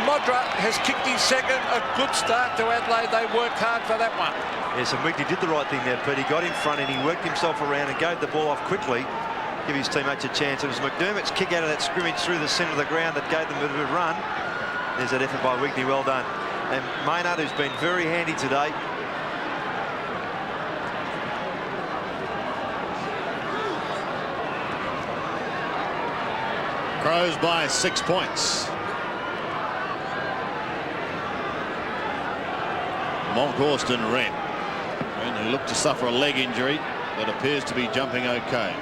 Modra has kicked his second. A good start to Adelaide. They worked hard for that one. Yes, and Wigney did the right thing there, Pete. He got in front and he worked himself around and gave the ball off quickly. Give his teammates a chance. It was McDermott's kick out of that scrimmage through the centre of the ground that gave them a bit of a run. There's that effort by Wigney. Well done. And Maynard, who's been very handy today. Crows by 6 points. Monkhorst and Wren, who looked to suffer a leg injury but appears to be jumping okay.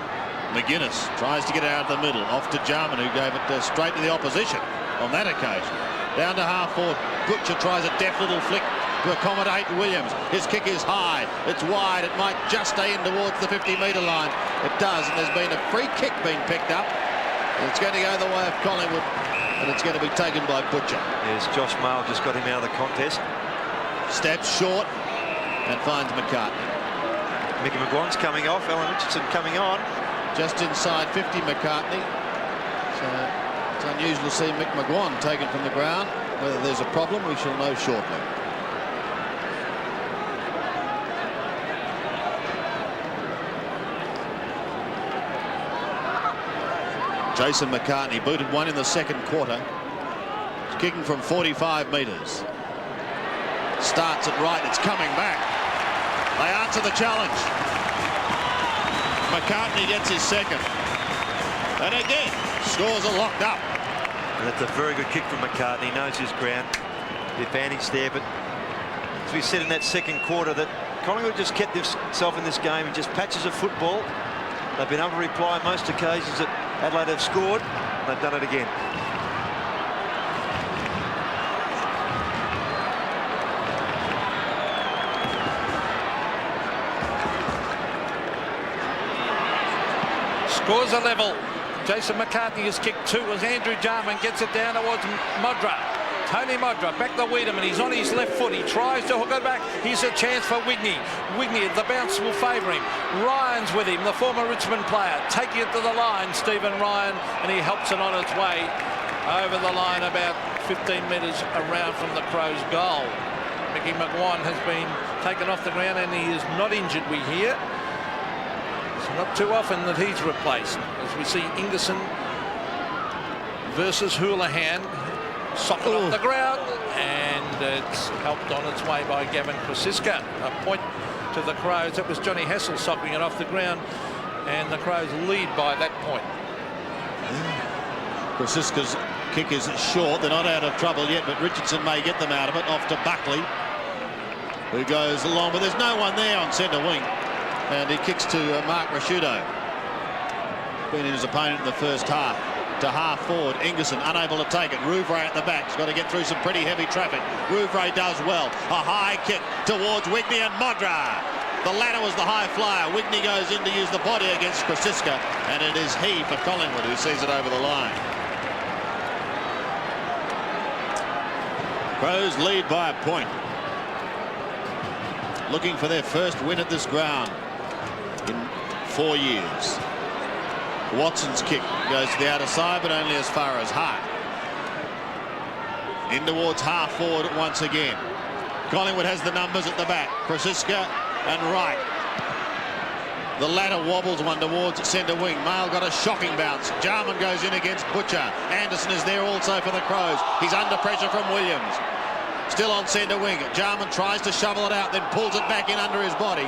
McGuinness tries to get it out of the middle, off to Jarman, who gave it straight to the opposition on that occasion. Down to half forward. Butcher tries a deft little flick to accommodate Williams. His kick is high. It's wide. It might just stay in towards the 50-metre line. It does, and there's been a free kick being picked up. It's going to go the way of Collingwood, and it's going to be taken by Butcher. Yes, Josh Mail just got him out of the contest. Steps short and finds McCartney. Mickey McGuan's coming off. Alan Richardson coming on. Just inside 50, McCartney. So it's unusual to see Mick McGuan taken from the ground. Whether there's a problem, we shall know shortly. Jason McCartney booted one in the second quarter. He's kicking from 45 metres. Starts it right. It's coming back. They answer the challenge. McCartney gets his second. And again, Scores are locked up. And that's a very good kick from McCartney. He knows his ground. The advantage there, but as we said in that second quarter, that Collingwood just kept themselves in this game in just patches of football. They've been able to reply on most occasions that Adelaide have scored. And they've done it again. Scores a level. Jason McCartney has kicked 2 as Andrew Jarman gets it down towards Modra. Tony Modra back to Wiedemann. He's on his left foot. He tries to hook it back. Here's a chance for Wigney. Wigney, the bounce will favour him. Ryan's with him, the former Richmond player. Taking it to the line, Stephen Ryan, and he helps it on its way over the line about 15 metres around from the Crows' goal. Mickey McGuan has been taken off the ground and he is not injured, we hear. It's not too often that he's replaced. As we see Ingerson versus Houlihan. Socket off the ground, and it's helped on its way by Gavin Krosiska. A point to the Crows. That was Johnny Hassel socking it off the ground, and the Crows lead by that point. Krosiska's kick is short. They're not out of trouble yet, but Richardson may get them out of it. Off to Buckley, who goes along, but there's no one there on centre wing, and he kicks to Mark Rashudo. Been his opponent in the first half. To half forward, Ingerson unable to take it. Rouvray at the back. He's got to get through some pretty heavy traffic. Rouvray does well. A high kick towards Wigney and Modra. The latter was the high flyer. Wigney goes in to use the body against Krosiska, and it is he for Collingwood who sees it over the line. Crows lead by a point. Looking for their first win at this ground in 4 years. Watson's kick goes to the outer side, but only as far as Hart. In towards half forward once again. Collingwood has the numbers at the back. Krosiska and Wright. The latter wobbles one towards centre wing. Mail got a shocking bounce. Jarman goes in against Butcher. Anderson is there also for the Crows. He's under pressure from Williams. Still on centre wing. Jarman tries to shovel it out, then pulls it back in under his body.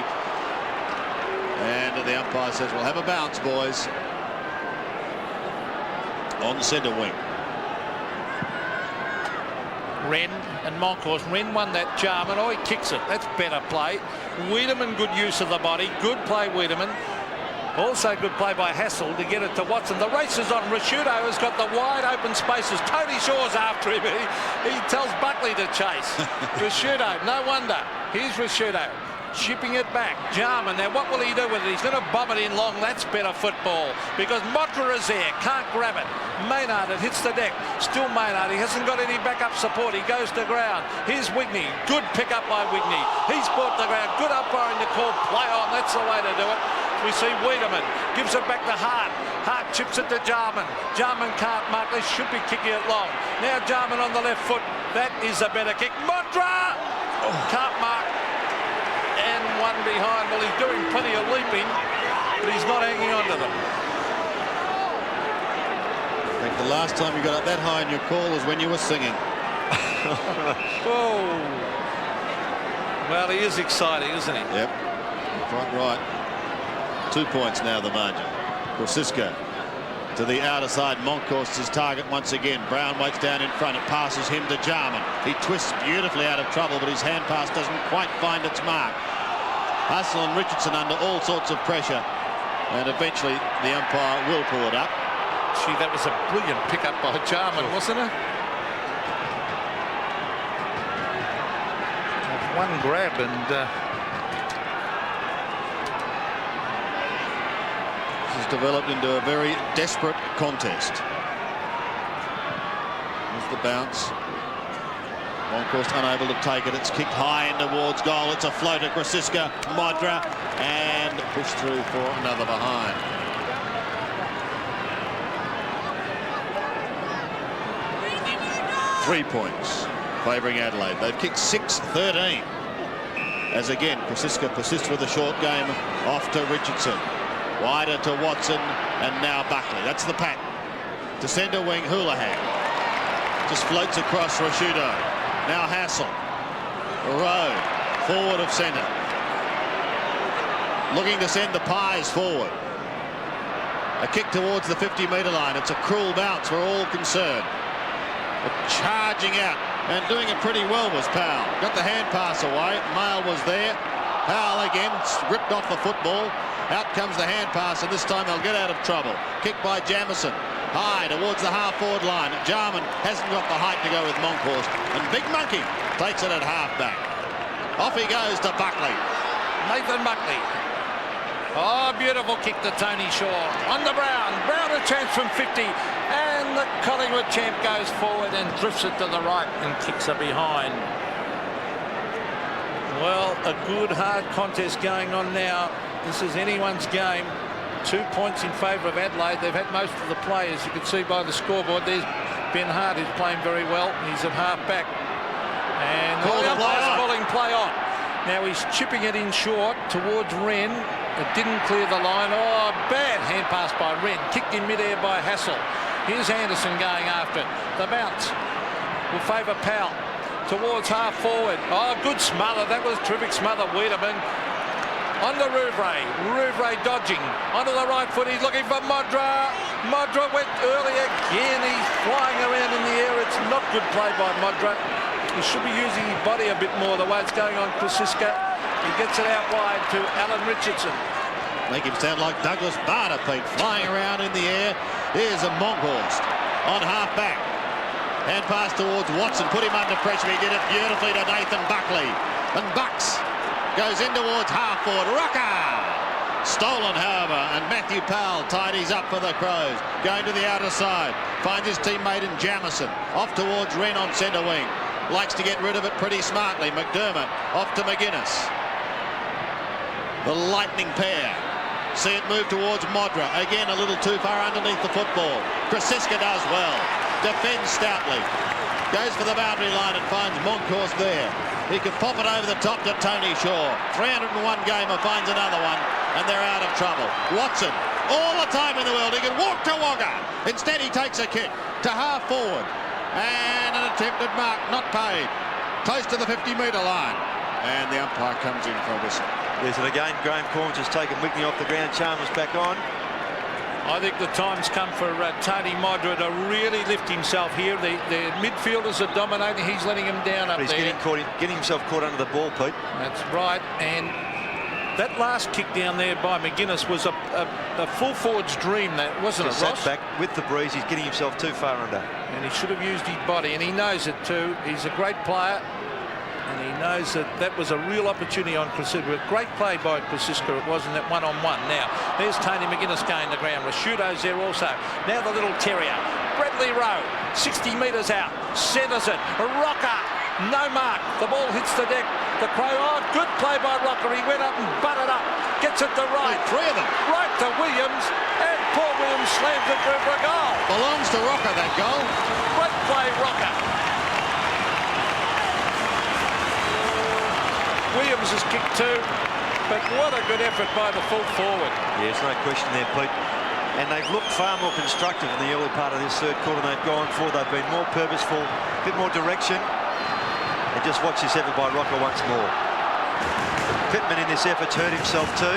And the umpire says, we'll have a bounce, boys. On centre wing. Wren and Monkhorst. Wren won that Jarman. Oh, he kicks it. That's better play. Wiedemann, good use of the body. Good play, Wiedemann. Also good play by Hassel to get it to Watson. The race is on. Rashudo has got the wide open spaces. Tony Shaw's after him. He tells Buckley to chase. Rashudo, no wonder. Here's Rashudo. Shipping it back. Jarman, now what will he do with it? He's going to bomb it in long. That's better football because Modra is there. Can't grab it. Maynard, it hits the deck. Still Maynard. He hasn't got any backup support. He goes to ground. Here's Wigney. Good pick up by Wigney. He's brought the ground. Good umpiring to call play on. That's the way to do it. We see Wiedemann gives it back to Hart. Hart chips it to Jarman. Jarman can't mark. They should be kicking it long. Now Jarman on the left foot. That is a better kick. Modra! Can't mark. And one behind. Well, he's doing plenty of leaping, but he's not hanging on to them. I think the last time you got up that high in your call was when you were singing. Oh. Well, he is exciting, isn't he? Yep. Quite right. 2 points now, the margin. Krosiska to the outer side. Monkhorst's his target once again. Brown waits down in front. It passes him to Jarman. He twists beautifully out of trouble, but his hand pass doesn't quite find its mark. Hassel and Richardson under all sorts of pressure, and eventually the umpire will pull it up. Gee, that was a brilliant pickup by Jarman, wasn't it? One grab and this has developed into a very desperate contest. There's the bounce. Monkhorst unable to take it. It's kicked high in towards goal. It's a floater. Krosiska, Modra, and pushed through for another behind. Three points favouring Adelaide. They've kicked 6-13. As again, Krosiska persists with a short game off to Richardson. Wider to Watson, and now Buckley. That's the pack. To centre wing, Houlihan. Just floats across Rashudo. Now Hassel. Rowe, forward of centre. Looking to send the Pies forward. A kick towards the 50-metre line. It's a cruel bounce. We're all concerned. But charging out and doing it pretty well was Powell. Got the hand pass away. Mail was there. Powell again ripped off the football. Out comes the hand pass, and this time they'll get out of trouble. Kick by Jamison. High towards the half-forward line. Jarman hasn't got the height to go with Monkhorst. And Big Monkey takes it at half-back. Off he goes to Buckley. Nathan Buckley. Oh, beautiful kick to Tony Shaw. On the Brown. Brown a chance from 50. And the Collingwood champ goes forward and drifts it to the right and kicks it behind. Well, a good, hard contest going on now. This is anyone's game. 2 points in favour of Adelaide. They've had most of the players. You can see by the scoreboard. There's Ben Hart, who's playing very well. He's at half-back. And the umpire's calling play on. Now he's chipping it in short towards Wren. It didn't clear the line. Oh, bad hand pass by Wren. Kicked in midair by Hassel. Here's Anderson going after it. The bounce will favour Powell towards half forward. Oh, good smother. That was a terrific smother. Wiedemann on the Rouvray. Rouvray dodging. Onto the right foot. He's looking for Modra. Modra went early again. He's flying around in the air. It's not good play by Modra. He should be using his body a bit more the way it's going on. Krasiska. He gets it out wide to Alan Richardson. Make him sound like Douglas Barter, Pete, flying around in the air. Here's a Monkhorst on half-back. Hand pass towards Watson, put him under pressure. He did it beautifully to Nathan Buckley. And Bucks goes in towards half-forward. Rocker! Stolen, however, and Matthew Powell tidies up for the Crows. Going to the outer side. Finds his teammate in Jamison. Off towards Wren on centre wing. Likes to get rid of it pretty smartly. McDermott off to McGuinness. The lightning pair. See it move towards Modra. Again, a little too far underneath the football. Krasiska does well. Defends stoutly. Goes for the boundary line and finds Monkhorst there. He can pop it over the top to Tony Shaw. 301 gamer finds another one, and they're out of trouble. Watson, all the time in the world. He can walk to Wagga. Instead, he takes a kick to half forward. And an attempted mark, not paid. Close to the 50-metre line. And the umpire comes in for a whistle. Yes, and again, Graham Corns has taken Whitney off the ground. Chalmers back on. I think the time's come for Tony Modra to really lift himself here. The midfielders are dominating. He's letting him down up but he's there. Getting himself caught under the ball, Pete. That's right. And that last kick down there by McGuinness was a full forward's dream, that wasn't it, Ross? Back with the breeze. He's getting himself too far under. And he should have used his body, and he knows it too. He's a great player. And he knows that that was a real opportunity on Krasiska. Great play by Krasiska. It wasn't that one-on-one. Now, there's Tony McGuinness going to ground. Rashudo's there also. Now the little terrier. Bradley Rowe, 60 metres out. Centres it. Rocker. No mark. The ball hits the deck. The Crow. Oh, good play by Rocker. He went up and butted up. Gets it to right. Three of them. Right to Williams. And Paul Williams slams it through for a goal. Belongs to Rocker, that goal. Great play, Rocker. Williams has kicked two, but what a good effort by the full forward. Yeah, there's no question there, Pete. And they've looked far more constructive in the early part of this third quarter than they've gone for. They've been more purposeful, a bit more direction. And just watch this effort by Rocker once more. Pittman in this effort's hurt himself too.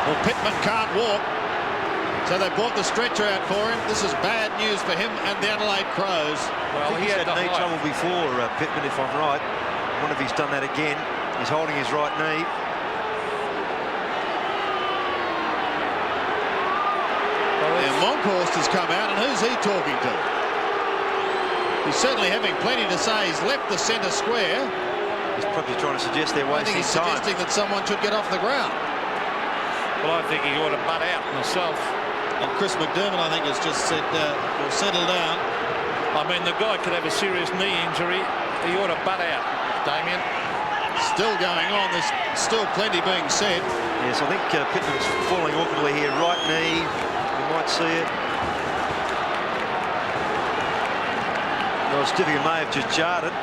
Well, Pittman can't walk. So they brought the stretcher out for him. This is bad news for him and the Adelaide Crows. Well, he had knee trouble before, Pittman, if I'm right. I wonder if he's done that again. He's holding his right knee. And Monkhorst has come out, and who's he talking to? He's certainly having plenty to say. He's left the centre square. He's probably trying to suggest they're wasting time. I think he's suggesting that someone should get off the ground. Well, I think he ought to butt out myself. And Chris McDermott, I think, has just said, will settle down. I mean, the guy could have a serious knee injury. He ought to butt out, Damien. Still going on. There's still plenty being said. Yes, I think Pittman's falling awkwardly here. Right knee. You might see it. Well, Stiviggan may have just jarred it.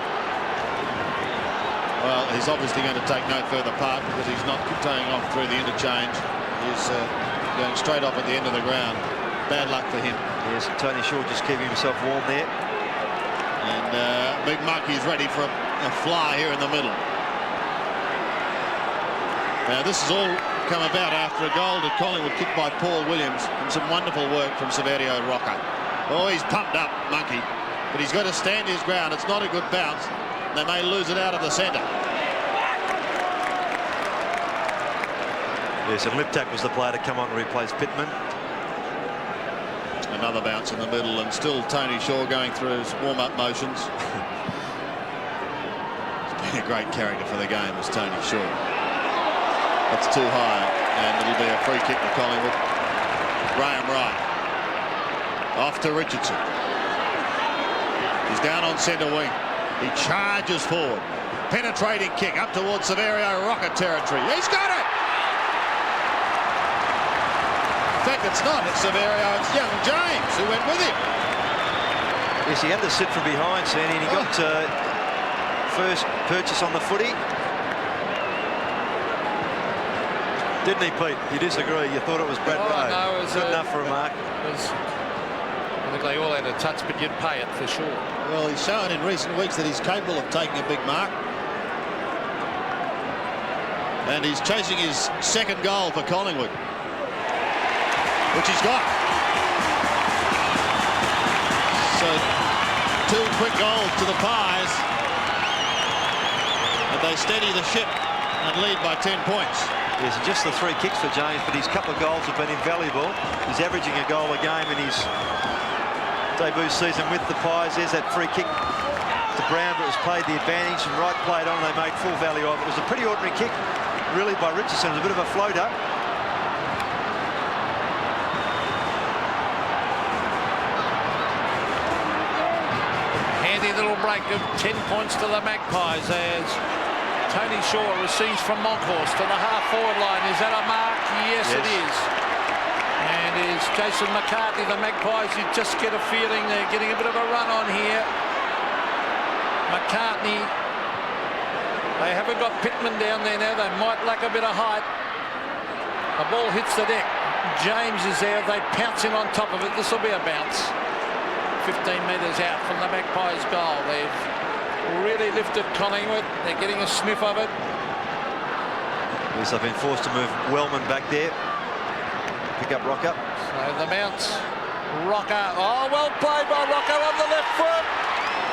Well, he's obviously going to take no further part because he's not continuing off through the interchange. He's going straight off at the end of the ground. Bad luck for him. Yes, Tony Shaw just keeping himself warm there. And Big Monkey's ready for a a fly here in the middle. Now this has all come about after a goal to Collingwood kicked by Paul Williams and some wonderful work from Severio Rocca. Oh, he's pumped up, Monkey, but he's got to stand his ground. It's not a good bounce. They may lose it out of the centre. Yes, and Liptak was the player to come on and replace Pittman. Another bounce in the middle, and still Tony Shaw going through his warm-up motions. He's been a great character for the game, as Tony Shaw. That's too high, and it'll be a free kick to Collingwood. Graham Wright. Off to Richardson. He's down on centre wing. He charges forward. Penetrating kick up towards Severio Rocca territory. He's got it! In fact, it's not. It's Severio. It's young James who went with him. Yes, he had to sit from behind, Sandy, and he got first purchase on the footy. Didn't he, Pete? You disagree. You thought it was Brad Rowe. No, it was good enough for a mark. I think they all had a touch, but you'd pay it for sure. Well, he's shown in recent weeks that he's capable of taking a big mark. And he's chasing his second goal for Collingwood, which he's got. So 2 quick goals to the Pies, and they steady the ship and lead by 10 points. Yes, just the 3 kicks for James, but his couple of goals have been invaluable. He's averaging a goal a game in his debut season with the Pies. There's that free kick to Brown, but it was played the advantage, and Wright played on, and they made full value of it. It was a pretty ordinary kick, really, by Richardson. It was a bit of a floater. Handy little break of 10 points to the Magpies as Tony Shaw receives from Monkhorst to the half-forward line. Is that a mark? Yes, it is. And is Jason McCartney, the Magpies, you just get a feeling they're getting a bit of a run on here. McCartney, they haven't got Pittman down there now. They might lack a bit of height. The ball hits the deck. James is there. They pounce in on top of it. This will be a bounce. 15 metres out from the Magpies' goal. They've really lifted Collingwood. They're getting a sniff of it. Yes, they've been forced to move Wellman back there. Pick up Rocca. So the bounce. Rocca. Oh, well played by Rocca on the left foot.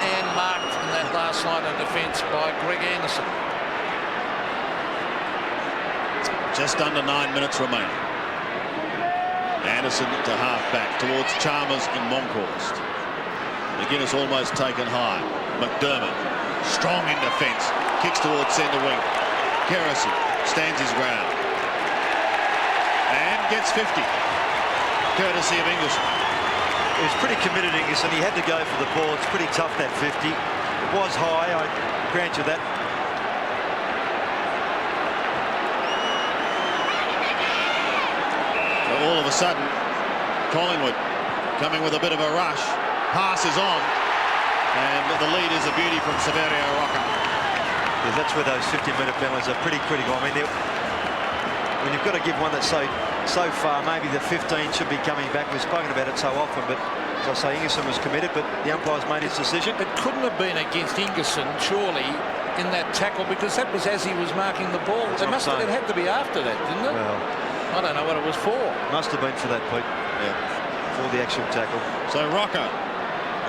And marked in that last line of defence by Greg Anderson. Just under 9 minutes remaining. Anderson to half back towards Chalmers and Monkhorst. McGuinness almost taken high. McDermott strong in defence, kicks towards centre wing. Kerrison stands his ground and gets 50, courtesy of Ingleson. He was pretty committed, Ingleson. He had to go for the ball. It's pretty tough, that 50. It was high, I grant you that. All of a sudden, Collingwood coming with a bit of a rush. Pass is on, and the lead is a beauty from Severio Rocca. Yeah, that's where those 50-metre penalties are pretty critical. I mean, when you've got to give one that's so far, maybe the 15 should be coming back. We've spoken about it so often, but as I say, Ingleson was committed, but the umpires made his decision. It couldn't have been against Ingleson, surely, in that tackle, because that was as he was marking the ball. It had to be after that, didn't it? Well, I don't know what it was for. Must have been for that, Pete. Yeah, for the actual tackle. So Rocca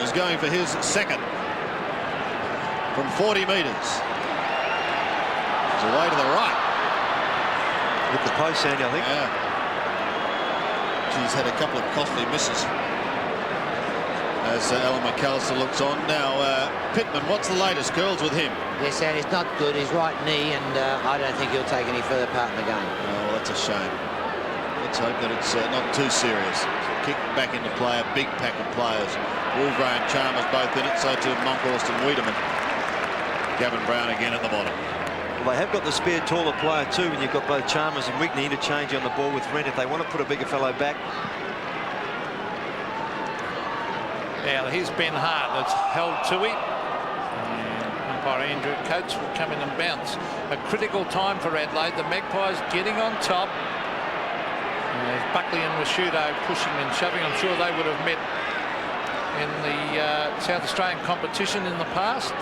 is going for his second from 40 metres. He's away to the right. With the post, Sandy, I think. Yeah. She's had a couple of costly misses as Alan McAllister looks on. Now, Pittman, what's the latest? Curls with him. Yes, and it's not good. His right knee, and I don't think he'll take any further part in the game. Oh, well, that's a shame. Let's hope that it's not too serious. Kick back into play, a big pack of players. Woolgrave and Chalmers both in it, so too Monkhorst and Wiedemann. Gavin Brown again at the bottom. Well, they have got the spare taller player too, when you've got both Chalmers and Wigney interchanging on the ball with Wren if they want to put a bigger fellow back. Now, here's Ben Hart that's held to him. And umpire Andrew Coates will come in and bounce. A critical time for Adelaide. The Magpies getting on top. Buckley and Rashudo pushing and shoving. I'm sure they would have met in the South Australian competition in the past.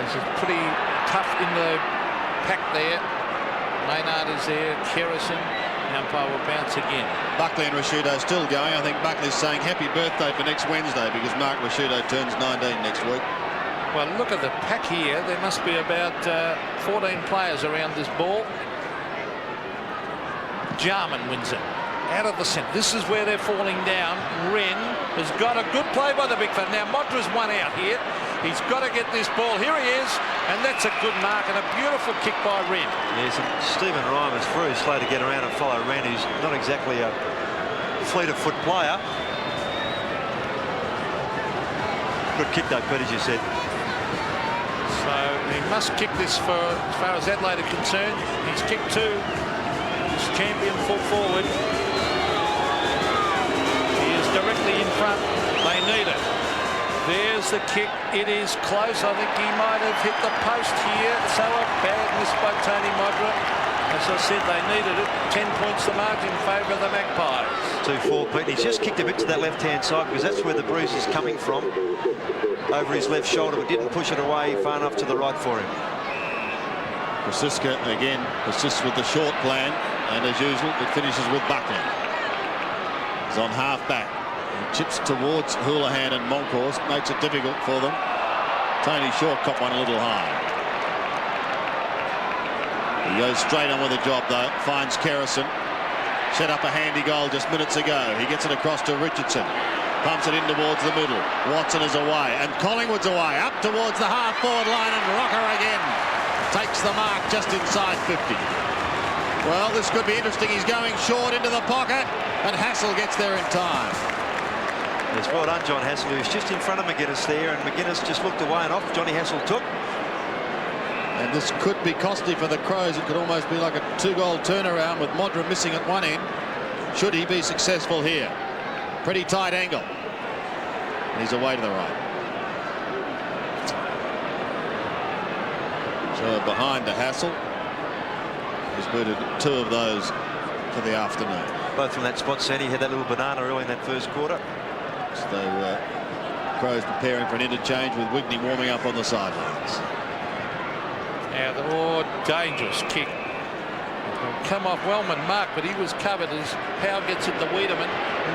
This is pretty tough in the pack there. Maynard is there. Kerrison. The umpire will bounce again. Buckley and Rashudo still going. I think Buckley's saying happy birthday for next Wednesday because Mark Rashudo turns 19 next week. Well, look at the pack here. There must be about 14 players around this ball. Jarman wins it. Out of the centre. This is where they're falling down. Wren has got a good play by the big fella. Now, Modra's one out here. He's got to get this ball. Here he is. And that's a good mark and a beautiful kick by Wren. Yes, and Stephen Ryan was very slow to get around and follow Wren, who's not exactly a fleet of foot player. Good kick though, Pete, as you said. So he must kick this for as far as Adelaide are concerned. He's kicked two. He's champion full forward. He is directly in front. They need it. There's the kick. It is close. I think he might have hit the post here. So a bad miss by Tony Modra. As I said, they needed it. 10 points the mark in favour of the Magpies. 2-4, Pete. He's just kicked a bit to that left-hand side because that's where the bruise is coming from. Over his left shoulder, but didn't push it away far enough to the right for him. Francisca again persists with the short plan, and as usual, it finishes with Buckley. He's on half-back. Chips towards Houlihan and Moncourse, makes it difficult for them. Tony Shaw caught one a little high. He goes straight on with the job though, finds Kerrison. Set up a handy goal just minutes ago. He gets it across to Richardson. Pumps it in towards the middle. Watson is away and Collingwood's away. Up towards the half-forward line and Rocker again takes the mark just inside 50. Well, this could be interesting. He's going short into the pocket and Hassel gets there in time. It's well done, John Hassel, who's just in front of McGuinness there, and McGuinness just looked away and off. Johnny Hassel took. And this could be costly for the Crows. It could almost be like a 2-goal turnaround with Modra missing at one end. Should he be successful here? Pretty tight angle. And he's away to the right. So behind to Hassel. He's booted 2 of those for the afternoon. Both from that spot, Sandy had that little banana early in that first quarter. So Crows preparing for an interchange with Wigney warming up on the sidelines. Now the more dangerous kick. Come off Wellman mark, but he was covered as Howe gets it to Wiedemann.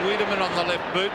Wiedemann on the left boot.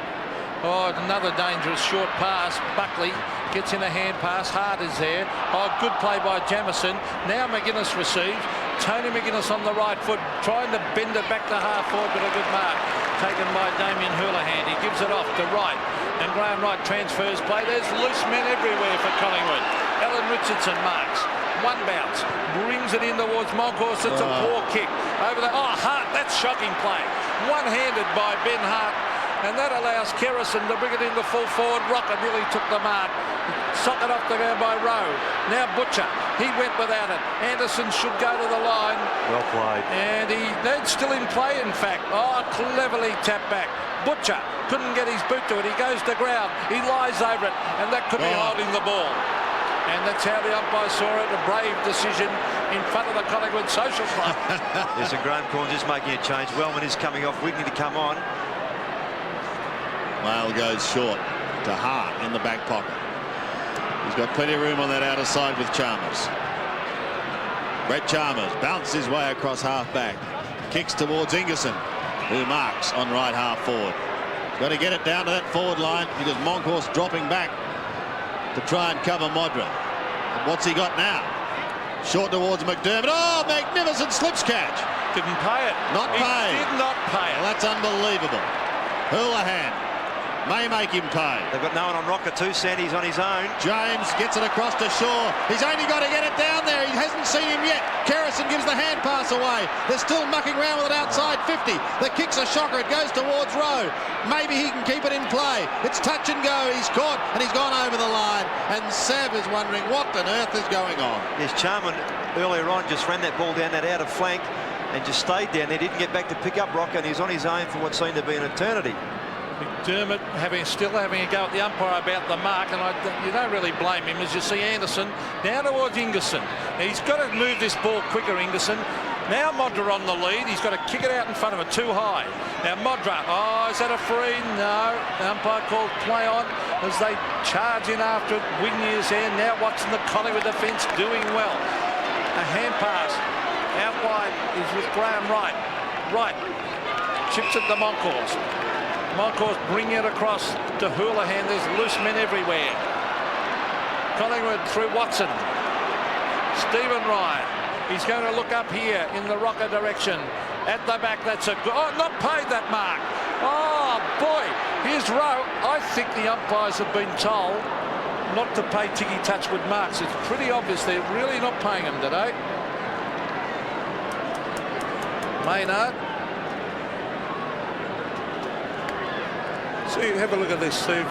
Oh, another dangerous short pass. Buckley gets in a hand pass. Hart is there. Oh, good play by Jamieson. Now McGuinness receives. Tony McGuinness on the right foot, trying to bend it back to half forward, but a good mark taken by Damien Houlihan. He gives it off to Wright, and Graham Wright transfers play. There's loose men everywhere for Collingwood. Alan Richardson marks. One bounce, brings it in towards Moncourse. It's a poor kick over the. Oh, Hart, that's shocking play. One-handed by Ben Hart, and that allows Kerrison to bring it into full forward. Rocker nearly took the mark. Sock it off to go by Rowe. Now Butcher. He went without it. Anderson should go to the line. Well played. And that's still in play, in fact. Oh, cleverly tapped back. Butcher couldn't get his boot to it. He goes to ground. He lies over it. And that could be holding the ball. And that's how the umpire saw it. A brave decision in front of the Collingwood Social Club. There's a Graham Corn just making a change. Wellman is coming off. Wigney to come on. Mail goes short to Hart in the back pocket. He's got plenty of room on that outer side with Chalmers. Brett Chalmers bounces his way across half-back. Kicks towards Ingerson, who marks on right half-forward. Got to get it down to that forward line because Moncourse dropping back to try and cover Modra. And what's he got now? Short towards McDermott. Oh, magnificent slips catch. Didn't pay it. Not paid. He did not pay it. Well, that's unbelievable. Houlihan may make him pay. They've got no one on Rocker too. Sandy's on his own. James gets it across to Shaw. He's only got to get it down there. He hasn't seen him yet. Kerrison gives the hand pass away. They're still mucking around with it outside 50. The kick's a shocker. It goes towards Rowe. Maybe he can keep it in play. It's touch and go. He's caught and he's gone over the line. And Sav is wondering what on earth is going on. Yes, Charman earlier on just ran that ball down that outer flank and just stayed down there. Didn't get back to pick up Rocker, and he's on his own for what seemed to be an eternity. McDermott still having a go at the umpire about the mark, and you don't really blame him as you see Anderson down towards Ingerson. He's got to move this ball quicker, Ingerson. Now Modra on the lead. He's got to kick it out in front of it, too high. Now Modra, is that a free? No. The umpire called play on as they charge in after it. Wing years there. Now Watson, the Collingwood defence, doing well. A hand pass. Out wide is with Graham Wright. Wright chips at the Moncourse. Moncourse bring it across to Houlihan. There's loose men everywhere. Collingwood through Watson. Stephen Ryan. He's going to look up here in the rocker direction. At the back, that's a good... Oh, not paid that mark. Oh, boy. Here's Rowe. I think the umpires have been told not to pay ticky-touch with marks. It's pretty obvious they're really not paying them today. Maynard. See, have a look at this, Steve.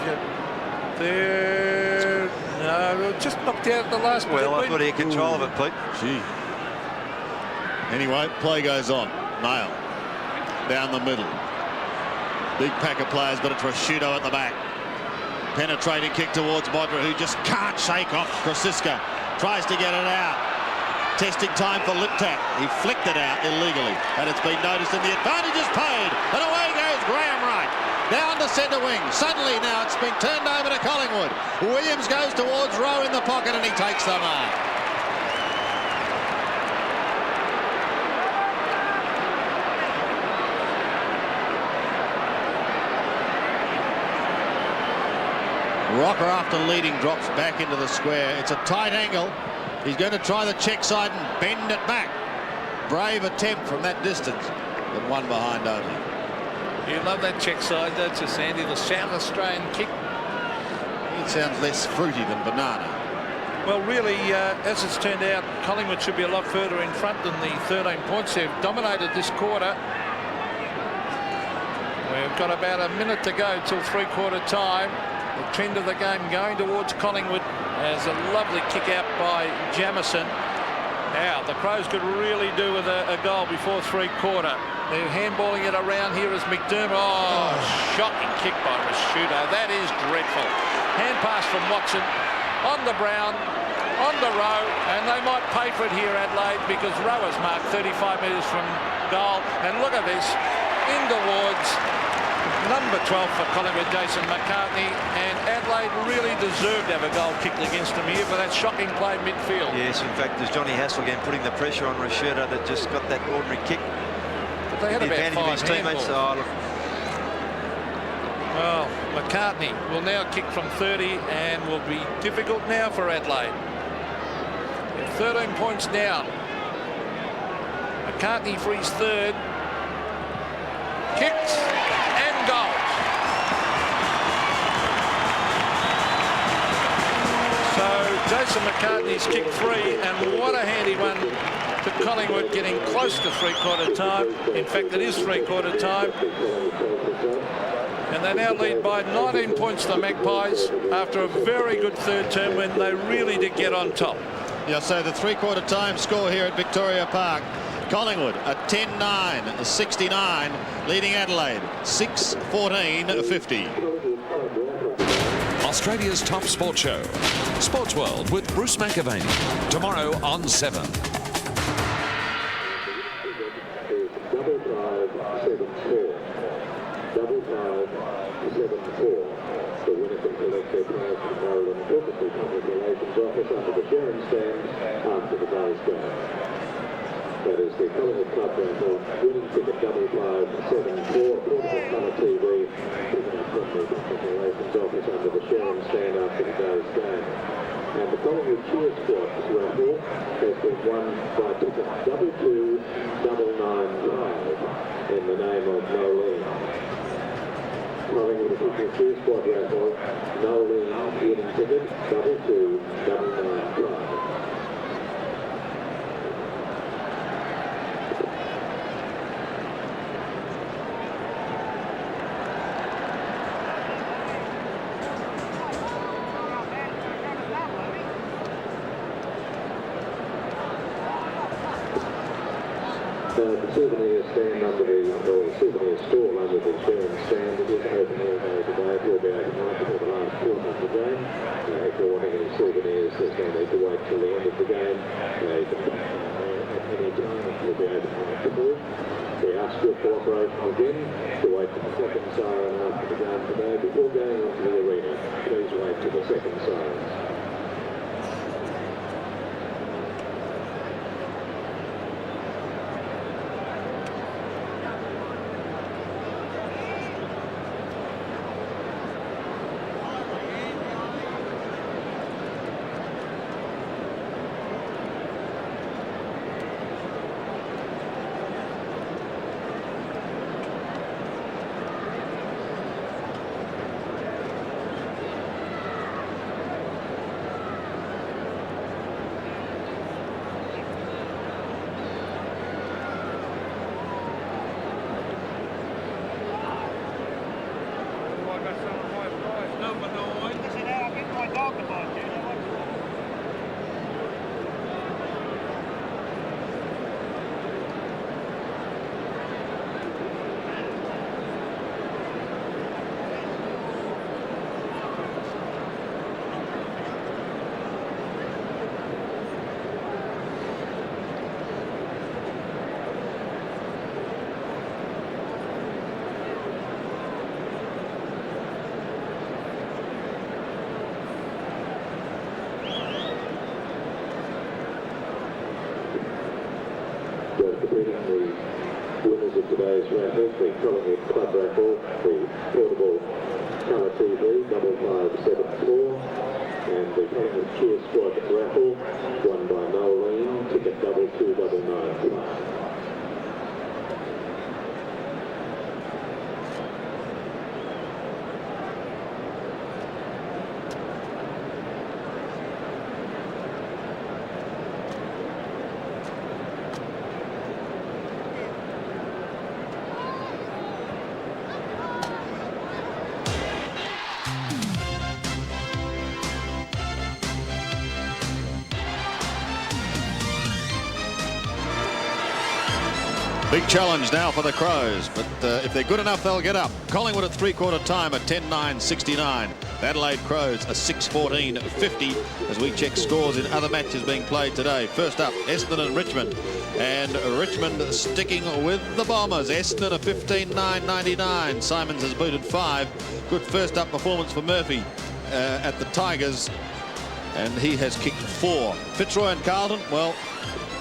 There... No, just knocked out at the last... Well, I've got air control of it, Pete. Gee. Anyway, play goes on. Nail down the middle. Big pack of players, but it's Rashudo at the back. Penetrating kick towards Modra, who just can't shake off Krasiska. Tries to get it out. Testing time for Liptak. He flicked it out illegally, and it's been noticed, and the advantage is paid. And away goes Graham Wright. Down the centre wing. Suddenly now it's been turned over to Collingwood. Williams goes towards Rowe in the pocket, and he takes the mark. Rocker, after leading, drops back into the square. It's a tight angle. He's going to try the check side and bend it back. Brave attempt from that distance, but one behind only. You love that check side, don't you, Sandy? The South Australian kick. It sounds less fruity than banana. Well, really, as it's turned out, Collingwood should be a lot further in front than the 13 points. They've dominated this quarter. We've got about a minute to go till three-quarter time. The trend of the game going towards Collingwood as a lovely kick out by Jamison. Now, the Crows could really do with a goal before three-quarter. They're handballing it around here as McDermott. Oh, shocking kick by Rashudo. That is dreadful. Hand pass from Watson on the Brown, on the Rowe, and they might pay for it here, Adelaide, because Rowe has marked 35 metres from goal. And look at this, in towards number 12 for Collingwood, Jason McCartney, and Adelaide really deserved to have a goal kicked against them here for that shocking play midfield. Yes, in fact, there's Johnny Hassel again putting the pressure on Rashudo that just got that ordinary kick. But they had the about 5 his teammates. Oh, look. Well, McCartney will now kick from 30 and will be difficult now for Adelaide. 13 points down. McCartney for his third. Kicks and goals. So Jason McCartney's kicked free, and what a handy one to Collingwood, getting close to three-quarter time. In fact, it is three-quarter time. And they now lead by 19 points to the Magpies after a very good third term when they really did get on top. Yeah, so the three-quarter time score here at Victoria Park. Collingwood a 10-9, 69, leading Adelaide 6-14-50. Australia's top sports show, Sports World with Bruce McAvaney, tomorrow on 7. The winner can collect their prize from Maryland Corporate Public Relations Office under the sharing stand after the day's game. That is the Collingwood Club raffle winning ticket 5574, portable colour TV, given up from the Public Relations Office under the sharing stand after the day's game. And the Collingwood Cheer Squad raffle has been won by ticket 22995 in the name of Nolene. Collingwood official cheer squad raffle, Nolene winning ticket 22995. The souvenir stand under the souvenir store under the sharing stand, it is open all day today. It will be open right before the last quarter of the game. If you're wanting any souvenirs, there's no need to wait till the end of the game. You can at any any time, you'll be able to connect with. We ask your cooperation again to wait for the second siren after the game today. Before going into the arena, please wait for the second siren. Completing the winners of today's raffle, the Collingwood Club raffle, the portable colour TV, 5574, and the Collingwood Cheer Squad raffle, won by Nolene, ticket 2299. Big challenge now for the Crows, but if they're good enough, they'll get up. Collingwood at three-quarter time at 10-9-69. Adelaide Crows a 6-14-50 as we check scores in other matches being played today. First up, Essendon and Richmond. And Richmond sticking with the Bombers. Essendon a 15-9-99. Simons has booted 5. Good first up performance for Murphy at the Tigers. And he has kicked 4. Fitzroy and Carlton, well,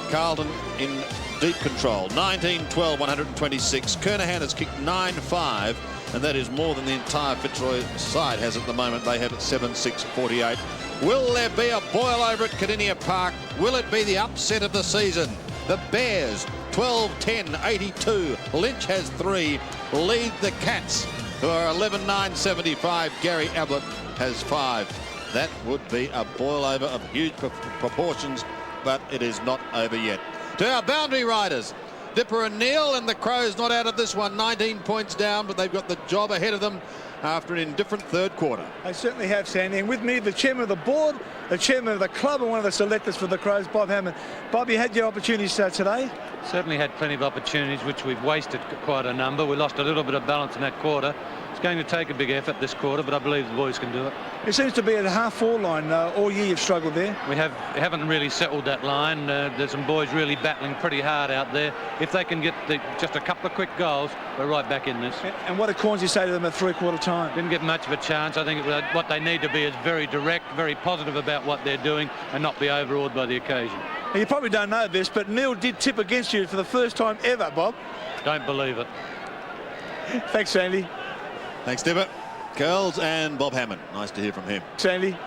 Carlton in deep control. 19-12, 126. Kernahan has kicked 9-5, and that is more than the entire Fitzroy side has at the moment. They have it 7-6, 48. Will there be a boil over at Kardinia Park? Will it be the upset of the season? The Bears, 12-10, 82. Lynch has 3. Lead the Cats, who are 11-9, 75. Gary Ablett has 5. That would be a boil over of huge proportions, but it is not over yet. To our boundary riders, Dipper and Neil, and the Crows not out of this one. 19 points down, but they've got the job ahead of them after an indifferent third quarter. They certainly have, Sandy. And with me, the chairman of the board, the chairman of the club, and one of the selectors for the Crows, Bob Hammond. Bob, you had your opportunities today? Certainly had plenty of opportunities, which we've wasted quite a number. We lost a little bit of balance in that quarter. It's going to take a big effort this quarter, but I believe the boys can do it. It seems to be at the half-forward line all year. You've struggled there. We haven't really settled that line. There's some boys really battling pretty hard out there. If they can get just a couple of quick goals, we're right back in this. And what did Cornsey say to them at three-quarter time? Didn't get much of a chance. I think what they need to be is very direct, very positive about what they're doing, and not be overawed by the occasion. Now, you probably don't know this, but Neil did tip against you for the first time ever, Bob. Don't believe it. Thanks, Sandy. Thanks, Dipper. Curls and Bob Hammond. Nice to hear from him. Sandy.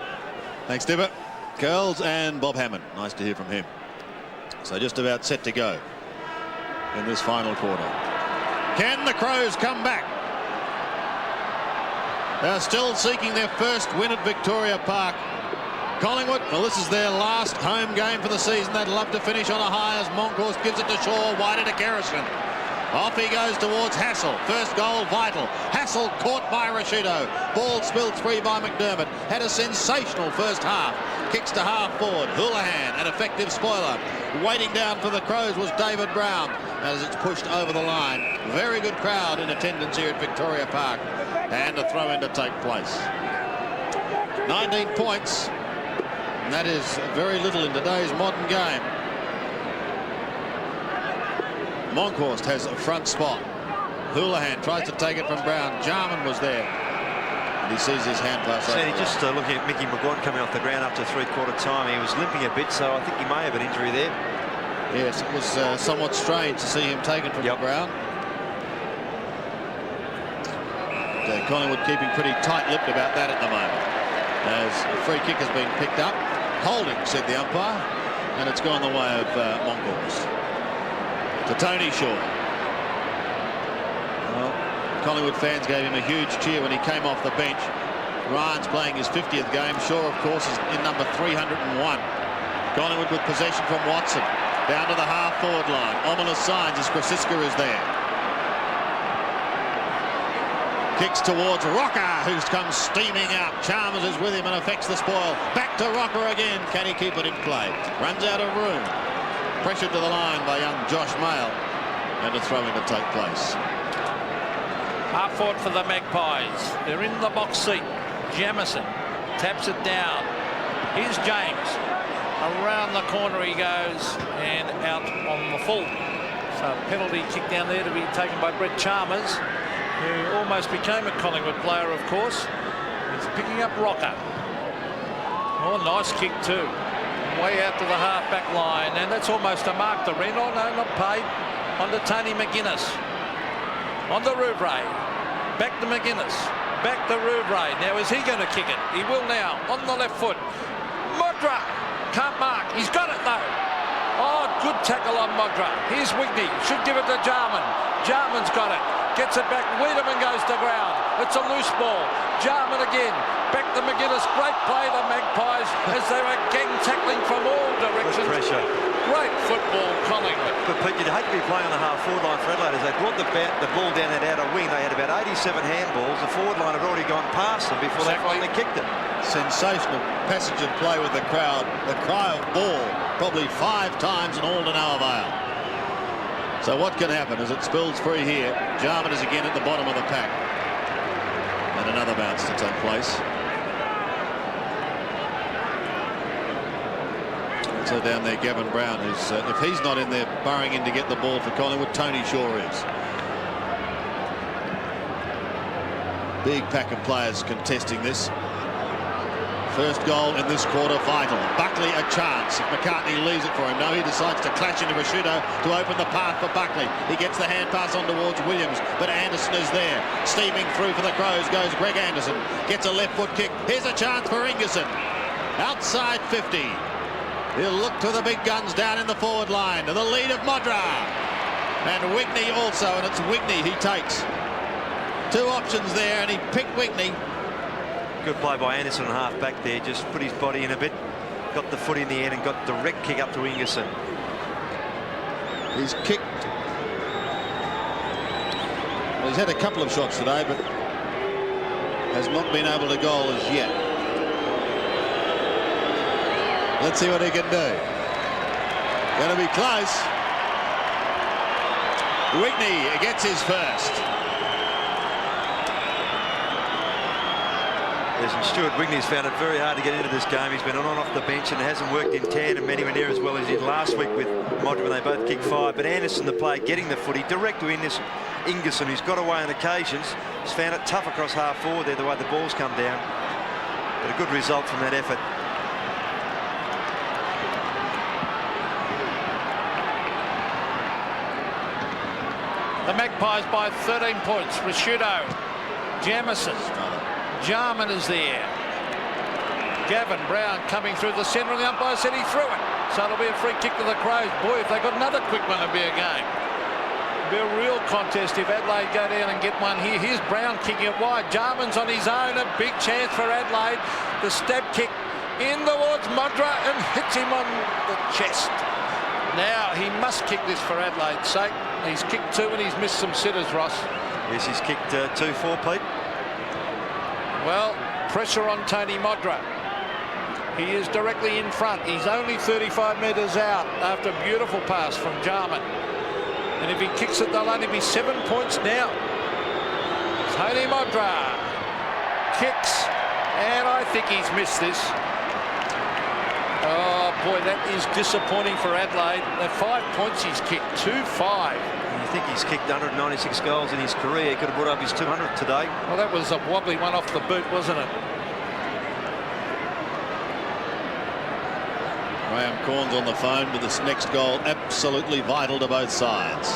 Thanks, Dipper. Curls and Bob Hammond. Nice to hear from him. So just about set to go in this final quarter. Can the Crows come back? They're still seeking their first win at Victoria Park. Collingwood, well, this is their last home game for the season. They'd love to finish on a high as Monkhorst gives it to Shaw, wide to Kerrison. Off he goes towards Hassel. First goal vital. Hassel caught by Rashido. Ball spilled free by McDermott. Had a sensational first half. Kicks to half forward. Houlihan, an effective spoiler. Waiting down for the Crows was David Brown as it's pushed over the line. Very good crowd in attendance here at Victoria Park. And a throw in to take place. 19 points. And that is very little in today's modern game. Monkhorst has a front spot. Houlihan tries to take it from Brown. Jarman was there. And he sees his hand pass over. Sandy, just looking at Mickey McGuire coming off the ground after three-quarter time. He was limping a bit, so I think he may have an injury there. Yes, it was somewhat strange to see him taken from the ground. Collingwood keeping pretty tight-lipped about that at the moment. As a free kick has been picked up. Holding, said the umpire. And it's gone the way of Monkhorst. To Tony Shaw. Well, Collingwood fans gave him a huge cheer when he came off the bench. Ryan's playing his 50th game. Shaw, of course, is in number 301. Collingwood with possession from Watson. Down to the half-forward line. Ominous signs as Krasiska is there. Kicks towards Rocker, who's come steaming out. Chalmers is with him and affects the spoil. Back to Rocker again. Can he keep it in play? Runs out of room. Pressured to the line by young Josh Mayle. And a throw-in to take place. Half forward for the Magpies. They're in the box seat. Jamieson taps it down. Here's James. Around the corner he goes and out on the full. So penalty kick down there to be taken by Brett Chalmers, who almost became a Collingwood player, of course. He's picking up Rocker. Oh, nice kick too. Way out to the half-back line, and that's almost a mark to Ren. Oh, no, not paid. On to Tony McGuinness. On to Rouvray. Back to McGuinness. Back to Rouvray. Now, is he going to kick it? He will now. On the left foot. Modra. Can't mark. He's got it, though. Oh, good tackle on Modra. Here's Wigney. Should give it to Jarman. Jarman's got it. Gets it back. Wiedemann goes to ground. It's a loose ball. Jarman again. Back to McGuinness. Great play, the Magpies, as they were gang tackling from all directions. Good pressure. Great football, Collingwood. But Pete, you'd hate to be playing on the half-forward line for Adelaide. As they brought the ball down that outer wing, they had about 87 handballs. The forward line had already gone past them before they finally kicked it. Sensational Passage of play with the crowd. The cry of ball probably 5 times and all to no avail. So what can happen as it spills free here? Jarman is again at the bottom of the pack. And another bounce to take place. So down there, Gavin Brown, who's if he's not in there burrowing in to get the ball for Collingwood, Tony Shaw is. Big pack of players contesting this. First goal in this quarter, vital. Buckley a chance. If McCartney leaves it for him, no, he decides to clash into Prosciutto to open the path for Buckley. He gets the hand pass on towards Williams, but Anderson is there. Steaming through for the Crows goes Greg Anderson. Gets a left foot kick. Here's a chance for Ingerson. Outside 50. He'll look to the big guns down in the forward line. To the lead of Modra. And Wigney also, and it's Wigney he takes. 2 options there, and he picked Wigney. Good play by Anderson on half back there. Just put his body in a bit. Got the foot in the end and got direct kick up to Ingerson. He's kicked. Well, he's had a couple of shots today, but has not been able to goal as yet. Let's see what he can do. Going to be close. Wigney gets his first. Yes, and Stuart Wigney's found it very hard to get into this game. He's been on and off the bench and hasn't worked in tandem anywhere near as well as he did last week with Modra when they both kicked 5. But Anderson, the player, getting the footy direct to Ingerson, who's got away on occasions. He's found it tough across half forward there, the way the ball's come down. But a good result from that effort. The Magpies by 13 points. Prosciutto, Jamieson, Jarman is there. Gavin Brown coming through the centre, and the umpire said he threw it. So it'll be a free kick to the Crows. Boy, if they got another quick one, it'll be a game. It'll be a real contest if Adelaide go down and get one here. Here's Brown kicking it wide. Jarman's on his own. A big chance for Adelaide. The stab kick in towards Modra and hits him on the chest. Now he must kick this for Adelaide's sake. He's kicked 2 and he's missed some sitters, Ross. Yes, he's kicked 2-4, Pete. Well, pressure on Tony Modra. He is directly in front. He's only 35 metres out after a beautiful pass from Jarman. And if he kicks it, they'll only be 7 points now. Tony Modra kicks, and I think he's missed this. Oh, boy, that is disappointing for Adelaide. The 5 points he's kicked, 2-5. think he's kicked 196 goals in his career. He could have brought up his 200 today. Well, that was a wobbly one off the boot, wasn't it? Graham Corns on the phone with this next goal absolutely vital to both sides.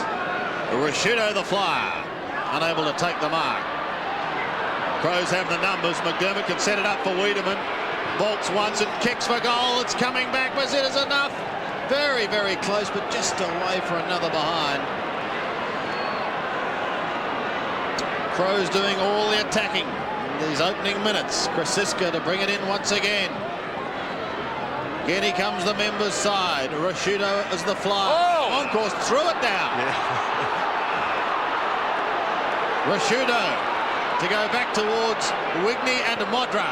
Rashudo the flyer, unable to take the mark. Crows have the numbers. McDermott can set it up for Wiedemann. Vaults once and kicks for goal. It's coming back. Was it enough? Very, very close, but just away for another behind. Crows doing all the attacking in these opening minutes. Krasiska to bring it in once again. Again, here comes the members' side. Rashudo as the flyer. Oh! On course, threw it down. Yeah. Rashudo to go back towards Wigney and Modra.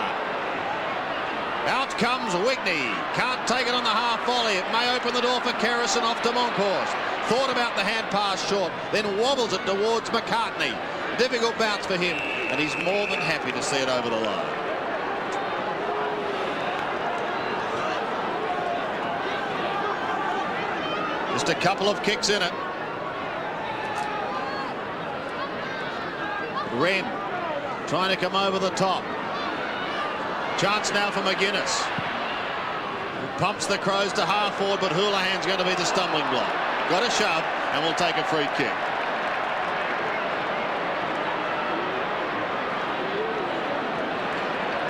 Out comes Wigney. Can't take it on the half volley. It may open the door for Kerrison off to Monkhorst. Thought about the hand pass short, then wobbles it towards McCartney. Difficult bounce for him, and he's more than happy to see it over the line. Just a couple of kicks in it. Wren trying to come over the top. Chance now for McGuinness. Pumps the Crows to half forward, but Houlihan's going to be the stumbling block. Got a shove and will take a free kick.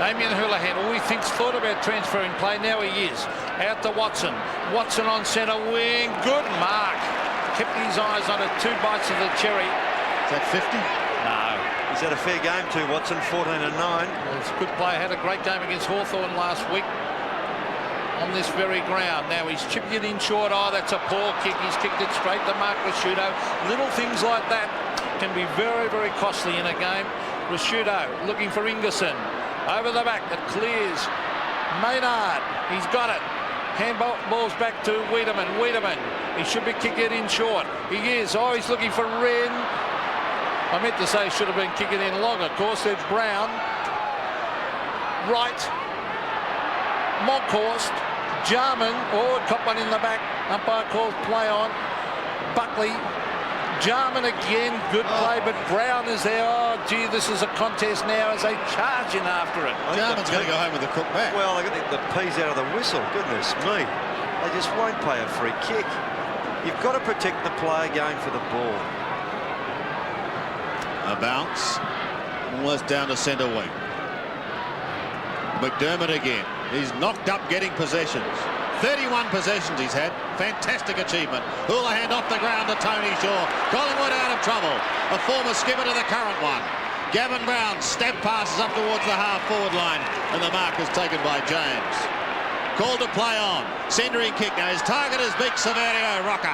Damien Houlihan always thought about transferring play. Now he is. Out to Watson. Watson on centre wing. Good mark. Kept his eyes on it. 2 bites of the cherry. Is that 50? No. He's had a fair game too, Watson. 14 and 9. Well, it's a good play. Had a great game against Hawthorn last week on this very ground. Now he's chipped it in short. Oh, that's a poor kick. He's kicked it straight to Mark Rashudo. Little things like that can be very, very costly in a game. Rashudo looking for Ingerson. Over the back, it clears. Maynard, he's got it. Handball's back to Wiedemann. Wiedemann, he should be kicking it in short. He is. Oh, he's looking for Wren. I meant to say should have been kicking in long. Of course, there's Brown. Right. Monkhorst. Jarman. Oh, caught one in the back. Umpire calls play on. Buckley. Jarman again, good play, but Brown is there. Oh, gee, this is a contest now as they charge in after it. Jarman's going to go home with a crook back. Well, they got the peas out of the whistle. Goodness me. They just won't pay a free kick. You've got to protect the player going for the ball. A bounce. Almost down to centre wing. McDermott again. He's knocked up getting possessions. 31 possessions he's had. Fantastic achievement. Houlihan off the ground to Tony Shaw. Collingwood out of trouble. A former skipper to the current one. Gavin Brown step passes up towards the half-forward line, and the mark is taken by James. Called to play on. Centering kick now. His target is big Severio Rocker.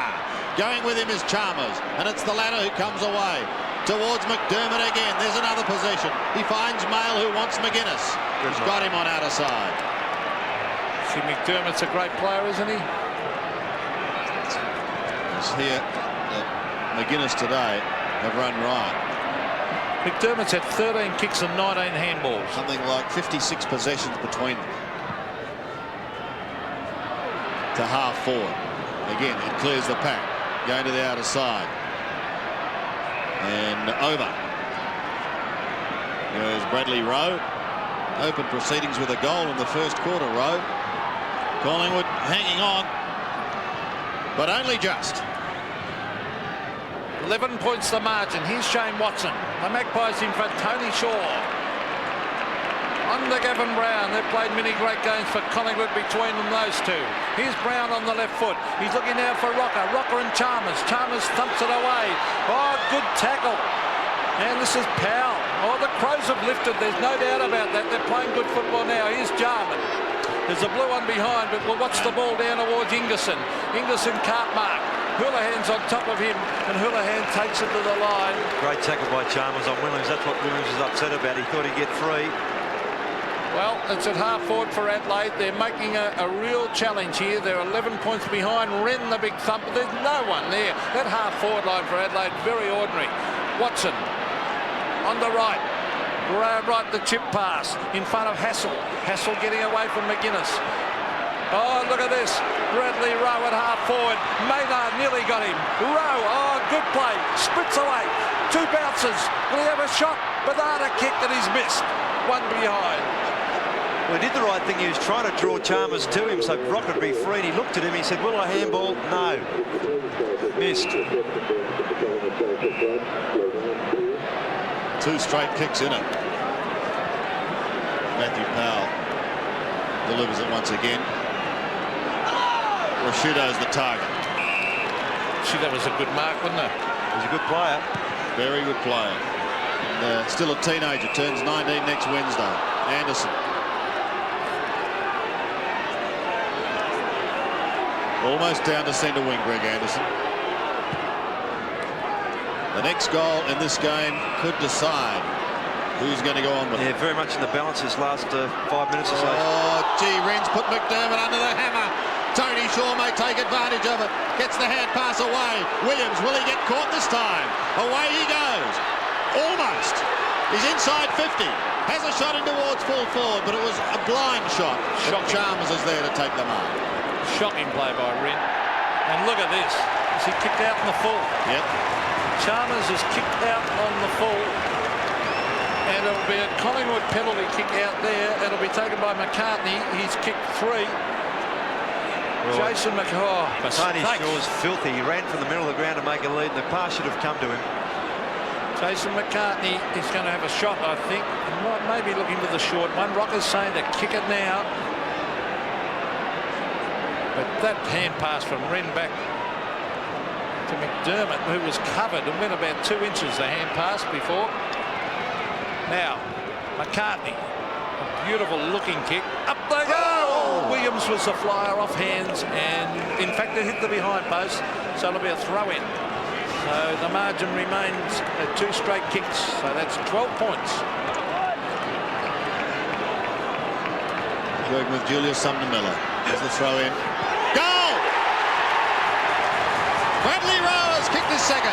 Going with him is Chalmers, and it's the latter who comes away. Towards McDermott again. There's another possession. He finds Mail, who wants McGuinness. He's got him on outer side. See, McDermott's a great player, isn't he? It's here that McGuinness today have run right. McDermott's had 13 kicks and 19 handballs. Something like 56 possessions between to half forward. Again, it clears the pack. Going to the outer side. And over. There's Bradley Rowe. Open proceedings with a goal in the first quarter, Rowe. Collingwood hanging on, but only just. 11 points the margin. Here's Shane Watson. The Magpies in front. Tony Shaw. Under Gavin Brown. They've played many great games for Collingwood between them, those two. Here's Brown on the left foot. He's looking now for Rocker. Rocker and Chalmers. Chalmers thumps it away. Oh, good tackle. And this is Powell. Oh, the Crows have lifted. There's no doubt about that. They're playing good football now. Here's Jarman. There's a blue one behind, but we'll watch the ball down towards Ingerson. Ingerson can't mark. Houlihan's on top of him, and Houlihan takes it to the line. Great tackle by Chalmers on Williams. That's what Williams was upset about. He thought he'd get free. Well, it's at half forward for Adelaide. They're making a real challenge here. They're 11 points behind. Wren the big thump. There's no one there. That half forward line for Adelaide, very ordinary. Watson on the right. Right, the chip pass in front of Hassel. Hassel getting away from McGuinness. Oh, look at this. Bradley Rowe at half forward. Maynard nearly got him. Rowe, oh, good play. Sprints away. 2 bounces. Will he have a shot? Banana kick that he's missed. 1 behind. Well, he did the right thing. He was trying to draw Chalmers to him so Brock would be free. And he looked at him. He said, will I handball? No. Missed. 2 straight kicks in it. Matthew Powell delivers it once again. Rashido's the target. Gee, that was a good mark, wasn't it? He's a good player. Very good player. And, still a teenager, turns 19 next Wednesday. Anderson. Almost down to centre wing, Greg Anderson. The next goal in this game could decide who's going to go on with it. Yeah, very much in the balance this last 5 minutes or so. Oh, gee, Wren's put McDermott under the hammer. Tony Shaw may take advantage of it. Gets the hand pass away. Williams, will he get caught this time? Away he goes. Almost. He's inside 50. Has a shot in towards full forward, but it was a blind shot. Chalmers is there to take the mark. Shocking play by Wren. And look at this. Is he kicked out in the full? Yep. Chalmers is kicked out on the full. And it'll be a Collingwood penalty kick out there. It'll be taken by McCartney. He's kicked 3. Right. Jason Tony Shaw's filthy. He ran from the middle of the ground to make a lead, and the pass should have come to him. Jason McCartney is going to have a shot, I think. He might maybe looking for the short one. Rocker's saying to kick it now. But that hand pass from Wren back to McDermott, who was covered and went about 2 inches, the hand pass before. Now, McCartney, a beautiful looking kick. Up they go! Oh, Williams was the flyer off hands, and in fact it hit the behind post, so it'll be a throw-in. So the margin remains at 2 straight kicks, so that's 12 points. Working with Julius Sumner-Miller. Here's the throw-in. Goal! Bradley Rowe has kicked his second.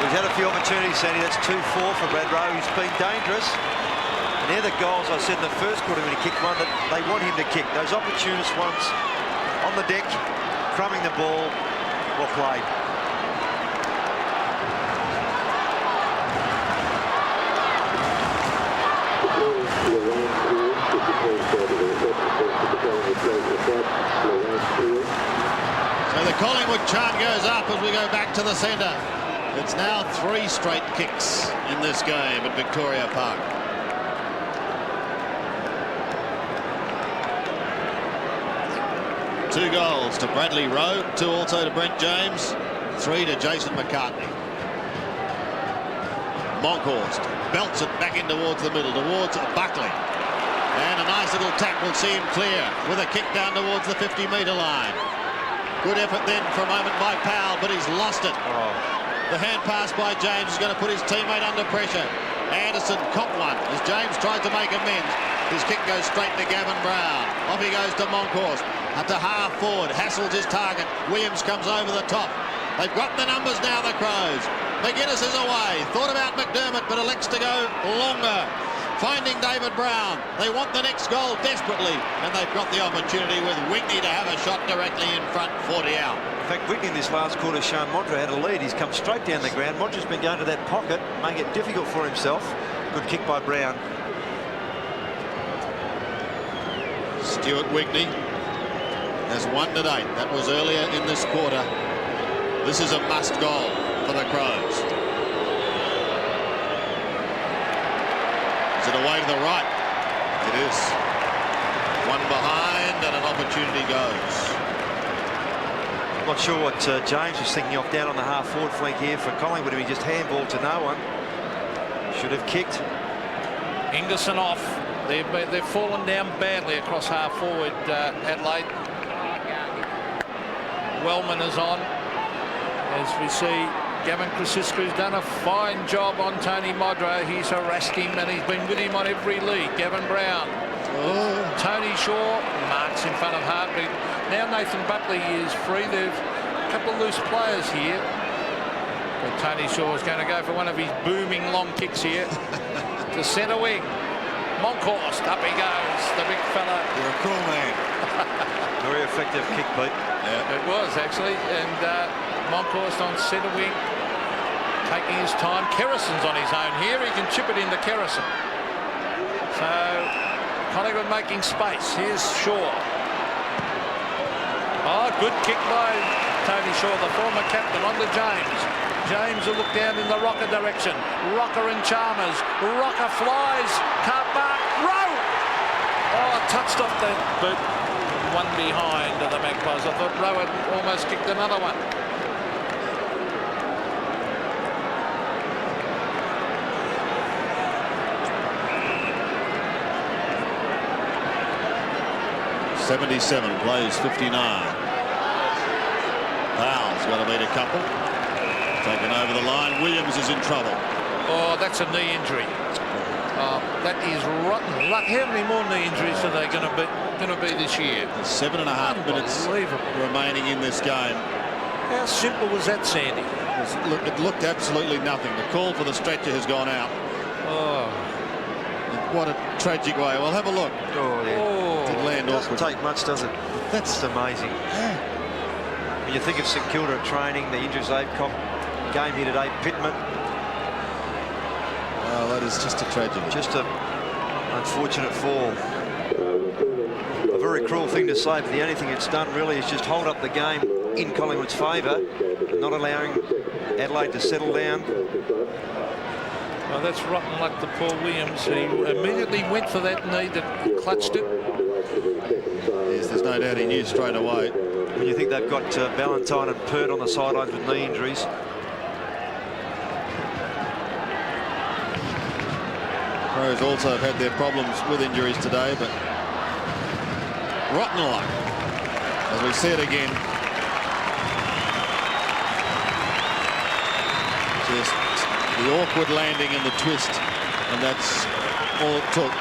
He's had a few opportunities, Sandy. That's 2-4 for Brad Rowe. He's been dangerous. And they're the goals I said in the first quarter when he kicked one that they want him to kick. Those opportunist ones on the deck, crumbing the ball. Well played. So the Collingwood chant goes up as we go back to the centre. It's now 3 straight kicks in this game at Victoria Park. Two goals to Bradley Rowe, 2 also to Brent James, 3 to Jason McCartney. Monkhorst belts it back in towards the middle, towards Buckley. And a nice little tap will see him clear with a kick down towards the 50-metre line. Good effort then for a moment by Powell, but he's lost it. The hand pass by James is going to put his teammate under pressure. Anderson caught one as James tries to make amends. His kick goes straight to Gavin Brown. Off he goes to Monkhorst. To half forward, hassles his target. Williams comes over the top. They've got the numbers now, the Crows. McGuinness is away. Thought about McDermott, but elects to go longer. Finding David Brown. They want the next goal desperately, and they've got the opportunity with Whitney to have a shot directly in front, 40 out. In fact, Whitney in this last quarter, Sean Modra had a lead. He's come straight down the ground. Modra's been going to that pocket, making it difficult for himself. Good kick by Brown. Stuart Whitney has 1 to date. That was earlier in this quarter. This is a must goal for the Crows. Is it away to the right? It is. 1 behind and an opportunity goes. Not sure what James was thinking of down on the half-forward flank here for Collingwood. He just handballed to no one. Should have kicked. Ingerson off. They've fallen down badly across half-forward, Adelaide. Wellman is on. As we see, Gavin Krasisku's done a fine job on Tony Modra. He's harassed him and he's been with him on every lead. Gavin Brown. Tony Shaw marks in front of Hartbeat. Now Nathan Buckley is free. There's a couple of loose players here. But Tony Shaw is going to go for one of his booming long kicks here. to centre wing. Monkhorst, up he goes, the big fella. You're a cool man. Very effective kick, Pete. Yeah. It was, actually. And Monkhorst on centre wing, taking his time. Kerrison's on his own here. He can chip it into Kerrison. So, Collingwood making space. Here's Shaw. Oh, good kick by Tony Shaw, the former captain, on to James. James will look down in the Rocker direction. Rocker and Chalmers. Rocker flies. Can't mark. Rowe! Oh, touched off the boot. One behind the Magpies. I thought Rowe had almost kicked another one. .77 plays 59. Powell's got to beat a couple. Taken over the line. Williams is in trouble. Oh, that's a knee injury. That is rotten luck. How many more knee injuries are they going to be this year? There's 7.5 minutes remaining in this game. How simple was that, Sandy? It looked absolutely nothing. The call for the stretcher has gone out. Oh, what a tragic way. Well, have a look. Oh, yeah. It did land doesn't awkward. take much, does it? That's just amazing. When you think of St Kilda at training, the injuries they've copped, game here today, Pittman. Oh, that is just a tragedy. Just a unfortunate fall. A very cruel thing to say, but the only thing it's done really is just hold up the game in Collingwood's favour and not allowing Adelaide to settle down. Well, that's rotten luck to Paul Williams. He immediately went for that knee that clutched it. Yes, there's no doubt he knew straight away. When you think they've got Ballantyne and Pert on the sidelines with knee injuries. Crows also have had their problems with injuries today, but rotten luck as we see it again. Just the awkward landing and the twist, and that's all it took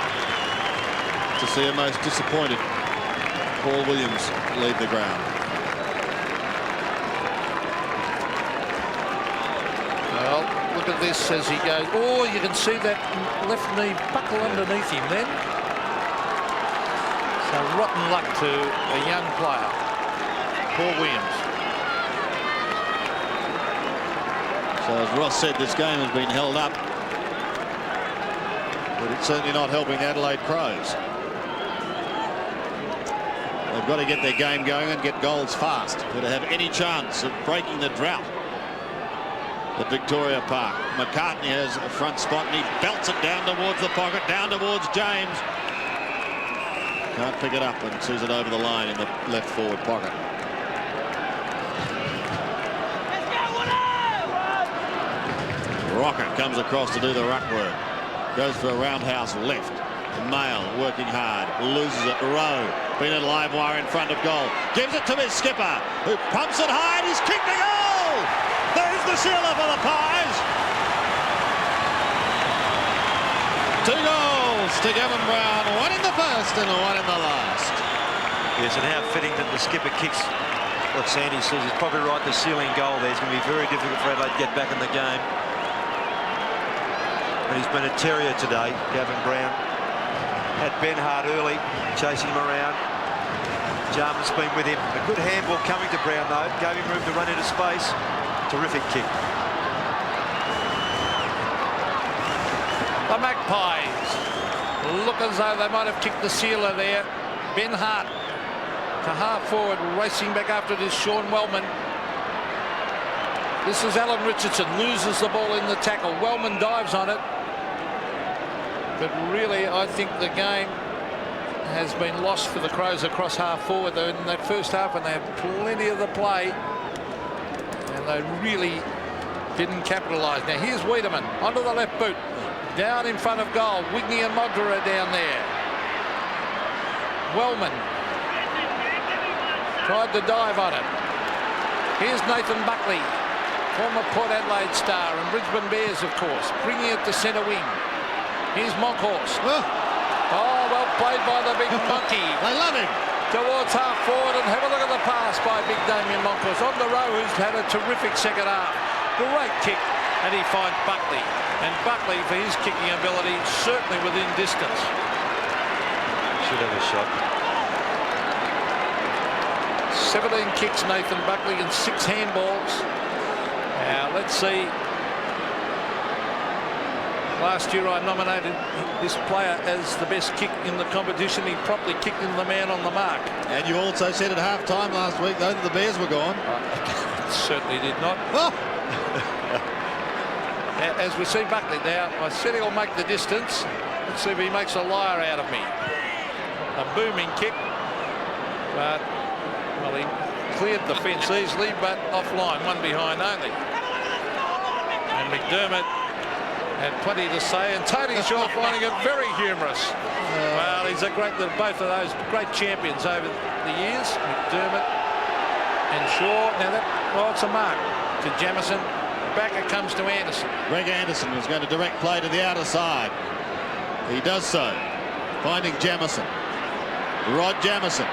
to see a most disappointed Paul Williams leave the ground. Well, look at this as he goes. Oh, you can see that left knee buckle underneath him then. So rotten luck to a young player, Paul Williams. So as Ross said, this game has been held up, but it's certainly not helping the Adelaide Crows. They've got to get their game going and get goals fast to have any chance of breaking the drought at Victoria Park. McCartney has a front spot and he belts it down towards the pocket, down towards James. Can't pick it up and sees it over the line in the left forward pocket. Rocker comes across to do the ruck work. Goes for a roundhouse left. Mail working hard. Loses it. Rowe been at live wire in front of goal. Gives it to his skipper, who pumps it high and he's kicked the goal. There's the sealer for the Pies. 2 goals to Gavin Brown. 1 in the first and 1 in the last. Yes, and how fitting that the skipper kicks what Sandy says. He's probably right, the sealing goal there. It's going to be very difficult for Adelaide to get back in the game. And he's been a terrier today, Gavin Brown. Had Ben Hart early, chasing him around. Jarman's been with him. A good handball coming to Brown, though. Gave him room to run into space. Terrific kick. The Magpies look as though they might have kicked the sealer there. Ben Hart to half forward, racing back after this, Sean Wellman. This is Alan Richardson, loses the ball in the tackle. Wellman dives on it. But really, I think the game has been lost for the Crows across half forward. They're in that first half and they had plenty of the play. And they really didn't capitalise. Now here's Wiedemann onto the left boot. Down in front of goal. Wigney and Modra are down there. Wellman tried to dive on it. Here's Nathan Buckley, former Port Adelaide star and Brisbane Bears, of course, bringing it to centre wing. Here's Monkhorst. Oh, well played by the big monkey. They love him. Towards half forward, and have a look at the pass by big Damien Monkhorst. On the row, who's had a terrific second half. Great kick. And he finds Buckley. And Buckley, for his kicking ability, certainly within distance. Should have a shot. 17 kicks, Nathan Buckley, and 6 handballs. Now, let's see. Last year I nominated this player as the best kick in the competition. He properly kicked in the man on the mark. And you also said at half-time last week, though, that the Bears were gone. Certainly did not. As we see Buckley now, I said he'll make the distance. Let's see if he makes a liar out of me. A booming kick, but well, he cleared the fence easily, but offline, one behind only. And McDermott had plenty to say, and Tony Shaw finding it very humorous. Well, he's a great, both of those great champions over the years, McDermott and Shaw. Now that, well, it's a mark to Jamison. Back it comes to Anderson. Greg Anderson was going to direct play to the outer side. He does so, finding Jamison. Rod Jamison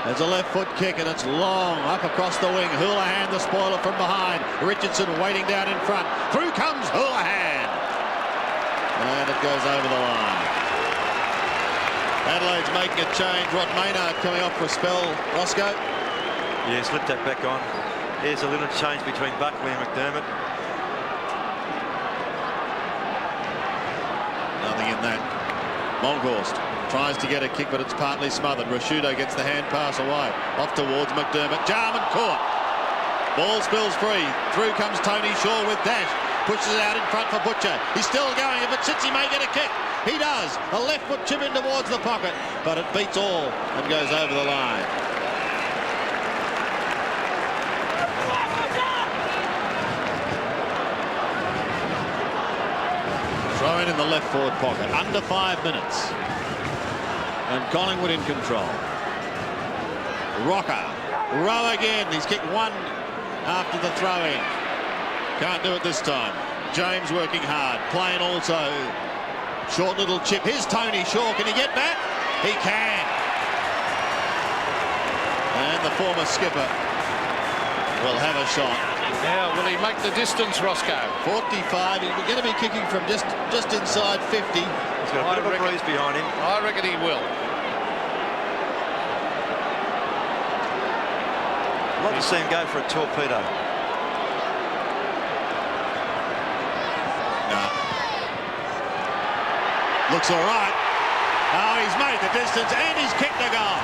has a left foot kick, and it's long up across the wing. Houlihan, the spoiler, from behind. Richardson waiting down in front. Through comes Houlihan. And it goes over the line. Adelaide's making a change. Rod Maynard coming off for a spell. Roscoe? Yeah, slipped that back on. Here's a little change between Buckley and McDermott. Nothing in that. Monkhorst tries to get a kick, but it's partly smothered. Rashudo gets the hand pass away. Off towards McDermott. Jarman caught. Ball spills free. Through comes Tony Shaw with dash. Pushes it out in front for Butcher. He's still going. If it sits, he may get a kick. He does. A left foot chip in towards the pocket, but it beats all and goes over the line. Throw in the left forward pocket. Under 5 minutes. And Collingwood in control. Rocker. Rowe again. He's kicked one after the throw in. Can't do it this time. James working hard. Playing also. Short little chip. Here's Tony Shaw. Can he get back? He can. And the former skipper will have a shot. Now, will he make the distance, Roscoe? 45. He's going to be kicking from just inside 50. He's got a bit of a breeze behind him. I reckon he will. I'd love to see him go for a torpedo. Looks all right. Oh, he's made the distance and he's kicked a goal.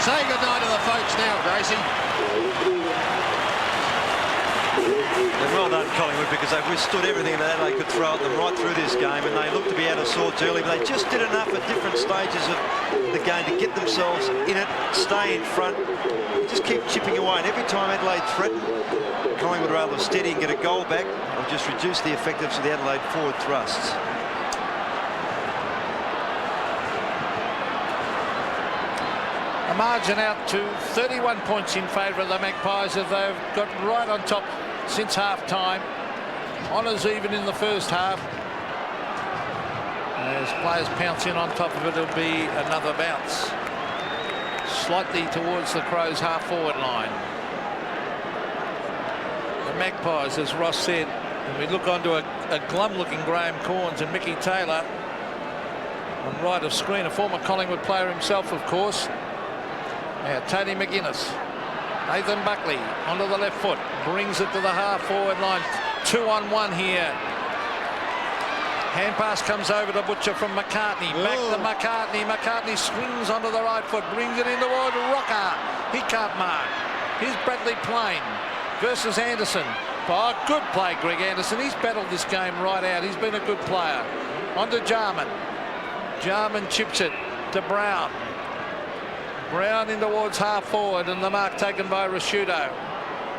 Say goodnight to the folks now, Gracie. And well done, Collingwood, because they've withstood everything that they could throw at them right through this game, and they looked to be out of sorts early, but they just did enough at different stages of the game to get themselves in it, stay in front, just keep chipping away. And every time Adelaide threatened, Collingwood were able to steady and get a goal back, or just reduce the effectiveness of the Adelaide forward thrusts. A margin out to 31 points in favour of the Magpies, as they've got right on top since half-time. Honours even in the first half. As players pounce in on top of it, it'll be another bounce. Slightly towards the Crows' half-forward line. The Magpies, as Ross said, and we look onto a glum-looking Graham Corns and Mickey Taylor on right of screen, a former Collingwood player himself, of course. Now, Tony McGuinness. Nathan Buckley onto the left foot, brings it to the half-forward line. 2-on-1 here. Hand pass comes over to Butcher from McCartney. Back to McCartney. McCartney swings onto the right foot, brings it in toward Rocker. He can't mark. Here's Bradley Plain versus Anderson. Oh, good play, Greg Anderson. He's battled this game right out. He's been a good player. On to Jarman. Jarman chips it to Brown. Brown in towards half forward, and the mark taken by Rashudo.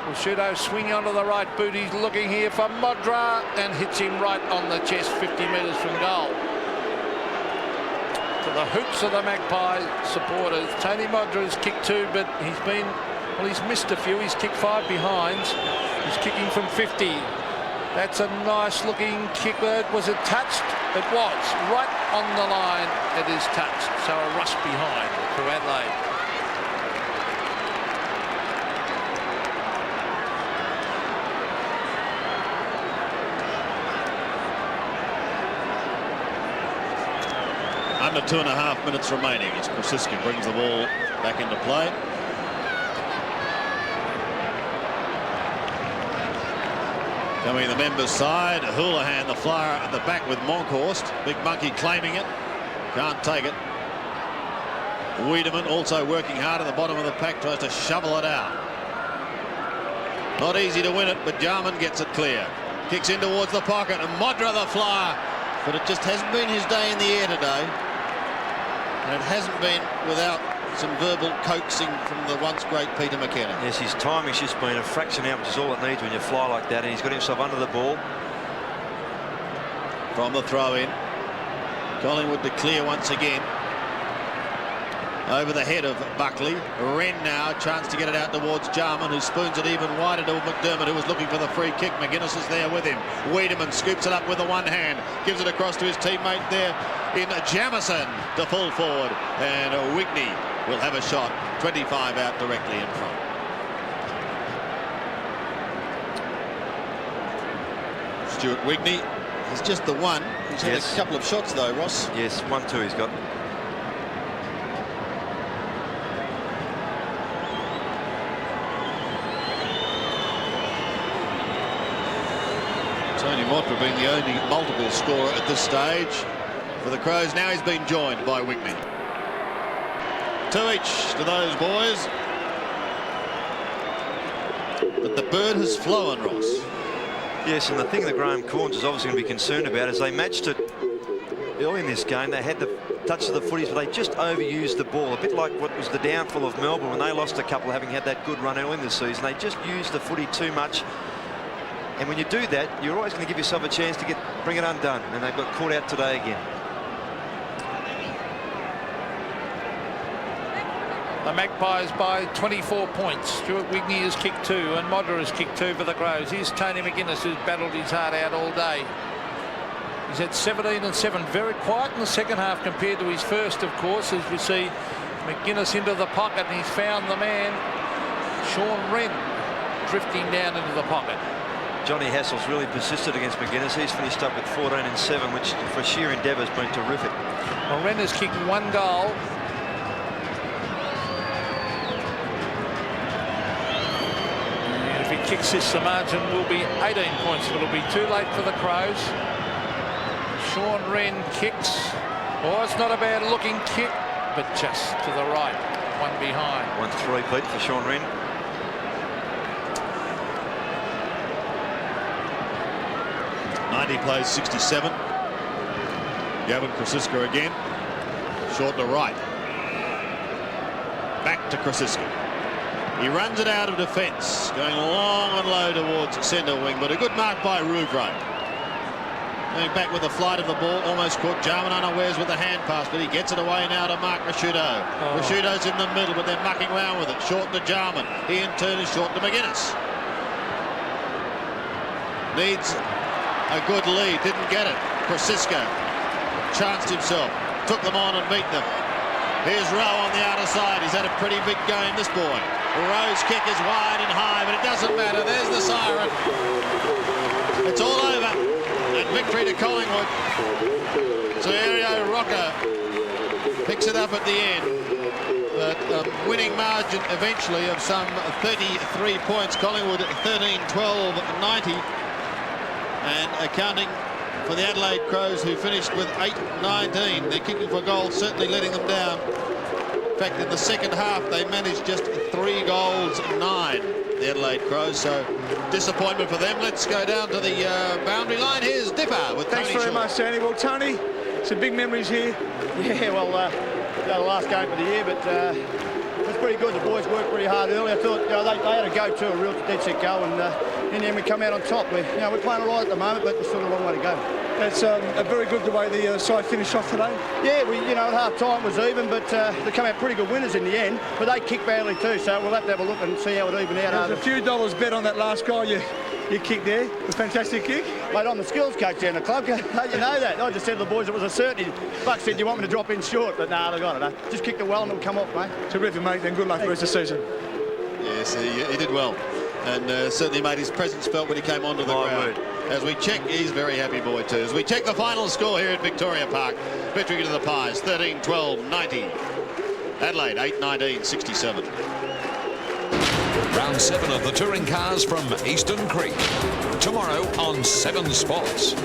Rashudo swinging onto the right boot. He's looking here for Modra and hits him right on the chest, 50 metres from goal. To the hoops of the Magpie supporters. Tony Modra has kicked 2, but he's missed a few. He's kicked 5 behinds. He's kicking from 50. That's a nice looking kick. Was it touched? It was. Right on the line, it is touched. So a rush behind to Adelaide. Under 2.5 minutes remaining as Krosiska brings the ball back into play. Coming the members' side, Houlihan, the flyer at the back with Monkhorst. Big Monkey claiming it. Can't take it. Wiedemann also working hard at the bottom of the pack, tries to shovel it out. Not easy to win it, but Jarman gets it clear. Kicks in towards the pocket, and Modra the flyer. But it just hasn't been his day in the air today. And it hasn't been without some verbal coaxing from the once great Peter McKenna. Yes, his timing's just been a fraction out, which is all it needs when you fly like that, and he's got himself under the ball. From the throw-in. Collingwood to clear once again. Over the head of Buckley. Wren now, chance to get it out towards Jarman, who spoons it even wider to McDermott, who was looking for the free kick. McGuinness is there with him. Wiedemann scoops it up with the one hand, gives it across to his teammate there in Jamison to full forward, and Wigney will have a shot. 25 out directly in front. Stuart Wigney is just the one. He's had a couple of shots though, Ross. Yes, 1-2 he's got. Tony Mottler being the only multiple scorer at this stage for the Crows. Now he's been joined by Wigney. 2 each to those boys. But the bird has flown, Ross. Yes, and the thing that Graham Corns is obviously going to be concerned about is they matched it early in this game. They had the touch of the footies, but they just overused the ball. A bit like what was the downfall of Melbourne when they lost a couple, having had that good run early in the season. They just used the footy too much. And when you do that, you're always going to give yourself a chance to bring it undone. And they've got caught out today again. The Magpies by 24 points. Stuart Wigney has kicked 2 and Modra has kicked 2 for the Crows. Here's Tony McGuinness, who's battled his heart out all day. He's had 17 and 7. Very quiet in the second half compared to his first, of course, as we see McGuinness into the pocket, and he's found the man, Sean Wren, drifting down into the pocket. Johnny Hassel's really persisted against McGuinness. He's finished up with 14 and 7, which for sheer endeavour has been terrific. Well, Wren has kicked 1 goal. And if he kicks this, the margin will be 18 points, but it'll be too late for the Crows. Sean Wren kicks. Oh, it's not a bad looking kick, but just to the right. One behind. 1-3, Pete, for Sean Wren. He plays 67. Gavin Krosiska again. Short to right. Back to Krosiska. He runs it out of defence, going long and low towards centre wing, but a good mark by Rouvray. Going back with the flight of the ball, almost caught Jarman unawares with the hand pass, but he gets it away now to Mark Rasciuto. Rasciuto's in the middle, but they're mucking around with it. Short to Jarman. He in turn is short to McGuinness. Needs a good lead, didn't get it. Krosiska chanced himself, took them on and beat them. Here's Rowe on the outer side. He's had a pretty big game, this boy. Rowe's kick is wide and high, but it doesn't matter. There's the siren. It's all over. And victory to Collingwood. Serio Rocker picks it up at the end. But a winning margin eventually of some 33 points. Collingwood 13-12-90. And accounting for the Adelaide Crows, who finished with 8-19. They're kicking for goals, certainly letting them down. In fact, in the second half, they managed just 3 goals, 9, the Adelaide Crows. So, disappointment for them. Let's go down to the boundary line. Here's Dipper with Tony. Thanks very much, Sandy. Well, Tony, some big memories here. Yeah, well, the last game of the year, but it was pretty good. The boys worked pretty hard early. I thought they had a go too, a real dead set go, and in the end we come out on top. We're playing all right at the moment, but there's still a long way to go. It's a very good the way the side finished off today. Yeah, at half time it was even, but they come out pretty good winners in the end. But they kicked badly too, so we'll have to have a look and see how it evened out. There's a few dollars bet on that last goal you kicked there. A fantastic kick. Mate, I'm the skills coach down the club. How do you know that? I just said to the boys it was a certainty. Buck said, "Do you want me to drop in short?" But nah, they got it. Just kicked it well and it'll come off, mate. Terrific, mate. Then good luck for the rest of the season. Yes, he did well. and certainly made his presence felt when he came onto the ground. As we check, he's a very happy boy too. As we check the final score here at Victoria Park, victory to the Pies, 13-12-90. Adelaide, 8-19-67. Round 7 of the touring cars from Eastern Creek. Tomorrow on 7 Sports.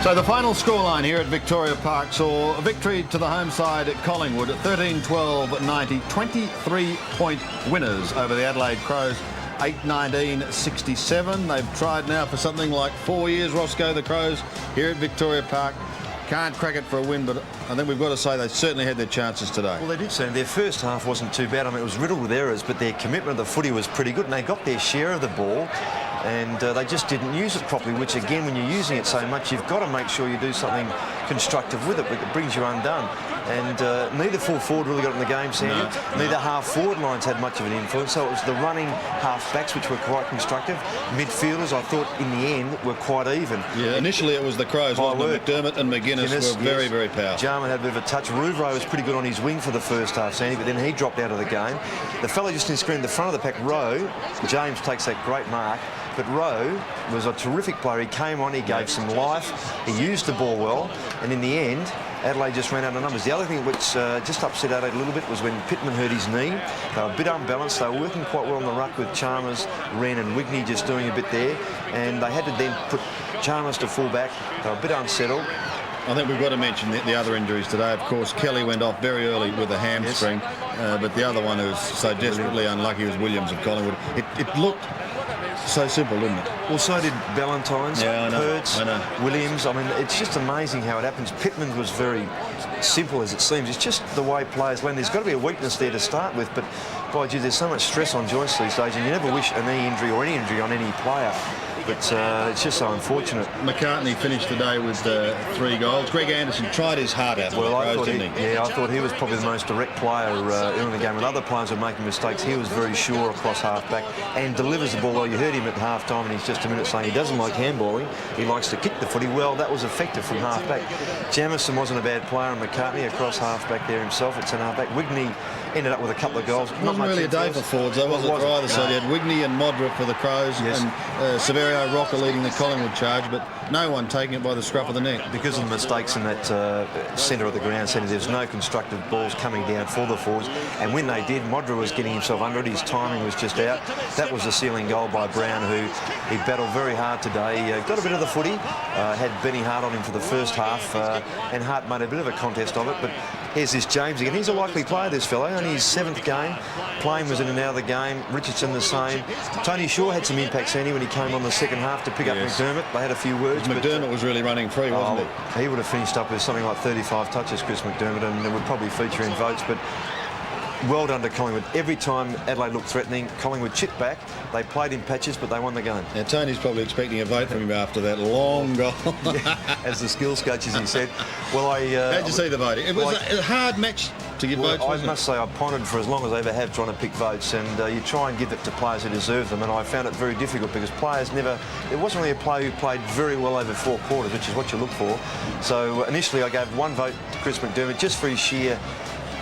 So the final scoreline here at Victoria Park saw a victory to the home side at Collingwood at 13-12-90, 23-point winners over the Adelaide Crows, 8-19-67. They've tried now for something like 4 years, Roscoe, the Crows, here at Victoria Park. Can't crack it for a win, but I think we've got to say they certainly had their chances today. Well, they did so. Their first half wasn't too bad. I mean, it was riddled with errors, but their commitment to the footy was pretty good, and they got their share of the ball, and they just didn't use it properly, which, again, when you're using it so much, you've got to make sure you do something constructive with it, but it brings you undone. And neither full forward really got it in the game, Sandy. No. Neither half forward lines had much of an influence, so it was the running half backs which were quite constructive. Midfielders, I thought, in the end, were quite even. Yeah, initially it was the Crows, wasn't it? McDermott and McGuinness were very, very powerful. Jarman had a bit of a touch. Rouvreau was pretty good on his wing for the first half, Sandy, but then he dropped out of the game. The fellow just in screen in the front of the pack, Rowe, James takes that great mark, but Rowe was a terrific player. He came on, he gave some life, he used the ball well, and in the end, Adelaide just ran out of numbers. The other thing which just upset Adelaide a little bit was when Pittman hurt his knee. They were a bit unbalanced. They were working quite well on the ruck with Chalmers, Wren and Wigney just doing a bit there, and they had to then put Chalmers to full back. They were a bit unsettled. I think we've got to mention the other injuries today. Of course, Kelly went off very early with a hamstring, but the other one who was so desperately unlucky was Williams of Collingwood. It looked so simple, didn't it? Well, so did Ballantyne's, Pertz, I know. Williams. I mean, it's just amazing how it happens. Pittman was very simple as it seems. It's just the way players land. There's got to be a weakness there to start with, but by gee, there's so much stress on joints these days, and you never wish a knee injury or any injury on any player. But it's just so unfortunate. McCartney finished today with 3 goals. Greg Anderson tried his heart out. Well, I thought he was probably the most direct player early in the game. When other players were making mistakes, he was very sure across half-back and delivers the ball. Well, you heard him at half-time, and he's just a minute saying he doesn't like handballing. He likes to kick the footy. Well, that was effective from half-back. Jamieson wasn't a bad player, and McCartney across half-back there himself at centre half-back. Wigney ended up with a couple of goals. It wasn't really a day for forwards, though, was it, for either side? You had Wigney and Modra for the Crows, and Severio Rocker leading the Collingwood charge, but no one taking it by the scruff of the neck. Because of the mistakes in that centre of the ground, there's no constructive balls coming down for the forwards, and when they did, Modra was getting himself under it. His timing was just out. That was the sealing goal by Brown, who he battled very hard today. Got a bit of the footy, had Benny Hart on him for the first half, and Hart made a bit of a contest of it, but here's this James again. He's a likely player, this fellow. Only his 7th game. Plain was in and out of the game. Richardson the same. Tony Shaw had some impact, Sandy, when he came on the second half to pick up McDermott. They had a few words. McDermott was really running free, wasn't he? He would have finished up with something like 35 touches, Chris McDermott, and it would probably feature in votes. But well done to Collingwood. Every time Adelaide looked threatening, Collingwood chipped back. They played in patches, but they won the game. Now, Tony's probably expecting a vote from him after that long goal. As the skills coach, as he said. Well, how'd you see the voting? It was a hard match to give votes, I must say I pondered for as long as I ever have trying to pick votes, and you try and give it to players who deserve them, and I found it very difficult because players never... It wasn't really a player who played very well over 4 quarters, which is what you look for. So initially I gave 1 vote to Chris McDermott just for his sheer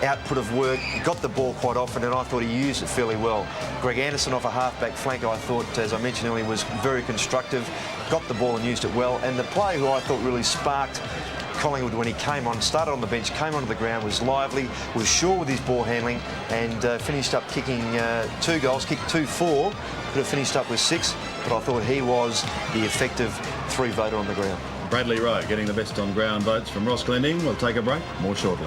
output of work. He got the ball quite often, and I thought he used it fairly well. Greg Anderson off a half-back flank, I thought, as I mentioned earlier, was very constructive, got the ball and used it well, and the player who I thought really sparked Collingwood when he came on, started on the bench, came onto the ground, was lively, was sure with his ball handling, and finished up kicking 2 goals, kicked 2-4, could have finished up with 6, but I thought he was the effective 3 voter on the ground. Bradley Rowe getting the best on ground votes from Ross Glending. We'll take a break, more shortly.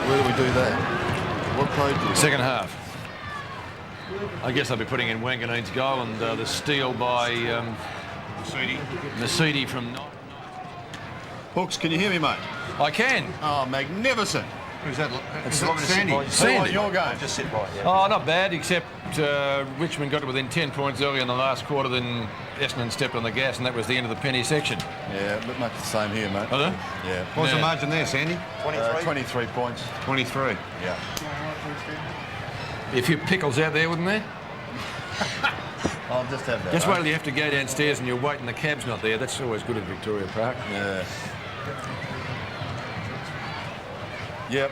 Where do we do that? What play do we Second half. I guess I'll be putting in Wanganane's goal and the steal by Mercedes from... Hooks, can you hear me, mate? I can. Oh, magnificent. Who's that? It's Sandy. Sandy. Your game. Just sit right. Yeah. Oh, not bad, except Richmond got to within 10 points early in the last quarter, then Essendon stepped on the gas, and that was the end of the penny section. Yeah, but much the same here, mate. Oh, yeah. What was the margin there, Sandy? 23 points. 23. Yeah. Be a few pickles out there, wouldn't there? I'll just have that. Just wait till you have to go downstairs and you're waiting, the cab's not there. That's always good at Victoria Park. Yeah. Yep.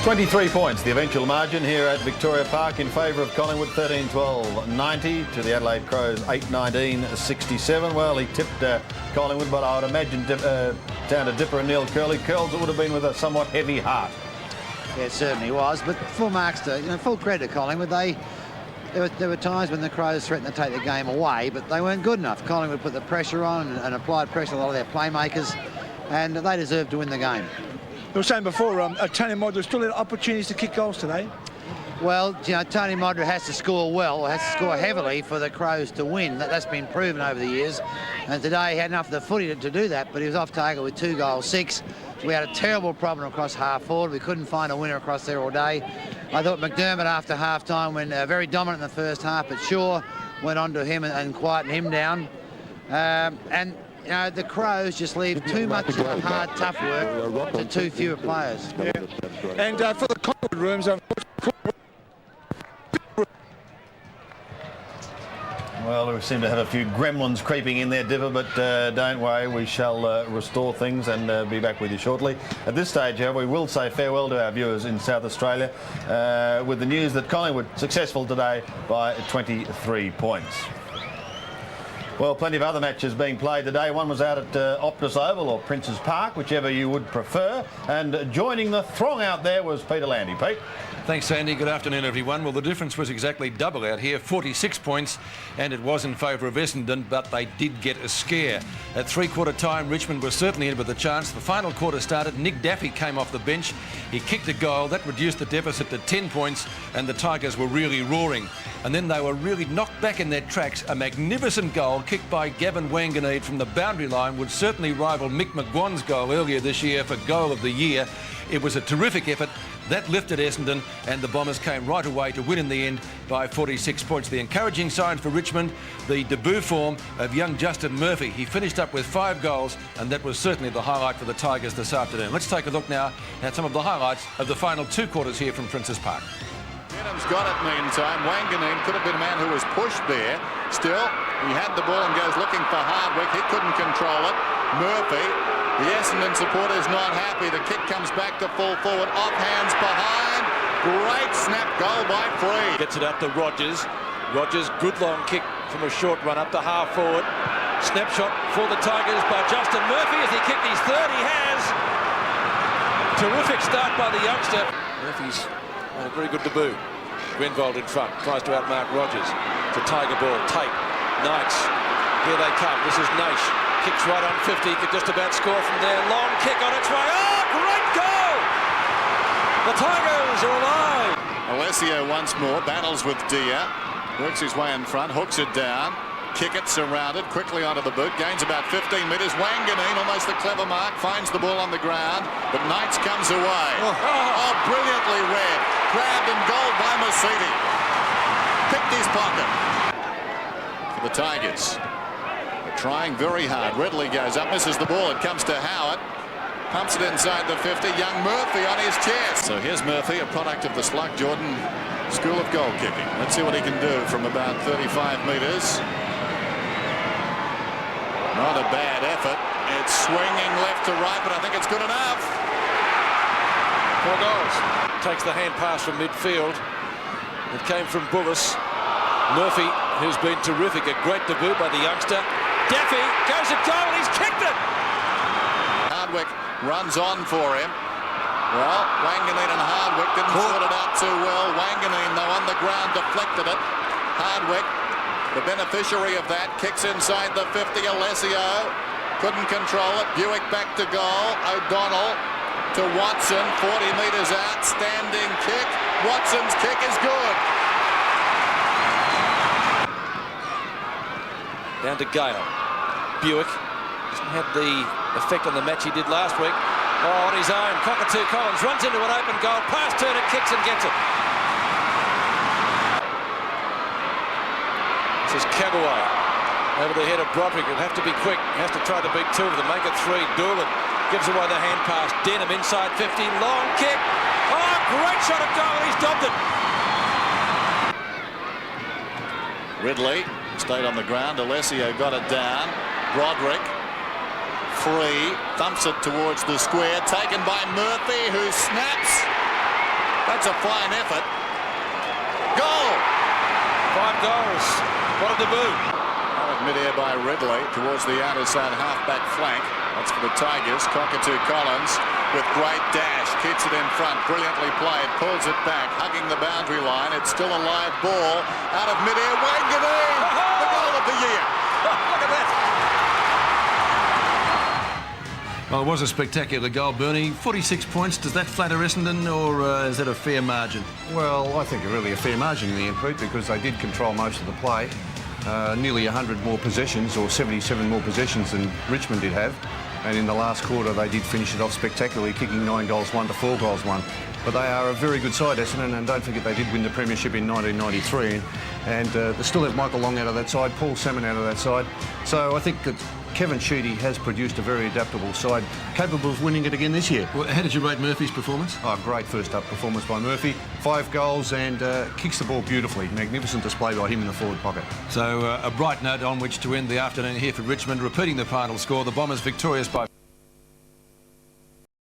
23 points, the eventual margin here at Victoria Park in favour of Collingwood, 13-12-90 to the Adelaide Crows, 8-19-67. Well, he tipped Collingwood, but I would imagine down to Dipper and Neil Curley. Curls, it would have been with a somewhat heavy heart. Yeah, it certainly was, but full marks to, full credit to Collingwood. There were times when the Crows threatened to take the game away, but they weren't good enough. Collingwood put the pressure on and applied pressure on a lot of their playmakers, and they deserved to win the game. You were saying before, Tony Modra still had opportunities to kick goals today. Well, Tony Modra has to score well, has to score heavily for the Crows to win. That's been proven over the years. And today he had enough of the footy to do that, but he was off target with 2 goals, 6. We had a terrible problem across half forward. We couldn't find a winner across there all day. I thought McDermott after half-time went very dominant in the first half, but Shaw went on to him and quietened him down. The Crows just leave too much of the hard, tough work to too few players. Yeah. And for the Collingwood rooms, well, we seem to have a few gremlins creeping in there, Dipper, but don't worry, we shall restore things and be back with you shortly. At this stage, however, we will say farewell to our viewers in South Australia with the news that Collingwood successful today by 23 points. Well, plenty of other matches being played today. One was out at Optus Oval or Princes Park, whichever you would prefer. And joining the throng out there was Peter Landy. Pete? Thanks, Sandy. Good afternoon, everyone. Well, the difference was exactly double out here, 46 points, and it was in favour of Essendon, but they did get a scare. At three-quarter time, Richmond was certainly in with a chance. The final quarter started. Nick Daffy came off the bench. He kicked a goal. That reduced the deficit to 10 points, and the Tigers were really roaring. And then they were really knocked back in their tracks. A magnificent goal kicked by Gavin Wanganede from the boundary line would certainly rival Mick McGuan's goal earlier this year for Goal of the Year. It was a terrific effort. That lifted Essendon, and the Bombers came right away to win in the end by 46 points. The encouraging sign for Richmond, the debut form of young Justin Murphy. He finished up with 5 goals, and that was certainly the highlight for the Tigers this afternoon. Let's take a look now at some of the highlights of the final 2 quarters here from Princes Park. Denham's got it meantime. Wanganeen could have been a man who was pushed there. Still, he had the ball and goes looking for Hardwick. He couldn't control it. Murphy, the Essendon supporters not happy. The kick comes back to full forward. Off hands behind. Great snap goal by Free. Gets it up to Rogers. Rogers, good long kick from a short run up to half forward. Snapshot for the Tigers by Justin Murphy as he kicked his third. He has. Terrific start by the youngster. Murphy's had a very good debut. Grenvold in front, tries to outmark Rogers. It's a Tiger ball, Tate, Knights. Here they come, this is Naish. Kicks right on 50, could just about score from there. Long kick on its way, oh, great goal! The Tigers are alive! Alessio once more, battles with Dia. Works his way in front, hooks it down. Kick it surrounded, quickly onto the boot, gains about 15 metres. Wanganeen, almost a clever mark, finds the ball on the ground, but Knights comes away. Oh, brilliantly read. Grabbed and goal by Mercedes. Picked his pocket. For the Tigers. They're trying very hard. Redley goes up, misses the ball. It comes to Howard. Pumps it inside the 50. Young Murphy on his chest. So here's Murphy, a product of the Slug Jordan School of Goal Kicking. Let's see what he can do from about 35 metres. Not a bad effort. It's swinging left to right, but I think it's good enough. 4 goals. Takes the hand pass from midfield. It came from Bullis. Murphy, who's been terrific. A great debut by the youngster. Daffy goes at goal. He's kicked it. Hardwick runs on for him. Well, Wanganeen and Hardwick didn't sort it out too well. Wanganeen, though, on the ground, deflected it. Hardwick, the beneficiary of that, kicks inside the 50. Alessio couldn't control it. Buick back to goal. O'Donnell to Watson, 40 metres out. Standing kick. Watson's kick is good. Down to Gale. Buick hasn't had the effect on the match he did last week. Oh, on his own. Cockatoo Collins runs into an open goal. Pass Turner, kicks and gets it. This is Cabaway over the head of Broderick. It'll have to be quick. He has to try to beat 2 of them. Make it 3. Doolan gives away the hand pass. Denham inside 50. Long kick. Oh, great shot at goal. He's dubbed it. Ridley stayed on the ground. Alessio got it down. Broderick. Free, thumps it towards the square, taken by Murphy, who snaps. That's a fine effort. Goal! 5 goals. What a debut. Out of mid-air by Ridley towards the outer side half-back flank. That's for the Tigers. Cockatoo Collins with great dash. Keeps it in front. Brilliantly played. Pulls it back. Hugging the boundary line. It's still a live ball. Out of mid-air. Wayne Gaveen! The goal of the year. Look at that. Well, it was a spectacular goal, Bernie. 46 points. Does that flatter Essendon, or is that a fair margin? Well, I think really a fair margin in the end, Pete, because they did control most of the play. Nearly 100 more possessions, or 77 more possessions than Richmond did have. And in the last quarter, they did finish it off spectacularly, kicking 9 goals 1 to 4 goals 1. But they are a very good side, Essendon, and don't forget they did win the premiership in 1993. And they still have Michael Long out of that side, Paul Salmon out of that side. So I think that Kevin Sheedy has produced a very adaptable side, capable of winning it again this year. Well, how did you rate Murphy's performance? Oh, great first-up performance by Murphy. 5 goals and kicks the ball beautifully. Magnificent display by him in the forward pocket. So a bright note on which to end the afternoon here for Richmond. Repeating the final score, the Bombers victorious by